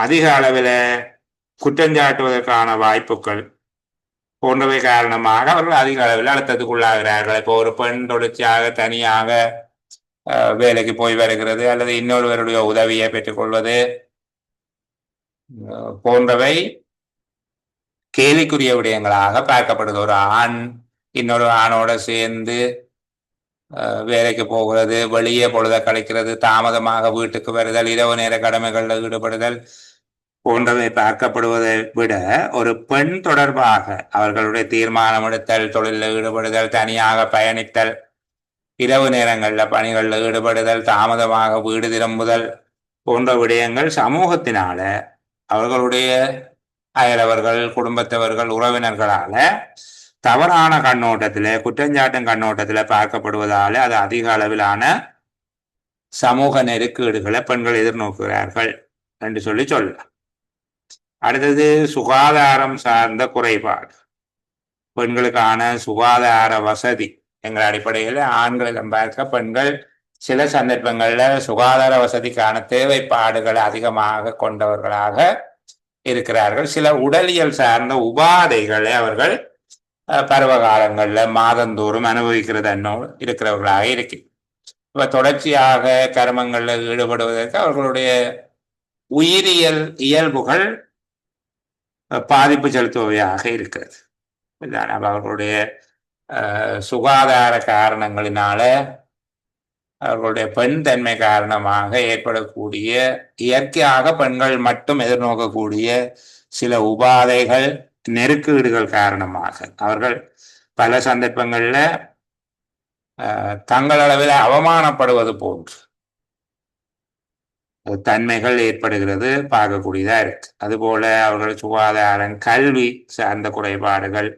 அதிக அளவில் குற்றஞ்சாட்டுவதற்கான வாய்ப்புகள் போன்றவை காரணமாக அவர்கள் அதிக அளவில் அழுத்தத்துக்குள்ளாகிறார்கள். இப்போ ஒரு பெண் தொடர்ச்சியாக தனியாக வேலைக்கு போய் வருகிறது அல்லது இன்னொருவருடைய உதவியை பெற்றுக்கொள்வது போன்றவை கேலிக்குரிய விடயங்களாக பார்க்கப்படுது. ஒரு ஆண் இன்னொரு ஆணோட சேர்ந்து வேலைக்கு போகிறது, வெளியே பொழுத கழிக்கிறது, தாமதமாக வீட்டுக்கு வருதல், இரவு நேர கடமைகளில் ஈடுபடுதல் போன்றவை பார்க்கப்படுவதை விட ஒரு பெண் தொடர்பாக அவர்களுடைய தீர்மானம் எடுத்தல், தொழிலில் ஈடுபடுதல், தனியாக பயணித்தல், இரவு நேரங்களில் பணிகளில் ஈடுபடுதல், தாமதமாக வீடு திரும்புதல் போன்ற விடயங்கள் சமூகத்தினால, அவர்களுடைய அயலவர்கள், குடும்பத்தவர்கள், உறவினர்களால தவறான கண்ணோட்டத்தில், குற்றஞ்சாட்டும் கண்ணோட்டத்தில் பார்க்கப்படுவதால அது அதிக அளவிலான சமூக நெருக்கீடுகளை பெண்கள் எதிர்நோக்குகிறார்கள் என்று சொல்லலாம். அடுத்தது சுகாதாரம் சார்ந்த குறைபாடு. பெண்களுக்கான சுகாதார வசதி எங்கள் அடிப்படையில் ஆண்களிடம் பார்க்க பெண்கள் சில சந்தர்ப்பங்களில் சுகாதார வசதிக்கான தேவைப்பாடுகளை அதிகமாக கொண்டவர்களாக இருக்கிறார்கள். சில உடலியல் சார்ந்த உபாதைகளை அவர்கள் பருவ காலங்களில் மாதந்தோறும் அனுபவிக்கிறது இருக்கிறவர்களாக இருக்கு. இப்போ தொடர்ச்சியாக கர்மங்களில் ஈடுபடுவதற்கு அவர்களுடைய உயிரியல் இயல்புகள் பாதிப்பு செலுத்துபவையாக இருக்கிறது. அவர்களுடைய சுகாதார காரணங்களினால, அவர்களுடைய பெண் தன்மை காரணமாக ஏற்படக்கூடிய இயற்கையாக பெண்கள் மட்டும் எதிர்நோக்கக்கூடிய சில உபாதைகள், நெருக்கீடுகள் காரணமாக அவர்கள் பல சந்தர்ப்பங்களில் தங்களளவில் அவமானப்படுவது போன்று தன்மைகள் ஏற்படுகிறது, பார்க்கக்கூடியதா இருக்கு. அதுபோல அவர்கள் சுகாதாரம், கல்வி சார்ந்த குறைபாடுகள்,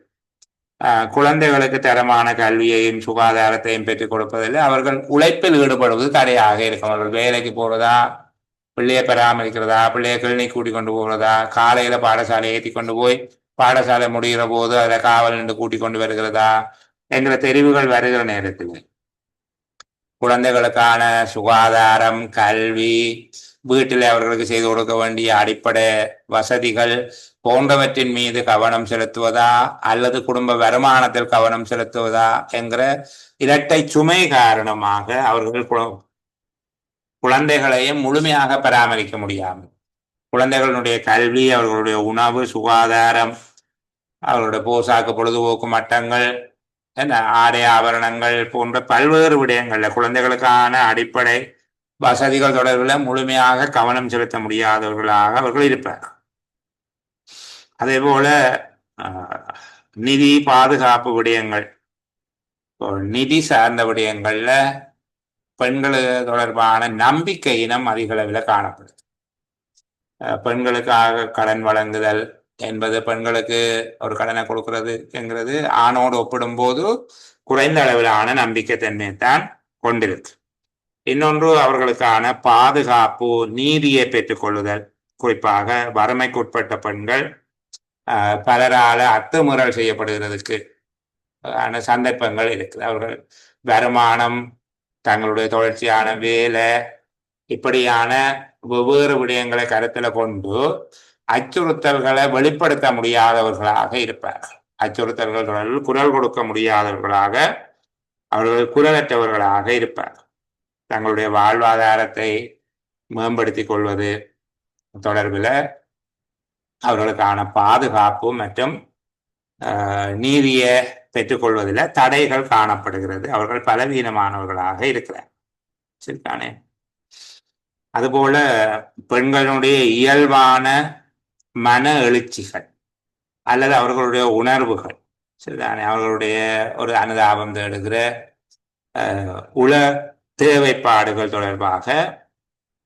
குழந்தைகளுக்கு தரமான கல்வியையும் சுகாதாரத்தையும் பெற்றுக் கொடுப்பதில் அவர்கள் உழைப்பில் ஈடுபடுவது தடையாக இருக்கும். அவர்கள் வேலைக்கு போறதா, பிள்ளையை பராமரிக்கிறதா, பிள்ளையை கிளினிக் கூட்டி கொண்டு போகிறதா, காலையில பாடசாலை ஏற்றி கொண்டு போய் பாடசாலை முடிகிற போது அதில் காவல் நின்று கூட்டி கொண்டு வருகிறதா என்கிற தெரிவுகள் வருகிற நேரத்தில் குழந்தைகளுக்கான சுகாதாரம், கல்வி, வீட்டில் அவர்களுக்கு செய்து கொடுக்க வேண்டிய அடிப்படை வசதிகள் போன்றவற்றின் மீது கவனம் செலுத்துவதா அல்லது குடும்ப வருமானத்தில் கவனம் செலுத்துவதா என்கிற இரட்டை சுமை காரணமாக அவர்கள் குழந்தைகளையும் முழுமையாக பராமரிக்க முடியாமல், குழந்தைகளுடைய கல்வி, அவர்களுடைய உணவு, சுகாதாரம், அவர்களுடைய போசாக்கு, பொழுதுபோக்கு மட்டங்கள், ஆடை ஆபரணங்கள் போன்ற பல்வேறு விடயங்கள்ல குழந்தைகளுக்கான அடிப்படை வசதிகள் தொடர்பில் முழுமையாக கவனம் செலுத்த முடியாதவர்களாக அவர்கள் இருப்பார். அதே போல நிதி பாதுகாப்பு விடயங்கள், நிதி சார்ந்த விடயங்கள்ல பெண்கள் தொடர்பான நம்பிக்கை இனம் அதிக அளவில் காணப்படுது. பெண்களுக்காக கடன் வழங்குதல் என்பது, பெண்களுக்கு ஒரு கடனை கொடுக்கிறது என்கிறது ஆணோடு ஒப்பிடும் போது குறைந்த அளவிலான நம்பிக்கைத்தன்மையைத்தான் கொண்டிருக்கு. இன்னொன்று அவர்களுக்கான பாதுகாப்பு, நீதியை பெற்றுக்கொள்ளுதல். குறிப்பாக வறுமைக்குட்பட்ட பெண்கள் பலரால அத்துமீறல் செய்யப்படுகிறதுக்கு சந்தர்ப்பங்கள் இருக்குது. அவர்கள் வருமானம், தங்களுடைய தொடர்ச்சியான வேலை, இப்படியான வெவ்வேறு விடயங்களை கருத்தில் கொண்டு அச்சுறுத்தல்களை வெளிப்படுத்த முடியாதவர்களாக இருப்பார்கள். அச்சுறுத்தல்கள் தொடர்பில் குரல் கொடுக்க முடியாதவர்களாக, அவர்கள் குரலற்றவர்களாக இருப்பார்கள். தங்களுடைய வாழ்வாதாரத்தை மேம்படுத்திக் கொள்வது தொடர்பில் அவர்களுக்கான பாதுகாப்பு மற்றும் நீதியை பெற்றுக்கொள்வதில் தடைகள் காணப்படுகிறது. அவர்கள் பலவீனமானவர்களாக இருக்கிறார். சரிதானே? அதுபோல பெண்களுடைய இயல்பான மன எழுச்சிகள் அல்லது அவர்களுடைய உணர்வுகள், சரிதானே, அவர்களுடைய ஒரு அனுதாபம் தேடுகிற உள தேவைப்பாடுகள் தொடர்பாக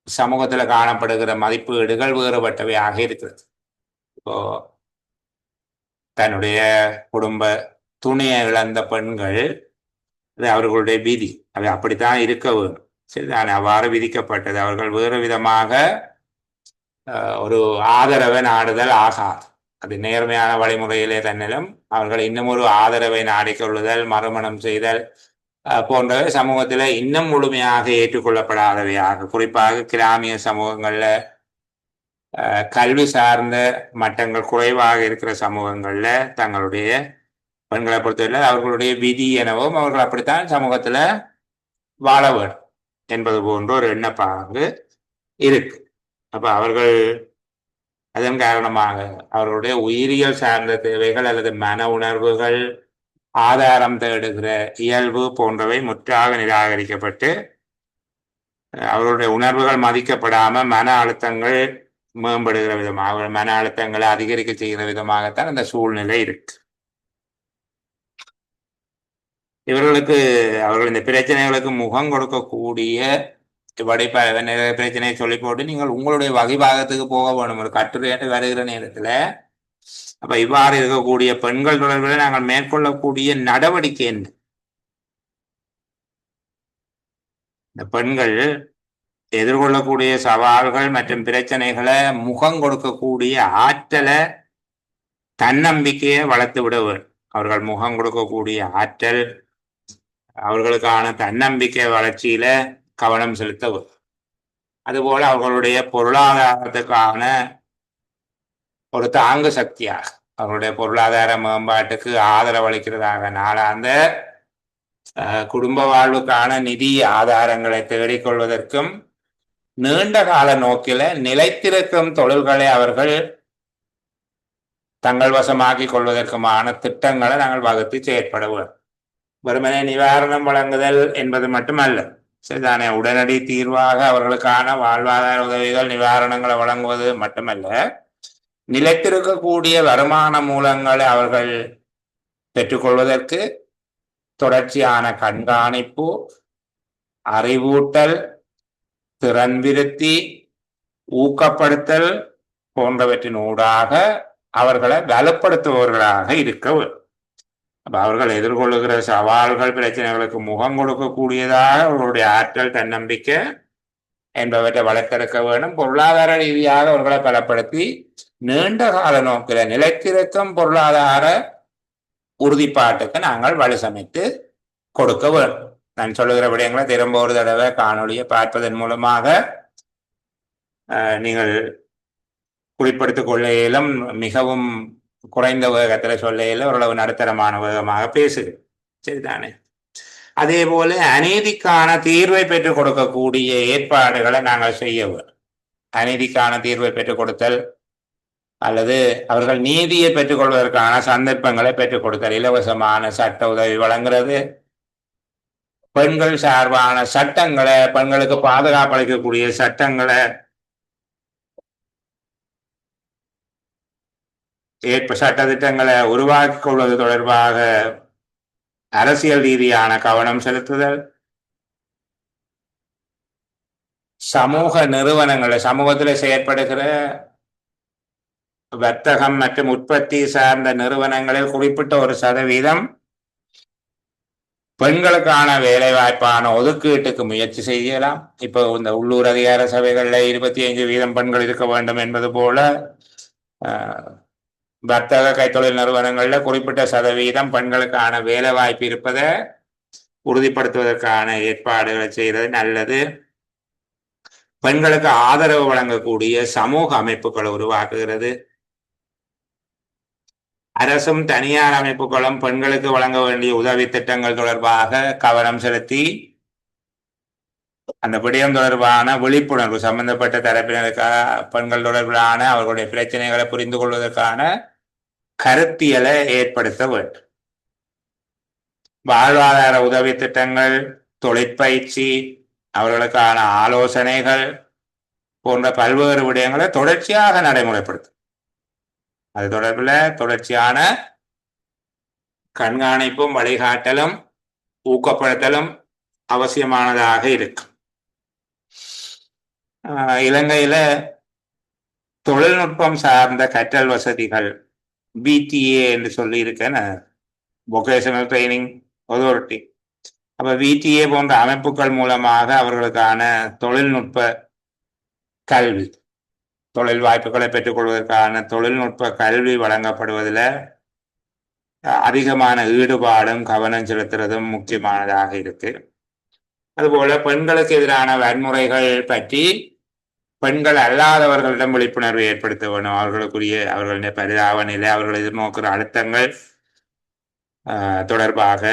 சமூகத்தில் காணப்படுகிற மதிப்பீடுகள் வேறுபட்டவையாக இருக்கிறது. இப்போ தன்னுடைய குடும்ப துணையை இழந்த பெண்கள், அது அவர்களுடைய விதி, அவை அப்படித்தான் இருக்க வேணும். சரிதானே? அவ்வாறு விதிக்கப்பட்டது. அவர்கள் வேறு விதமாக ஒரு ஆதரவை நாடுதல் ஆகாது. அது நேர்மையான வழிமுறையிலே தன்னிலும் அவர்கள் இன்னும் ஒரு ஆதரவை நாடிக்கொள்ளுதல், மறுமணம் செய்தல் போன்றவை சமூகத்தில் இன்னும் முழுமையாக ஏற்றுக்கொள்ளப்படாதவையாக, குறிப்பாக கிராமிய சமூகங்களில், கல்வி சார்ந்த மட்டங்கள் குறைவாக இருக்கிற சமூகங்களில் தங்களுடைய பெண்களை பொறுத்தவரை அவர்களுடைய விதி எனவும் அவர்கள் அப்படித்தான் சமூகத்தில் வாழ வேண்டும் என்பது போன்ற ஒரு எண்ணப்பாங்கு இருக்கு. அப்போ அவர்கள் அதன் காரணமாக அவர்களுடைய உயிரியல் சார்ந்த தேவைகள் அல்லது மன உணர்வுகள், ஆதாரம் தேடுகிற இயல்பு போன்றவை முற்றாக நிராகரிக்கப்பட்டு அவர்களுடைய உணர்வுகள் மதிக்கப்படாம மன அழுத்தங்கள் மேம்படுகிற விதமாக, மன அழுத்தங்களை அதிகரிக்க செய்கிற விதமாகத்தான் அந்த சூழ்நிலை இருக்கு. இவர்களுக்கு அவர்கள் இந்த பிரச்சனைகளுக்கு முகம் கொடுக்கக்கூடிய பிரச்சனையை சொல்லி போட்டு நீங்கள் உங்களுடைய வகைபாகத்துக்கு போக வேணும். ஒரு கட்டுரையாட்டு வருகிற நேரத்துல அப்ப இவ்வாறு இருக்கக்கூடிய பெண்கள் தொடர்பில் நாங்கள் மேற்கொள்ளக்கூடிய நடவடிக்கை என்ன? இந்த பெண்கள் எதிர்கொள்ளக்கூடிய சவால்கள் மற்றும் பிரச்சனைகளை முகம் கொடுக்கக்கூடிய ஆற்றலை, தன்னம்பிக்கையை வளர்த்து விட வேண்டும். அவர்கள் முகம் கொடுக்கக்கூடிய ஆற்றல், அவர்களுக்கான தன்னம்பிக்கை வளர்ச்சியில கவனம் செலுத்தவும், அதுபோல அவர்களுடைய பொருளாதாரத்துக்கான ஒரு தாங்கு சக்தியாக, அவருடைய பொருளாதார மேம்பாட்டுக்கு ஆதரவளிக்கிறதாக நாளாந்த குடும்ப வாழ்வுக்கான நிதி ஆதாரங்களை தேடிக்கொள்வதற்கும் நீண்ட கால நோக்கில நிலைத்திருக்கும் தொழில்களை அவர்கள் தங்கள் வசமாக்கிக் கொள்வதற்குமான திட்டங்களை நாங்கள் வகுத்து செயற்படுவோம். வெறுமனே நிவாரணம் வழங்குதல் என்பது மட்டுமல்ல, சரிதானே, உடனடி தீர்வாக அவர்களுக்கான வாழ்வாதார உதவிகள், நிவாரணங்களை வழங்குவது மட்டுமல்ல, நிலைத்திருக்கக்கூடிய வருமான மூலங்களை அவர்கள் பெற்றுக்கொள்வதற்கு தொடர்ச்சியான கண்காணிப்பு, அறிவூட்டல், திறன் விருத்தி, ஊக்கப்படுத்தல் போன்றவற்றின் ஊடாக அவர்களை வலுப்படுத்துபவர்களாக இருக்க வேண்டும். அப்ப அவர்கள் எதிர்கொள்ளுகிற சவால்கள், பிரச்சனைகளுக்கு முகம் கொடுக்கக்கூடியதாக அவர்களுடைய ஆற்றல், தன்னம்பிக்கை என்பவற்றை வளர்த்தெடுக்க வேண்டும். பொருளாதார ரீதியாக அவர்களை பலப்படுத்தி நீண்ட கால நோக்கில் நிலைத்திருக்கும் பொருளாதார உறுதிப்பாட்டுக்கு நாங்கள் வலு சமைத்து கொடுக்க வேண்டும். நான் சொல்லுகிற விடயங்களை திரும்ப ஒரு தடவை காணொலியை பார்ப்பதன் மூலமாக நீங்கள் குறிப்பிடுத்திக் கொள்ளையிலும் மிகவும் குறைந்த வேகத்தில் சொல்லையில ஓரளவு நடுத்தரமான வேகமாக பேசுது. சரிதானே? அதே போல அநீதிக்கான தீர்வை பெற்றுக் கொடுக்கக்கூடிய ஏற்பாடுகளை நாங்கள் செய்ய வேண்டும். அநீதிக்கான தீர்வை பெற்றுக் கொடுத்தல் அல்லது அவர்கள் நீதியை பெற்றுக்கொள்வதற்கான சந்தர்ப்பங்களை பெற்றுக் கொடுத்தல், இலவசமான சட்ட உதவி வழங்குறது, பெண்கள் சார்பான சட்டங்களை, பெண்களுக்கு பாதுகாப்பு அளிக்கக்கூடிய சட்டங்களை சட்டத்திட்டங்களை உருவாக்கிக் கொள்வது தொடர்பாக அரசியல் ரீதியான கவனம் செலுத்துதல், சமூக நிறுவனங்களை, சமூகத்தில் செயற்படுகிற வர்த்தகம் மற்றும் உற்பத்தி சார்ந்த நிறுவனங்களில் குறிப்பிட்ட ஒரு சதவீதம் பெண்களுக்கான வேலை வாய்ப்பான ஒதுக்கீட்டுக்கு முயற்சி செய்யலாம். இப்போ இந்த உள்ளூர் அதிகார சபைகளில் 25% பெண்கள் இருக்க வேண்டும் என்பது போல வர்த்தக கைத்தொழில் நிறுவனங்களில் குறிப்பிட்ட சதவீதம் பெண்களுக்கான வேலை வாய்ப்பு இருப்பதை உறுதிப்படுத்துவதற்கான ஏற்பாடுகளை செய்கிறது நல்லது. பெண்களுக்கு ஆதரவு வழங்கக்கூடிய சமூக அமைப்புகளை உருவாக்குகிறது. அரசும் தனியார் அமைப்புகளும் பெண்களுக்கு வழங்க வேண்டிய உதவி திட்டங்கள் தொடர்பாக கவனம் செலுத்தி அந்த விடயம் தொடர்பான விழிப்புணர்வு சம்பந்தப்பட்ட தரப்பினருக்காக பெண்கள் தொடர்பிலான அவர்களுடைய பிரச்சனைகளை புரிந்து கொள்வதற்கான கருத்தியலை ஏற்படுத்த வேண்டும். வாழ்வாதார உதவி திட்டங்கள், தொழிற்பயிற்சி, அவர்களுக்கான ஆலோசனைகள் போன்ற பல்வேறு விடயங்களை தொடர்ச்சியாக நடைமுறைப்படுத்தும். அது தொடர்பில் தொடர்ச்சியான கண்காணிப்பும் வழிகாட்டலும் ஊக்கப்படுத்தலும் அவசியமானதாக இருக்கும். இலங்கையில தொழில்நுட்பம் சார்ந்த கற்றல் வசதிகள் BTA என்று சொல்லி இருக்கேன், வொகேஷனல் ட்ரைனிங் அத்தாரிட்டி. அப்ப VTA போன்ற அமைப்புகள் மூலமாக அவர்களுக்கான தொழில்நுட்ப கல்வி, தொழில் வாய்ப்புகளை பெற்றுக்கொள்வதற்கான தொழில்நுட்ப கல்வி வழங்கப்படுவதில் அதிகமான ஈடுபாடும் கவனம் செலுத்துறதும் முக்கியமானதாக இருக்கு. அதுபோல பெண்களுக்கு எதிரான வன்முறைகள் பற்றி பெண்கள் அல்லாதவர்களிடம் விழிப்புணர்வு ஏற்படுத்த வேணும். அவர்களுடைய பரிதாப நிலை, அவர்கள் எதிர்நோக்கிற அழுத்தங்கள் தொடர்பாக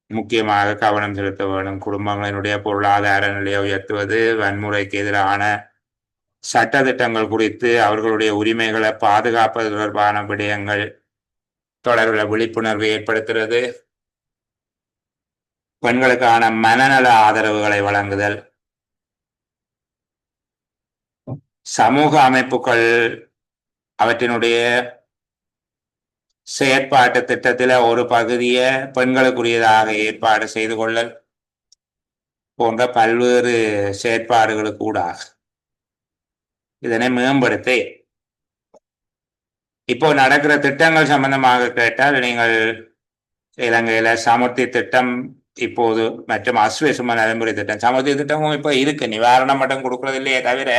முக்கியமாக கவனம் செலுத்த வேணும். குடும்பங்களினுடைய பொருளாதார நிலையை உயர்த்துவது, வன்முறைக்கு எதிரான சட்டத்திட்டங்கள் குறித்து அவர்களுடைய உரிமைகளை பாதுகாப்பது தொடர்பான விடயங்கள் தொடர்பில் விழிப்புணர்வு ஏற்படுத்துறது, பெண்களுக்கான மனநல ஆதரவுகளை வழங்குதல், சமூக அமைப்புகள் அவற்றினுடைய செயற்பாட்டு திட்டத்தில் ஒரு பகுதியை பெண்களுக்குரியதாக ஏற்பாடு செய்து கொள்ளல் போன்ற பல்வேறு செயற்பாடுகளுக்கு ஊடாக இதனை மேம்படுத்தி இப்போ நடக்கிற திட்டங்கள் சம்பந்தமாக கேட்டால், நீங்கள் இலங்கையில சமுர்த்தி திட்டம் இப்போது மற்றும் அஸ்வசும நடைமுறை திட்டம், சமுர்த்தி திட்டமும் இப்போ இருக்கு, நிவாரணம் மட்டும் கொடுக்கறது இல்லையே தவிர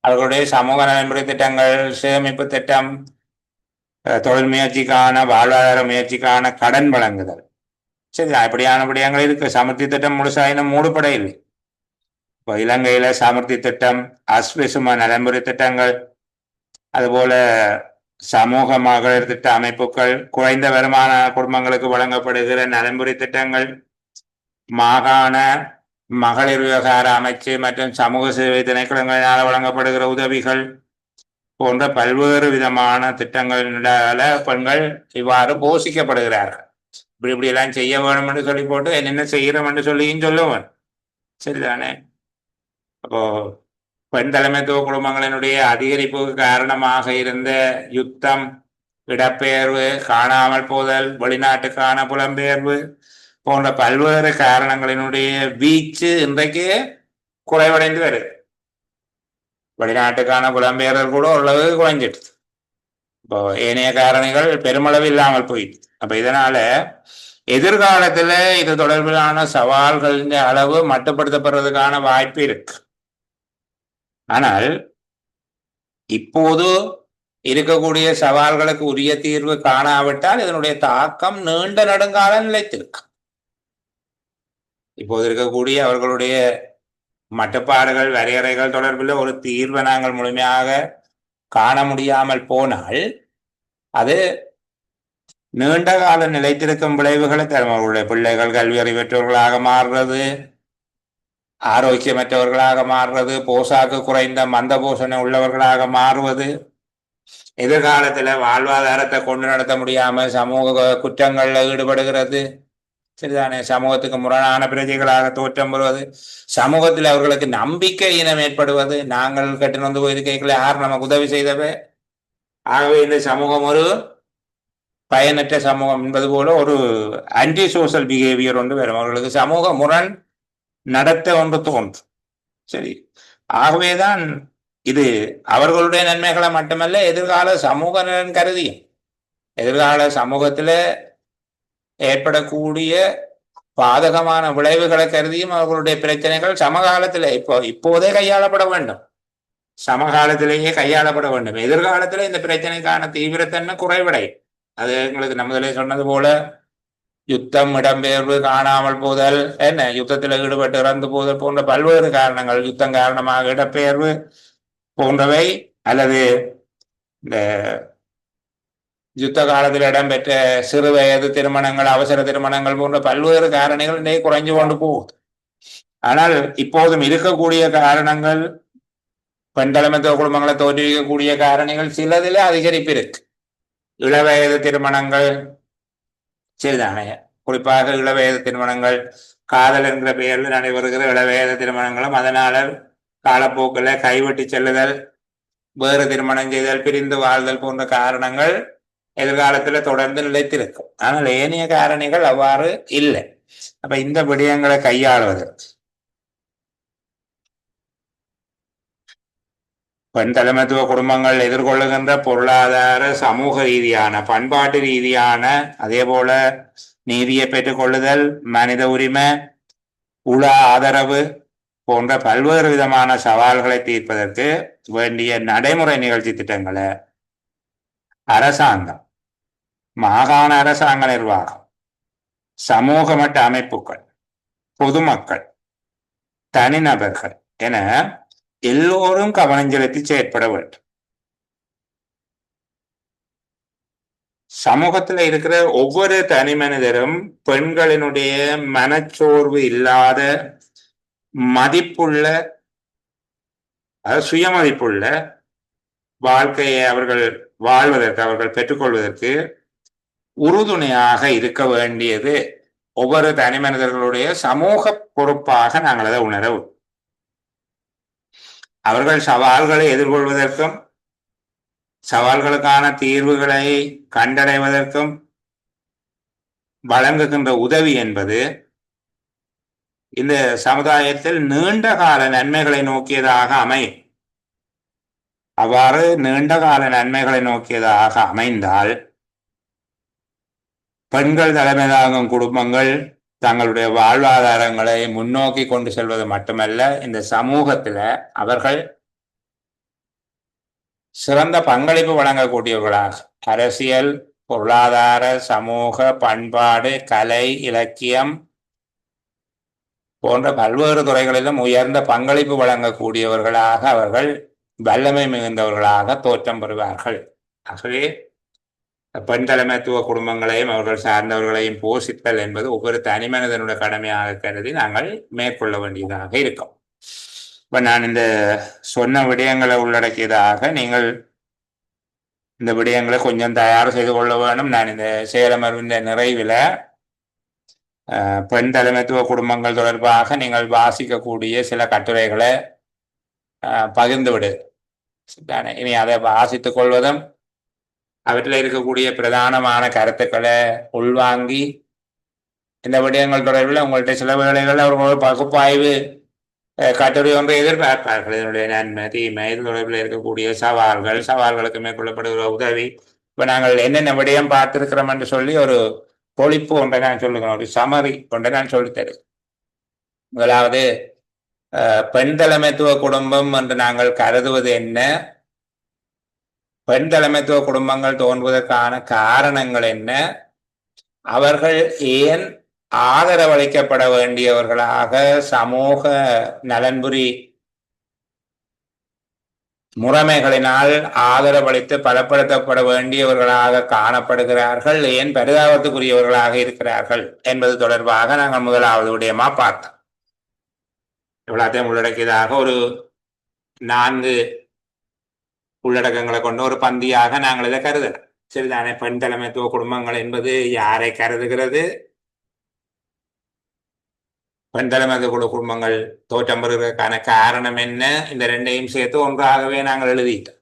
அவர்களுடைய சமூக நடைமுறை திட்டங்கள், சேமிப்பு திட்டம், தொழில் முயற்சிக்கான வாழ்வாதார முயற்சிக்கான கடன் வழங்குதல், சரி அப்படியான விடயங்கள் இருக்கு. சமுர்த்தி திட்டம் முழுசாயினும் மூடுபட இல்லை. இப்போ இலங்கையில சமுர்த்தி திட்டம், அஸ்வசும நடைமுறை திட்டங்கள், அதுபோல சமூக மகளிர் திட்ட அமைப்புகள், குறைந்த வருமான குடும்பங்களுக்கு வழங்கப்படுகிற நடைமுறை திட்டங்கள், மாகாண மகளிர் விவகார அமைச்சு மற்றும் சமூக சேவை திணைக்களங்களினால் வழங்கப்படுகிற உதவிகள் போன்ற பல்வேறு விதமான திட்டங்களால பெண்கள் இவ்வாறு போஷிக்கப்படுகிறார்கள். இப்படி எல்லாம் செய்ய வேணும் என்று சொல்லி போட்டு என்னென்ன செய்யறோம் என்று சொல்லியும் சொல்லுவேன், சரிதானே? அப்போ பெண் தலைமைத்துவ குடும்பங்களினுடைய அதிகரிப்புக்கு காரணமாக இருந்த யுத்தம், இடப்பெயர்வு, காணாமல் போதல், வெளிநாட்டுக்கான புலம்பெயர்வு போன்ற பல்வேறு காரணங்களினுடைய வீச்சு இன்றைக்கு குறைவடைந்து வருது. வெளிநாட்டுக்கான புலம்பெயர்கள் கூட ஓரளவு குறைஞ்சிட்டு, இப்போ ஏனைய காரணிகள் பெருமளவு இல்லாமல் போயிட்டு. அப்ப இதனால எதிர்காலத்துல இது தொடர்பிலான சவால்களின் அளவு மட்டுப்படுத்தப்படுறதுக்கான வாய்ப்பு இருக்கு. ஆனால் இப்போது இருக்கக்கூடிய சவால்களுக்கு உரிய தீர்வு காணாவிட்டால் இதனுடைய தாக்கம் நீண்ட நெடுங்காலம் நிலைத்திருக்கு. இப்போது இருக்கக்கூடிய அவர்களுடைய மட்டுப்பாடுகள், வரையறைகள் தொடர்பில் ஒரு தீர்வை நாங்கள் முழுமையாக காண முடியாமல் போனால் அது நீண்ட கால நிலைத்திருக்கும் விளைவுகளை தரும். அவர்களுடைய பிள்ளைகள் கல்வி அறிவற்றவர்களாக மாறுறது, ஆரோக்கியமற்றவர்களாக மாறுறது, போசாக்கு குறைந்த மந்த போஷணை உள்ளவர்களாக மாறுவது, எதிர்காலத்துல வாழ்வாதாரத்தை கொண்டு நடத்த முடியாம சமூக குற்றங்கள்ல ஈடுபடுகிறது, சரிதானே? சமூகத்துக்கு முரணான பிரஜைகளாக தோற்றம் பெறுவது, சமூகத்தில் அவர்களுக்கு நம்பிக்கை இனம் ஏற்படுவது, நாங்கள் கட்டு வந்து போயிருக்கைகளை யார் நமக்கு உதவி செய்தவே, ஆகவே இந்த சமூகம் ஒரு பயனற்ற சமூகம் என்பது போல ஒரு ஆன்டி சோஷியல் பிஹேவியர் ஒன்று வரும். அவர்களுக்கு சமூக முரண் நடத்த ஒன்று தோன்றும். சரி, ஆகவேதான் இது அவர்களுடைய நன்மைகளை மட்டுமல்ல, எதிர்கால சமூக நலன் கருதியும் எதிர்கால சமூகத்துல ஏற்படக்கூடிய பாதகமான விளைவுகளை கருதியும் அவர்களுடைய பிரச்சனைகள் சமகாலத்தில் இப்போதே கையாளப்பட வேண்டும், சமகாலத்திலேயே கையாளப்பட வேண்டும். எதிர்காலத்தில் இந்த பிரச்சனைக்கான தீவிரத்தன்மை குறைவடையும். அது எங்களுக்கு நம்மதிலே சொன்னது போல யுத்தம், இடம்பெயர்வு, காணாமல் போதல், என்ன யுத்தத்தில் ஈடுபட்டு இறந்து போதல் போன்ற பல்வேறு காரணங்கள், யுத்தம் காரணமாக இடம்பெயர்வு போன்றவை, அல்லது இந்த யுத்த காலத்தில் இடம்பெற்ற சிறு வயது திருமணங்கள், அவசர திருமணங்கள் போன்ற பல்வேறு காரணிகள் இன்றைய குறைஞ்சு கொண்டு போகுது. ஆனால் இப்போதும் இருக்கக்கூடிய காரணங்கள், பெண் தலைமைத்துவ குடும்பங்களை தோற்றுவிக்கக்கூடிய காரணிகள் சிலதில் அதிகரிப்பு இருக்கு. இளவயது திருமணங்கள் சரிதானே, குறிப்பாக இளவயது திருமணங்கள், காதல் என்கிற பெயரில் நடைபெறுகிற இளவயது திருமணங்களும் அதனால காலப்போக்கில் கைவிட்டு செல்லுதல், வேறு திருமணம் செய்தல், பிரிந்து வாழ்தல் போன்ற காரணங்கள் எதிர்காலத்தில் தொடர்ந்து நிலைத்திருக்கும். ஆனால் ஏனைய காரணிகள் அவ்வாறு இல்லை. அப்ப இந்த விடயங்களை கையாளுவதற்கு பெண் தலைமைத்துவ குடும்பங்கள் எதிர்கொள்ளுகின்ற பொருளாதார, சமூக ரீதியான, பண்பாட்டு ரீதியான, அதே போல நீதியை பெற்றுக்கொள்ளுதல், மனித உரிமை, உள ஆதரவு போன்ற பல்வேறு விதமான சவால்களை தீர்ப்பதற்கு வேண்டிய நடைமுறை நிகழ்ச்சி திட்டங்களை அரசாங்கம், மாகாண அரசாங்க நிர்வாகம், சமூக மட்ட அமைப்புகள், பொதுமக்கள், தனிநபர்கள் என எல்லோரும் கவனம் செலுத்தி செயற்பட வேண்டும். சமூகத்தில் இருக்கிற ஒவ்வொரு தனி மனிதரும் பெண்களினுடைய மனச்சோர்வு இல்லாத, மதிப்புள்ள, சுயமதிப்புள்ள வாழ்க்கையை அவர்கள் வாழ்வதற்கு, அவர்கள் பெற்றுக்கொள்வதற்கு உறுதுணையாக இருக்க வேண்டியது ஒவ்வொரு தனி மனிதர்களுடைய சமூக பொறுப்பாக நாங்கள் அதை உணரவும். அவர்கள் சவால்களை எதிர்கொள்வதற்கும் சவால்களுக்கான தீர்வுகளை கண்டடைவதற்கும் வழங்குகின்ற உதவி என்பது இந்த சமுதாயத்தில் நீண்ட கால நன்மைகளை நோக்கியதாக அமையும். அவ்வாறு நீண்ட கால நன்மைகளை நோக்கியதாக அமைந்தால் பெண்கள் தலைமை தாங்கும் குடும்பங்கள் தங்களுடைய வாழ்வாதாரங்களை முன்னோக்கி கொண்டு செல்வது மட்டுமல்ல, இந்த சமூகத்துல அவர்கள் சிறந்த பங்களிப்பு வழங்கக்கூடியவர்களாக அரசியல், பொருளாதார, சமூக, பண்பாடு, கலை, இலக்கியம் போன்ற பல்வேறு துறைகளிலும் உயர்ந்த பங்களிப்பு வழங்கக்கூடியவர்களாக அவர்கள் வல்லமை மிகுந்தவர்களாக தோற்றம் பெறுவார்கள். ஆகவே பெண் தலைமைத்துவ குடும்பங்களையும் அவர்கள் சார்ந்தவர்களையும் போஷித்தல் என்பது ஒவ்வொரு தனி மனிதனுடைய கடமையாக கருதி நாங்கள் மேற்கொள்ள வேண்டியதாக இருக்கும். இப்ப நான் இந்த சொன்ன விடயங்களை உள்ளடக்கியதாக நீங்கள் இந்த விடயங்களை கொஞ்சம் தயார் செய்து கொள்ள வேண்டும். நான் இந்த செயலமர்வின் நிறைவில் பெண் தலைமைத்துவ குடும்பங்கள் தொடர்பாக நீங்கள் வாசிக்கக்கூடிய சில கட்டுரைகளை பகிர்ந்து விடு. இனி அதை வாசித்துக் கொள்வதும் அவற்றில் இருக்கக்கூடிய பிரதானமான கருத்துக்களை உள்வாங்கி இந்த விடயங்கள் தொடர்பில் உங்கள்கிட்ட சில வேளைகள் அவர்களோட பகுப்பாய்வு கட்டுரை ஒன்றை எதிர்பார்ப்பார்கள். இதனுடைய நன்மை, தீமை, இது தொடர்பில் இருக்கக்கூடிய சவால்களுக்கு மேற்கொள்ளப்படுகிற உதவி. இப்போ நாங்கள் என்னென்ன விடயம் பார்த்திருக்கிறோம் என்று சொல்லி ஒரு பொழிப்பு ஒன்றை நான் சொல்லுகிறேன், ஒரு சமரி ஒன்றை நான் சொல்லித்தருகிறேன். முதலாவது, பெண் தலைமைத்துவ குடும்பம் என்று நாங்கள் கருதுவது என்ன, பெண் தலைமைத்துவ குடும்பங்கள் தோன்றுவதற்கான காரணங்கள் என்ன, அவர்கள் ஏன் ஆதரவளிக்கப்பட வேண்டியவர்களாக சமூக நலன்புரி முறைமைகளினால் ஆதரவளித்து பலப்படுத்தப்பட வேண்டியவர்களாக காணப்படுகிறார்கள், ஏன் பரிதாபத்துக்குரியவர்களாக இருக்கிறார்கள் என்பது தொடர்பாக நாங்கள் முதலாவது விடயமா பார்த்தோம். இவ்வளத்தையும் உள்ளடக்கியதாக ஒரு 4 உள்ளடக்கங்களை கொண்ட ஒரு பந்தியாக நாங்கள் இதை கருதலாம். சரிதானே? பெண் தலைமைத்துவ குடும்பங்கள் என்பது யாரை கருதுகிறது, பெண் தலைமைத்துவ குடும்பங்கள் தோற்றம் பெறுவதற்கான காரணம் என்ன, இந்த ரெண்டையும் சேர்த்து ஒன்றாகவே நாங்கள் எழுதிட்டோம்.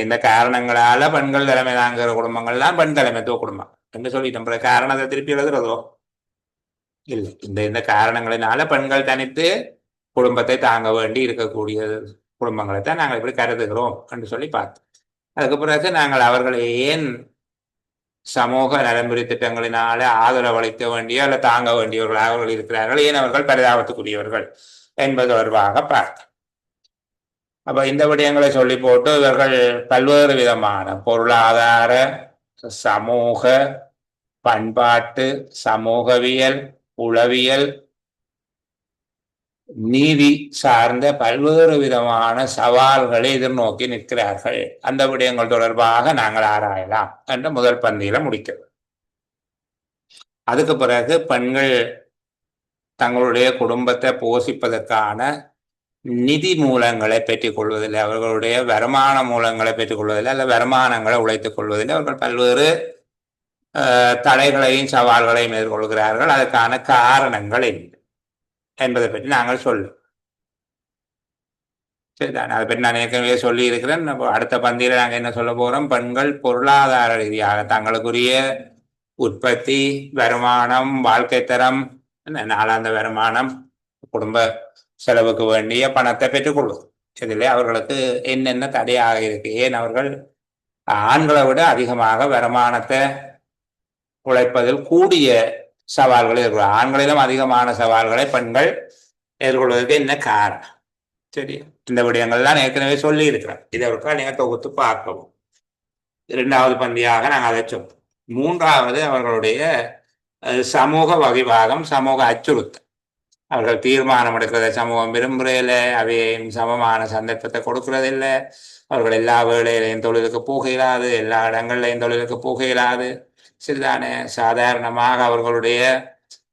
இந்த காரணங்களால பெண்கள் தலைமை தாங்குகிற குடும்பங்கள்லாம் பெண் தலைமைத்துவ குடும்பம் என்று சொல்லிட்டோம். காரணத்தை திருப்பி எழுதுறதோ இல்லை. இந்த காரணங்களினால பெண்கள் தனித்து குடும்பத்தை தாங்க வேண்டி இருக்கக்கூடிய குடும்பங்களை தான் நாங்கள் இப்படி கருதுகிறோம் என்று சொல்லி பார்த்தோம். அதுக்கு பிறகு நாங்கள் அவர்களை ஏன் சமூக நலன்புரி திட்டங்களினால ஆதரவளிக்க வேண்டிய அல்ல தாங்க வேண்டியவர்களாக அவர்கள் இருக்கிறார்கள், ஏன் அவர்கள் பரிதாபத்துக்குரியவர்கள் என்பது தொடர்பாக பார்க்க. அப்ப இந்த விடயங்களை சொல்லி போட்டு இவர்கள் பல்வேறு விதமான பொருளாதார, சமூக, பண்பாட்டு, சமூகவியல், உளவியல், நீதி சார்ந்த பல்வேறு விதமான சவால்களை எதிர்நோக்கி நிற்கிறார்கள். அந்த விடயங்கள் தொடர்பாக நாங்கள் ஆராயலாம் என்று முதல் பந்தியில முடிக்கிறது. அதுக்கு பிறகு பெண்கள் தங்களுடைய குடும்பத்தை போஷிப்பதற்கான நிதி மூலங்களை பெற்றுக் கொள்வதில்லை, அவர்களுடைய வருமான மூலங்களை பெற்றுக் கொள்வதில்லை, அல்ல வருமானங்களை உழைத்துக் கொள்வதில்லை. அவர்கள் பல்வேறு தடைகளையும் சவால்களையும் எதிர்கொள்கிறார்கள். அதற்கான காரணங்கள் என்ன என்பதை பற்றி நாங்கள் சொல்லுவோம். சரிதான், அதை பற்றி நான் ஏற்கனவே சொல்லி இருக்கிறேன். அடுத்த பந்தியில் நாங்கள் என்ன சொல்ல போறோம், பெண்கள் பொருளாதார ரீதியாக தங்களுக்குரிய உற்பத்தி, வருமானம், வாழ்க்கை தரம், நாளாந்த வருமானம், குடும்ப செலவுக்கு வேண்டிய பணத்தை பெற்றுக்கொள்வது, இதில் அவர்களுக்கு என்னென்ன தடையாக இருக்கு, ஏன் அவர்கள் ஆண்களை விட அதிகமாக வருமானத்தை உழைப்பதில் கூடிய சவால்களை எதிர்கொள்ள, ஆண்களிலும் அதிகமான சவால்களை பெண்கள் எதிர்கொள்வதற்கு என்ன காரணம். சரி, இந்த விடயங்கள்லாம் ஏற்கனவே சொல்லி இருக்கிறேன். இதற்காக நீங்கள் தொகுத்து பார்க்கவும். 2வது பந்தியாக நாங்கள் அதை சொல்றோம். 3வது அவர்களுடைய சமூக வகைவாகம், சமூக அச்சுறுத்தல். அவர்கள் தீர்மானம் எடுக்கிறத சமூகம் விரும்புறதில்ல, அவையும் சமமான சந்தர்ப்பத்தை கொடுக்கறதில்லை. அவர்கள் எல்லா வேளையிலையும் தொழிலுக்கு போக இயலாது, எல்லா இடங்கள்லையும் தொழிலுக்கு போக இயலாது. சரிதானே, சாதாரணமாக அவர்களுடைய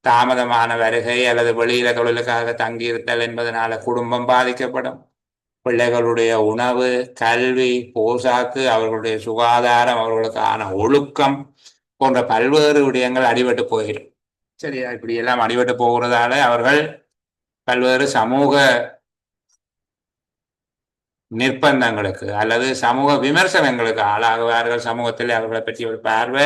தாமதமான வருகை அல்லது வெளியில தொழிலுக்காக தங்கியிருத்தல் என்பதனால குடும்பம் பாதிக்கப்படும். பிள்ளைகளுடைய உணவு, கல்வி, போசாக்கு, அவர்களுடைய சுகாதாரம், அவர்களுக்கான ஒழுக்கம் போன்ற பல்வேறு விடயங்கள் அடிபட்டு போயிடும். சரியா, இப்படி எல்லாம் அடிபட்டு போகிறதால அவர்கள் பல்வேறு சமூக நிர்பந்தங்களுக்கு அல்லது சமூக விமர்சனங்களுக்கு ஆளாகுவார்கள். சமூகத்தில் அவர்களை பற்றி ஒரு பார்வை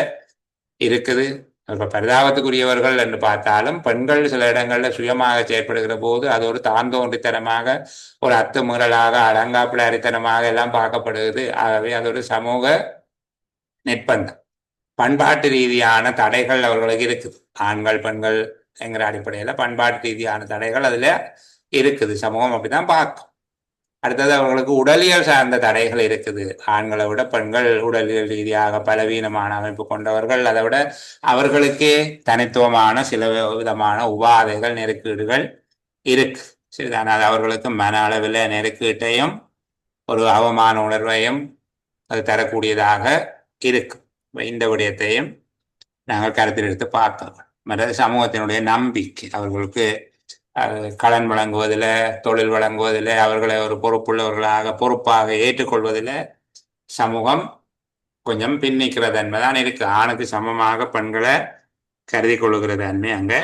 இருக்குது. அவர்கள் பரிதாபத்துக்குரியவர்கள் என்று பார்த்தாலும் பெண்கள் சில இடங்களில் சுயமாக செயற்படுகிற போது அது ஒரு தாந்தோன்றித்தனமாக, ஒரு அத்துமீறலாக, அடங்காப்பிளாரித்தனமாக எல்லாம் பார்க்கப்படுகிறது. ஆகவே அது ஒரு சமூக நிர்பந்தம். பண்பாட்டு ரீதியான தடைகள் அவர்களுக்கு இருக்குது. ஆண்கள் பெண்கள் என்கிற அடிப்படையில் பண்பாட்டு ரீதியான தடைகள் அதில் இருக்குது. சமூகம் அப்படிதான் பார்க்கும். அடுத்தது அவர்களுக்கு உடலியல் சார்ந்த தடைகள் இருக்குது. ஆண்களை விட பெண்கள் உடலியல் ரீதியாக பலவீனமான அமைப்பு கொண்டவர்கள். அதை விட அவர்களுக்கே தனித்துவமான சில விதமான உபாதைகள், நெருக்கீடுகள் இருக்கு. சரிதான், அது அவர்களுக்கு மன அளவில் நெருக்கீட்டையும் ஒரு அவமான உணர்வையும் அது தரக்கூடியதாக இருக்கு. இந்த விடயத்தையும் நாங்கள் கருத்தில் எடுத்து பார்த்தோம். மற்ற சமூகத்தினுடைய நம்பிக்கை, அவர்களுக்கு கடன் வழங்குவதில், தொழில் வழங்குவதில், அவர்களை ஒரு பொறுப்பாக ஏற்றுக்கொள்வதில் சமூகம் கொஞ்சம் பின்னிக்கிற தன்மை தான் இருக்கு. ஆணுக்கு சமமாக பெண்களை கருதி கொள்ளுகிற தன்மை அங்கே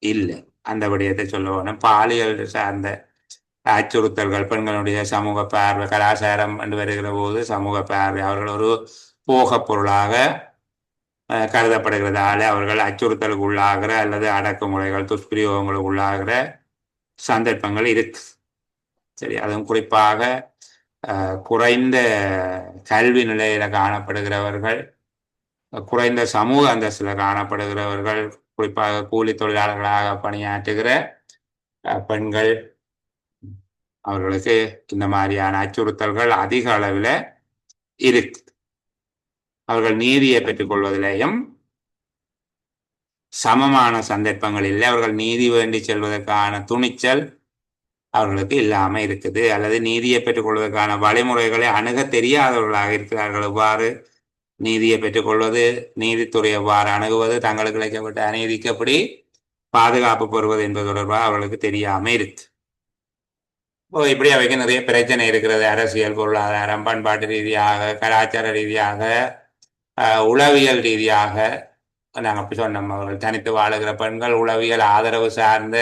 இல்லை. அந்த விடயத்தை சொல்ல வேணும். பாலியல் சார்ந்த அச்சுறுத்தல்கள், பெண்களுடைய சமூக பார்வை, கலாச்சாரம் என்று வருகிற போது சமூக பார்வை, அவர்கள் ஒரு போக பொருளாக கருதப்படுகிறதால அவர்கள் அச்சுறுத்தலுக்கு உள்ளாகிற அல்லது அடக்குமுறைகள், துஷ்பிரயோகங்களுக்கு உள்ளாகிற சந்தர்ப்பங்கள் இருக்கு. சரி, அதுவும் குறிப்பாக குறைந்த கல்வி நிலையில காணப்படுகிறவர்கள், குறைந்த சமூக அந்தஸ்தில் காணப்படுகிறவர்கள், குறிப்பாக கூலி தொழிலாளர்களாக பணியாற்றுகிற பெண்கள், அவர்களுக்கு இந்த மாதிரியான அச்சுறுத்தல்கள் அதிக அளவில் இருக்கு. அவர்கள் நீதியை பெற்றுக்கொள்வதிலேயும் சமமான சந்தர்ப்பங்களில் அவர்கள் நீதி வேண்டி செல்வதற்கான துணிச்சல் அவர்களுக்கு இல்லாம இருக்குது. அல்லது நீதியை பெற்றுக்கொள்வதற்கான வழிமுறைகளை அணுக தெரியாதவர்களாக இருக்கிறார்கள். எவ்வாறு நீதியை பெற்றுக்கொள்வது, நீதித்துறை எவ்வாறு அணுகுவது, தங்களுக்கு இழைக்கப்பட்ட அநீதிக்கு எப்படி பாதுகாப்பு பெறுவது என்பது தொடர்பாக அவர்களுக்கு தெரியாம இருக்கு. இப்படி அவைக்கு நிறைய பிரச்சனை இருக்கிறது. அரசியல், பொருளாதாரம், பண்பாட்டு ரீதியாக, கலாச்சார ரீதியாக, உளவியல் ரீதியாக. நாங்கள் அப்படி சொன்னோம், அவர்கள் தனித்து வாழுகிற பெண்கள் உளவியல் ஆதரவு சார்ந்த,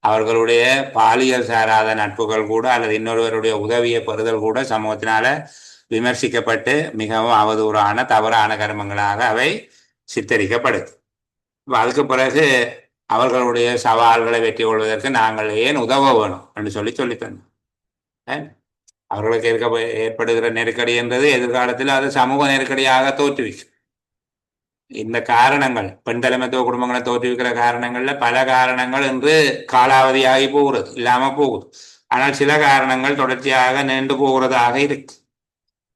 அவர்களுடைய பாலியல் சாராத நட்புகள் கூட அல்லது இன்னொருவருடைய உதவியை பெறுதல் கூட சமூகத்தினால விமர்சிக்கப்பட்டு மிகவும் அவதூறான தவறான கர்மங்களாக அவை சித்தரிக்கப்படுது. அதுக்கு பிறகு அவர்களுடைய சவால்களை வெற்றி கொள்வதற்கு நாங்கள் ஏன் உதவ வேணும் என்று சொல்லித்தந்தோம். அவர்களுக்கு ஏற்படுகிற நெருக்கடி என்றது எதிர்காலத்தில் அது சமூக நெருக்கடியாக தோற்றுவிக்கும். இந்த காரணங்கள் பெண் தலைமைத்துவ குடும்பங்களை தோற்றுவிக்கிற காரணங்கள்ல பல காரணங்கள் என்று காலாவதியாகி போகிறது, இல்லாம போகுது. ஆனால் சில காரணங்கள் தொடர்ச்சியாக நீண்டு போகிறதாக இருக்கு.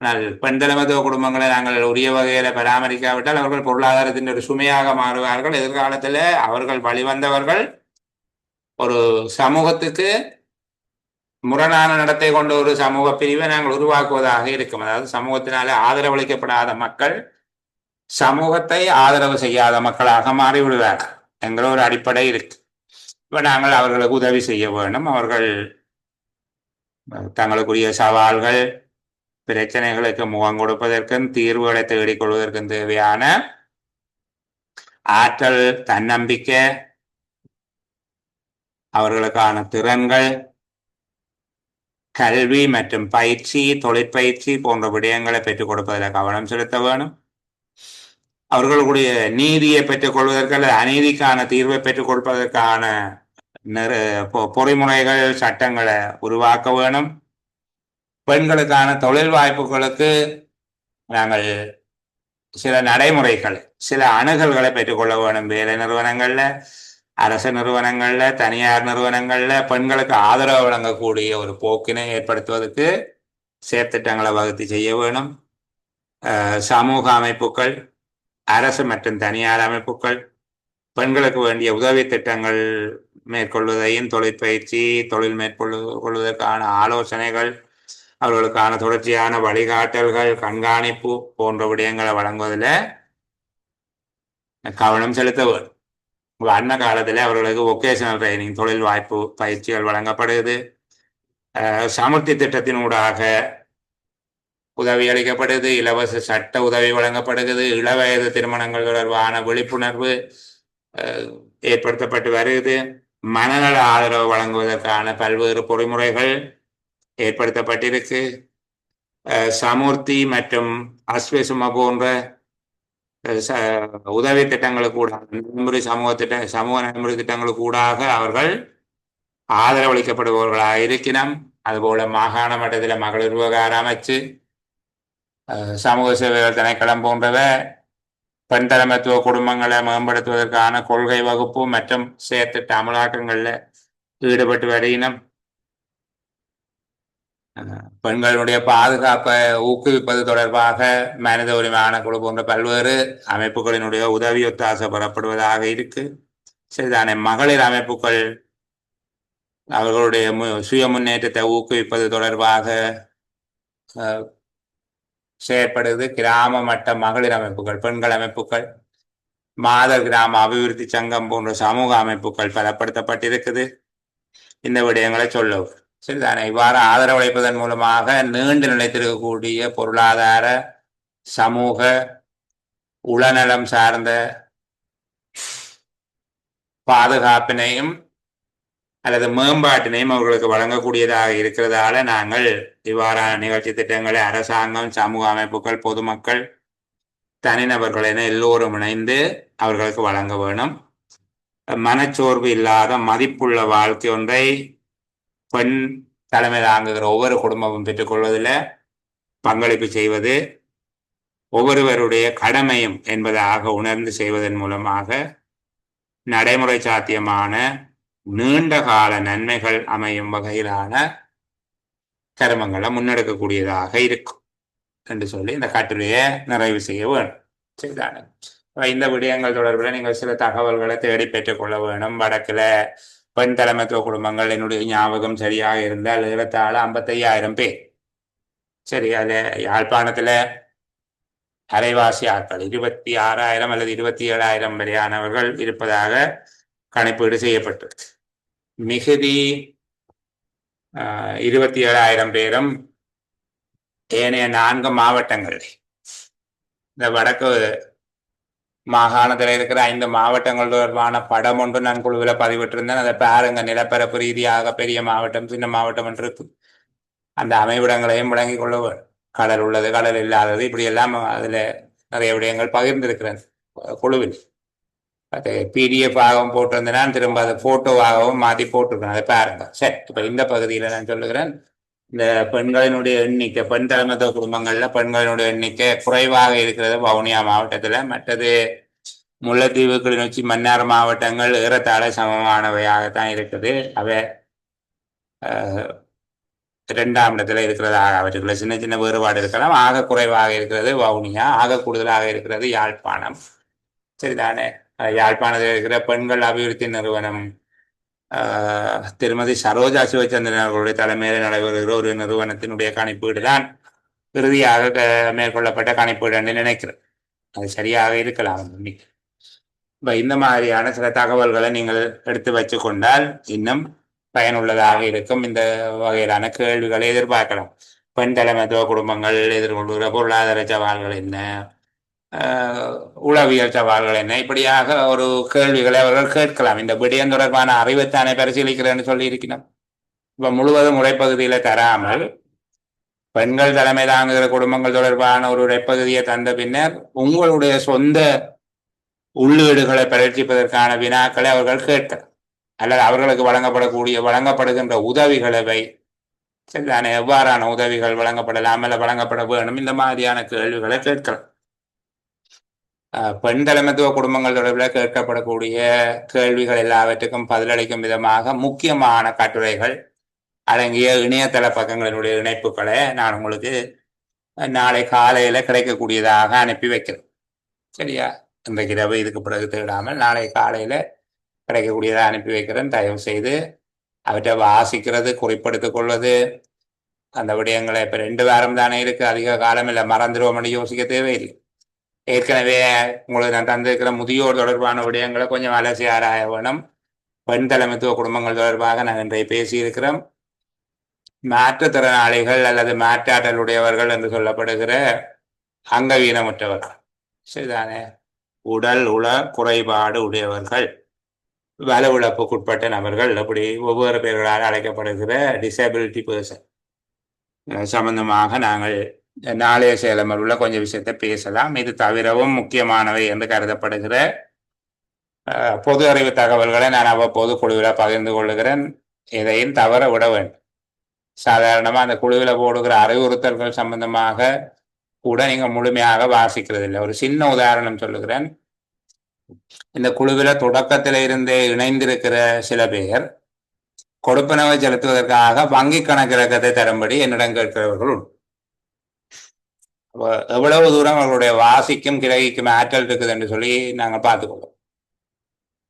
ஆனால் பெண் தலைமைத்துவ குடும்பங்களை நாங்கள் உரிய வகையில பராமரிக்காவிட்டால் அவர்கள் பொருளாதாரத்தின் ஒரு சுமையாக மாறுவார்கள். எதிர்காலத்தில் அவர்கள் வழிவந்தவர்கள் ஒரு சமூகத்துக்கு முரணான நடத்தை கொண்ட ஒரு சமூக பிரிவை நாங்கள் உருவாக்குவதாக இருக்கும். அதாவது சமூகத்தினால ஆதரவளிக்கப்படாத மக்கள் சமூகத்தை ஆதரவு செய்யாத மக்களாக மாறிவிடுவார்கள் என்கிற ஒரு அடிப்படை இருக்கு. இப்ப நாங்கள் அவர்களுக்கு உதவி செய்ய வேண்டும். அவர்கள் தங்களுக்குரிய சவால்கள் பிரச்சனைகளுக்கு முகம் கொடுப்பதற்கும் தீர்வுகளை தேடிக்கொள்வதற்கும் தேவையான ஆற்றல், தன்னம்பிக்கை, அவர்களுக்கான திறன்கள், கல்வி மற்றும் பயிற்சி, தொழிற்பயிற்சி போன்ற விடயங்களை பெற்றுக் கொடுப்பதில் கவனம் செலுத்த வேணும். அவர்களுடைய நீதியை பெற்றுக் கொள்வதற்கு அல்லது அநீதிக்கான தீர்வை பெற்றுக் கொடுப்பதற்கான பொறிமுறைகள், சட்டங்களை உருவாக்க வேணும். பெண்களுக்கான தொழில் வாய்ப்புகளுக்கு நாங்கள் சில நடைமுறைகள், சில அணுகல்களை பெற்றுக்கொள்ள வேணும். வேலை நிறுவனங்கள்ல, அரசு நிறுவனங்கள்ல, தனியார் நிறுவனங்கள்ல பெண்களுக்கு ஆதரவு வழங்கக்கூடிய ஒரு போக்கினை ஏற்படுத்துவதற்கு செயற்திட்டங்களை வகுத்து செய்ய வேணும். சமூக அமைப்புகள், அரசு மற்றும் தனியார் அமைப்புகள் பெண்களுக்கு வேண்டிய உதவி திட்டங்கள் மேற்கொள்வதையும், தொழிற்பயிற்சி, தொழில் மேற்கொள்வதற்கான ஆலோசனைகள், அவர்களுக்கான தொடர்ச்சியான வழிகாட்டல்கள், கண்காணிப்பு போன்ற விடயங்களை வழங்குவதில் கவனம் செலுத்த வேண்டும். அன்ன காலத்தில் அவர்களுக்கு வொகேஷனல் ட்ரைனிங், தொழில் வாய்ப்பு பயிற்சிகள் வழங்கப்படுகிறது. சமுர்த்தி திட்டத்தினூடாக உதவி அளிக்கப்படுது, இலவச சட்ட உதவி வழங்கப்படுகிறது, இளவயது திருமணங்கள் தொடர்பான விழிப்புணர்வு ஏற்படுத்தப்பட்டு வருகிறது. மனநல ஆதரவு வழங்குவதற்கான பல்வேறு பொறிமுறைகள் ஏற்படுத்தப்பட்டிருக்கு. சமுர்த்தி மற்றும் அஸ்வசும போன்ற உதவி திட்டங்களுக்கு கூட, நடைமுறை சமூக நடைமுறை திட்டங்களுக்கு கூடாக அவர்கள் ஆதரவளிக்கப்படுபவர்களாக இருக்கணும். அதுபோல மாகாண மட்டத்தில் மகளிர் விவகார அமைச்சு, சமூக சேவைகள் திணைக்களம் போன்றவை பெண் தலைமைத்துவ குடும்பங்களை மேம்படுத்துவதற்கான கொள்கை வகுப்பு மற்றும் செயற்திட்ட அமலாக்கங்களில் ஈடுபட்டு வருகினம். பெண்களுடைய பாதுகாப்பை ஊக்குவிப்பது தொடர்பாக மனித உரிமை ஆணைக்குழு போன்ற பல்வேறு அமைப்புகளினுடைய உதவி ஒத்தாசை பெறப்படுவதாக இருக்கு. சரிதானே. மகளிர் அமைப்புகள் அவர்களுடைய சுய முன்னேற்றத்தை ஊக்குவிப்பது தொடர்பாக செயற்படுது. கிராம மட்ட மகளிர் அமைப்புகள், பெண்கள் அமைப்புகள், மாதர் கிராம அபிவிருத்தி சங்கம் போன்ற சமூக அமைப்புகள் பலப்படுத்தப்பட்டிருக்குது. இந்த விடயங்களை சொல்லவும் சரிதானே. இவ்வாறு ஆதரவளிப்பதன் மூலமாக நீண்டு நிலைத்திருக்கக்கூடிய பொருளாதார, சமூக, உளநலம் சார்ந்த பாதுகாப்பினையும் அல்லது மேம்பாட்டினையும் அவர்களுக்கு வழங்கக்கூடியதாக இருக்கிறதால நாங்கள் இவ்வாறான நிகழ்ச்சி திட்டங்களை அரசாங்கம், சமூக அமைப்புகள், பொதுமக்கள், தனிநபர்கள் என எல்லோரும் இணைந்து அவர்களுக்கு வழங்க வேணும். மனச்சோர்வு இல்லாத மதிப்புள்ள வாழ்க்கை ஒன்றை பெண் தலைமை தாங்குகிற ஒவ்வொரு குடும்பமும் பெற்றுக்கொள்வதில் பங்களிப்பு செய்வது ஒவ்வொருவருடைய கடமையும் என்பதாக உணர்ந்து செய்வதன் மூலமாக நடைமுறை சாத்தியமான நீண்ட கால நன்மைகள் அமையும் வகையிலான கருமங்களை முன்னெடுக்கக்கூடியதாக இருக்கும் என்று சொல்லி இந்த கட்டுரையை நிறைவு செய்ய வேணும். சரிதானே. இந்த விடயங்கள் தொடர்பில் நீங்கள் சில தகவல்களை தேடி பெற்றுக்கொள்ள வேணும். வடக்கில் பெண் தலைமைத்துவ குடும்பங்கள், என்னுடைய ஞாபகம் சரியாக இருந்தால் ஏறத்தாழ 55,000 பேர். சரி, அதில் யாழ்ப்பாணத்தில் அரைவாசி ஆட்கள் 26,000 அல்லது 27,000 வரையானவர்கள் இருப்பதாக கணிப்பீடு செய்யப்பட்டிருக்கு. மிகுதி 27,000 பேரும் ஏனைய 4 மாவட்டங்கள், இந்த வடக்கு மாகாணத்தில் இருக்கிற 5 மாவட்டங்கள் தொடர்பான படம் ஒன்று நான் குழுவில் பதிவிட்டிருந்தேன். அதை பாருங்க. நிலப்பரப்பு ரீதியாக பெரிய மாவட்டம், சின்ன மாவட்டம் என்று இருக்கு. அந்த அமைவிடங்களையும் விளங்கிக் கொள்ள வேண்டும். கடல் உள்ளது, கடல் இல்லாதது, இப்படி எல்லாம் அதில் நிறைய விடயங்கள் பகிர்ந்திருக்கிறேன் குழுவில். அது பிடிஎஃப் ஆகவும் போட்டிருந்தேன். திரும்ப அதை போட்டோவாகவும் மாற்றி போட்டிருக்கேன். அதை பாருங்க. சரி, இப்போ இந்த பகுதியில் நான் சொல்லுகிறேன். இந்த பெண்களினுடைய எண்ணிக்கை, பெண் தலைமைத்துவ குடும்பங்கள்ல பெண்களினுடைய எண்ணிக்கை குறைவாக இருக்கிறது வவுனியா மாவட்டத்தில். மற்றது முல்லைத்தீவு, கிளிநொச்சி, மன்னார் மாவட்டங்கள் ஏறத்தாழ சமமானவையாகத்தான் இருக்குது. அவை இரண்டாம் இடத்துல இருக்கிறதாக அவற்றுக்குள்ள சின்ன சின்ன வேறுபாடு இருக்கலாம். ஆக குறைவாக இருக்கிறது வவுனியா, ஆக கூடுதலாக இருக்கிறது யாழ்ப்பாணம். சரிதானே? யாழ்ப்பாணத்தில் இருக்கிற பெண்கள் அபிவிருத்தி நிறுவனம் திருமதி சரோஜா சிவச்சந்திரன் அவர்களுடைய தலைமையில் நடைபெறுகிற ஒரு நிறுவனத்தினுடைய கணிப்பீடு தான் இறுதியாக மேற்கொள்ளப்பட்ட கணிப்பீடு என்று நினைக்கிறேன். அது சரியாக இருக்கலாம். இப்போ இந்த மாதிரியான சில தகவல்களை நீங்கள் எடுத்து வச்சு கொண்டால் இன்னும் பயனுள்ளதாக இருக்கும். இந்த வகையிலான கேள்விகளை எதிர்பார்க்கலாம். பெண் தலைமைத்துவ குடும்பங்கள் எதிர்கொள்கிற பொருளாதார சவால்கள் என்ன, உளவியல் சவால்கள் என்ன, இப்படியாக ஒரு கேள்விகளை அவர்கள் கேட்கலாம். இந்த விடயம் தொடர்பான அறிவைத்தானே பரிசீலிக்கிறேன்னு சொல்லி இருக்கணும். இப்போ முழுவதும் உரைப்பகுதியில் தராமல் பெண்கள் தலைமை தாங்குகிற குடும்பங்கள் தொடர்பான ஒரு உரைப்பகுதியை தந்த பின்னர் உங்களுடைய சொந்த உள்ளீடுகளை பரீட்சிப்பதற்கான வினாக்களை அவர்கள் கேட்கலாம். அல்லது அவர்களுக்கு வழங்கப்படுகின்ற உதவிகளை சரிதானே, எவ்வாறான உதவிகள் வழங்கப்படலாம் அல்ல வழங்கப்பட வேணும், இந்த மாதிரியான கேள்விகளை கேட்கலாம். பெண் தலைமைத்துவ குடும்பங்கள் தொடர்பில் கேட்கப்படக்கூடிய கேள்விகள் எல்லாவற்றுக்கும் பதிலளிக்கும் விதமாக முக்கியமான கட்டுரைகள் அடங்கிய இணையதள பக்கங்களினுடைய இணைப்புகளை நான் உங்களுக்கு நாளை காலையில் கிடைக்கக்கூடியதாக அனுப்பி வைக்கிறேன். சரியா? இன்றைக்கு இரவு இதுக்கு பிறகு தேடாமல் நாளை காலையில் கிடைக்கக்கூடியதாக அனுப்பி வைக்கிறேன். தயவு செய்து அவற்றை வாசிக்கிறது, குறிப்பெடுத்துக் கொள்வது, அந்த விடயங்களை இப்போ 2 வாரம் தானே இருக்கு, அதிக காலம் இல்லை, மறந்துடுவோம் யோசிக்க தேவையில்லை. ஏற்கனவே உங்களுக்கு நான் தந்திருக்கிற முதியோர் தொடர்பான விடயங்களை கொஞ்சம் அலசி ஆராய வேணும். பெண் தலைமைத்துவ குடும்பங்கள் தொடர்பாக நான் இன்றைய பேசியிருக்கிறோம். மாற்றுத்திறனாளிகள் அல்லது மாற்றாற்றலுடையவர்கள் என்று சொல்லப்படுகிற அங்கவீனமுற்றவர்கள், சரிதானே, உடல் உள குறைபாடு உடையவர்கள், வல இழப்புக்குட்பட்ட நபர்கள், அப்படி ஒவ்வொரு பேர்களால் அழைக்கப்படுகிற டிசபிலிட்டி பர்சன் சம்பந்தமாக நாங்கள் நாளைய செயலமர்வுள்ள கொஞ்சம் விஷயத்தை பேசலாம். இது தவிரவும் முக்கியமானவை என்று கருதப்படுகிற பொது அறிவு தகவல்களை நான் அவ்வப்போது குழுவில் பகிர்ந்து கொள்ளுகிறேன். எதையும் தவற விட வேண்டும். சாதாரணமாக அந்த குழுவில் போடுகிற அறிவுறுத்தல்கள் சம்பந்தமாக கூட நீங்கள் முழுமையாக வாசிக்கிறது இல்லை. ஒரு சின்ன உதாரணம் சொல்லுகிறேன். இந்த குழுவில் தொடக்கத்தில் இருந்தே இணைந்திருக்கிற சில பேர் கொடுப்பனவை செலுத்துவதற்காக வங்கி கணக்கிழக்கத்தை தரும்படி என்னிடம் கேட்கிறவர்கள் உண்டு. எவ்வளவு தூரம் அவர்களுடைய வாசிக்கும் கிரகிக்கும் ஆற்றல் இருக்குது என்று சொல்லி நாங்கள் பார்த்துக்கொள்வோம்.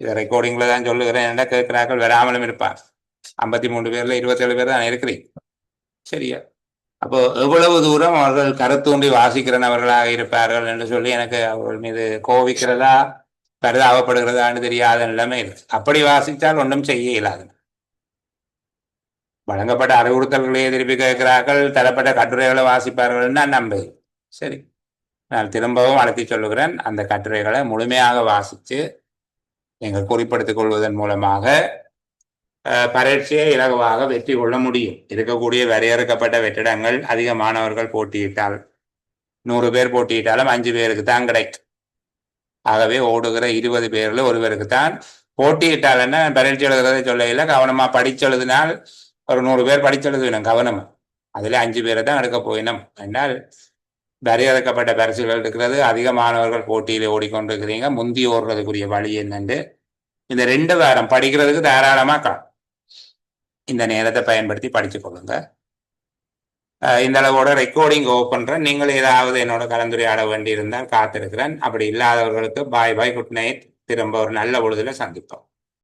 இதை ரெக்கார்டிங்ல தான் சொல்லுகிறேன். என்ன கேட்கிறார்கள், வராமலும் இருப்பார். 53 பேர்ல 27 பேர் தான் இருக்கிறீங்க. சரியா? அப்போ எவ்வளவு தூரம் அவர்கள் கருத்தூண்டி வாசிக்கிறவர்களாக இருப்பார்கள் என்று சொல்லி எனக்கு அவர்கள் மீது கோபிக்கிறதா பரிதாபப்படுகிறதான்னு தெரியாத நிலைமை இருக்கு. அப்படி வாசித்தால் ஒன்றும் செய்ய இயலாது. வழங்கப்பட்ட அறிவுறுத்தல்களையே திருப்பி கேட்கிறார்கள், தரப்பட்ட கட்டுரைகளை வாசிப்பார்கள் நான் நம்புகிறேன். சரி, நான் திரும்பவும் அழைத்து சொல்லுகிறேன், அந்த கட்டுரைகளை முழுமையாக வாசித்து நீங்கள் குறிப்படுத்திக் கொள்வதன் மூலமாக பரீட்சையை இலகுவாக வெற்றி கொள்ள முடியும். இருக்கக்கூடிய வரையறுக்கப்பட்ட வெற்றிடங்கள் அதிக மாணவர்கள் போட்டியிட்டால் 100 பேர் போட்டியிட்டாலும் 5 பேருக்கு தான் கிடைக்கும். ஆகவே ஓடுகிற 20 பேர்ல ஒருவருக்கு தான் போட்டியிட்டால் என்ன பரீட்சை எழுதுறதை சொல்ல இல்லை, கவனமா படிச்செழுதினால் ஒரு 100 பேர் படிச்செழுதுவினும் கவனமா, அதுல 5 பேரை தான் எடுக்க போயினோம். என்றால் வரையறுக்கப்பட்ட பரிசுகள் இருக்கிறது, அதிக மாணவர்கள் போட்டியில ஓடிக்கொண்டிருக்கிறீங்க, முந்தி ஓடுறதுக்குரிய வழி என்னன்னு இந்த 2 வாரம் படிக்கிறதுக்கு தாராளமாக இந்த நேரத்தை பயன்படுத்தி படிச்சு கொள்ளுங்க. இந்த அளவோட ரெக்கார்டிங் ஓப் பண்றேன். நீங்கள் ஏதாவது என்னோட கலந்துரையாட வேண்டி இருந்தால் காத்திருக்கிறேன். அப்படி இல்லாதவர்களுக்கு பாய் பாய், குட் நைட். திரும்ப ஒரு நல்ல பொழுதுல சந்திப்போம்.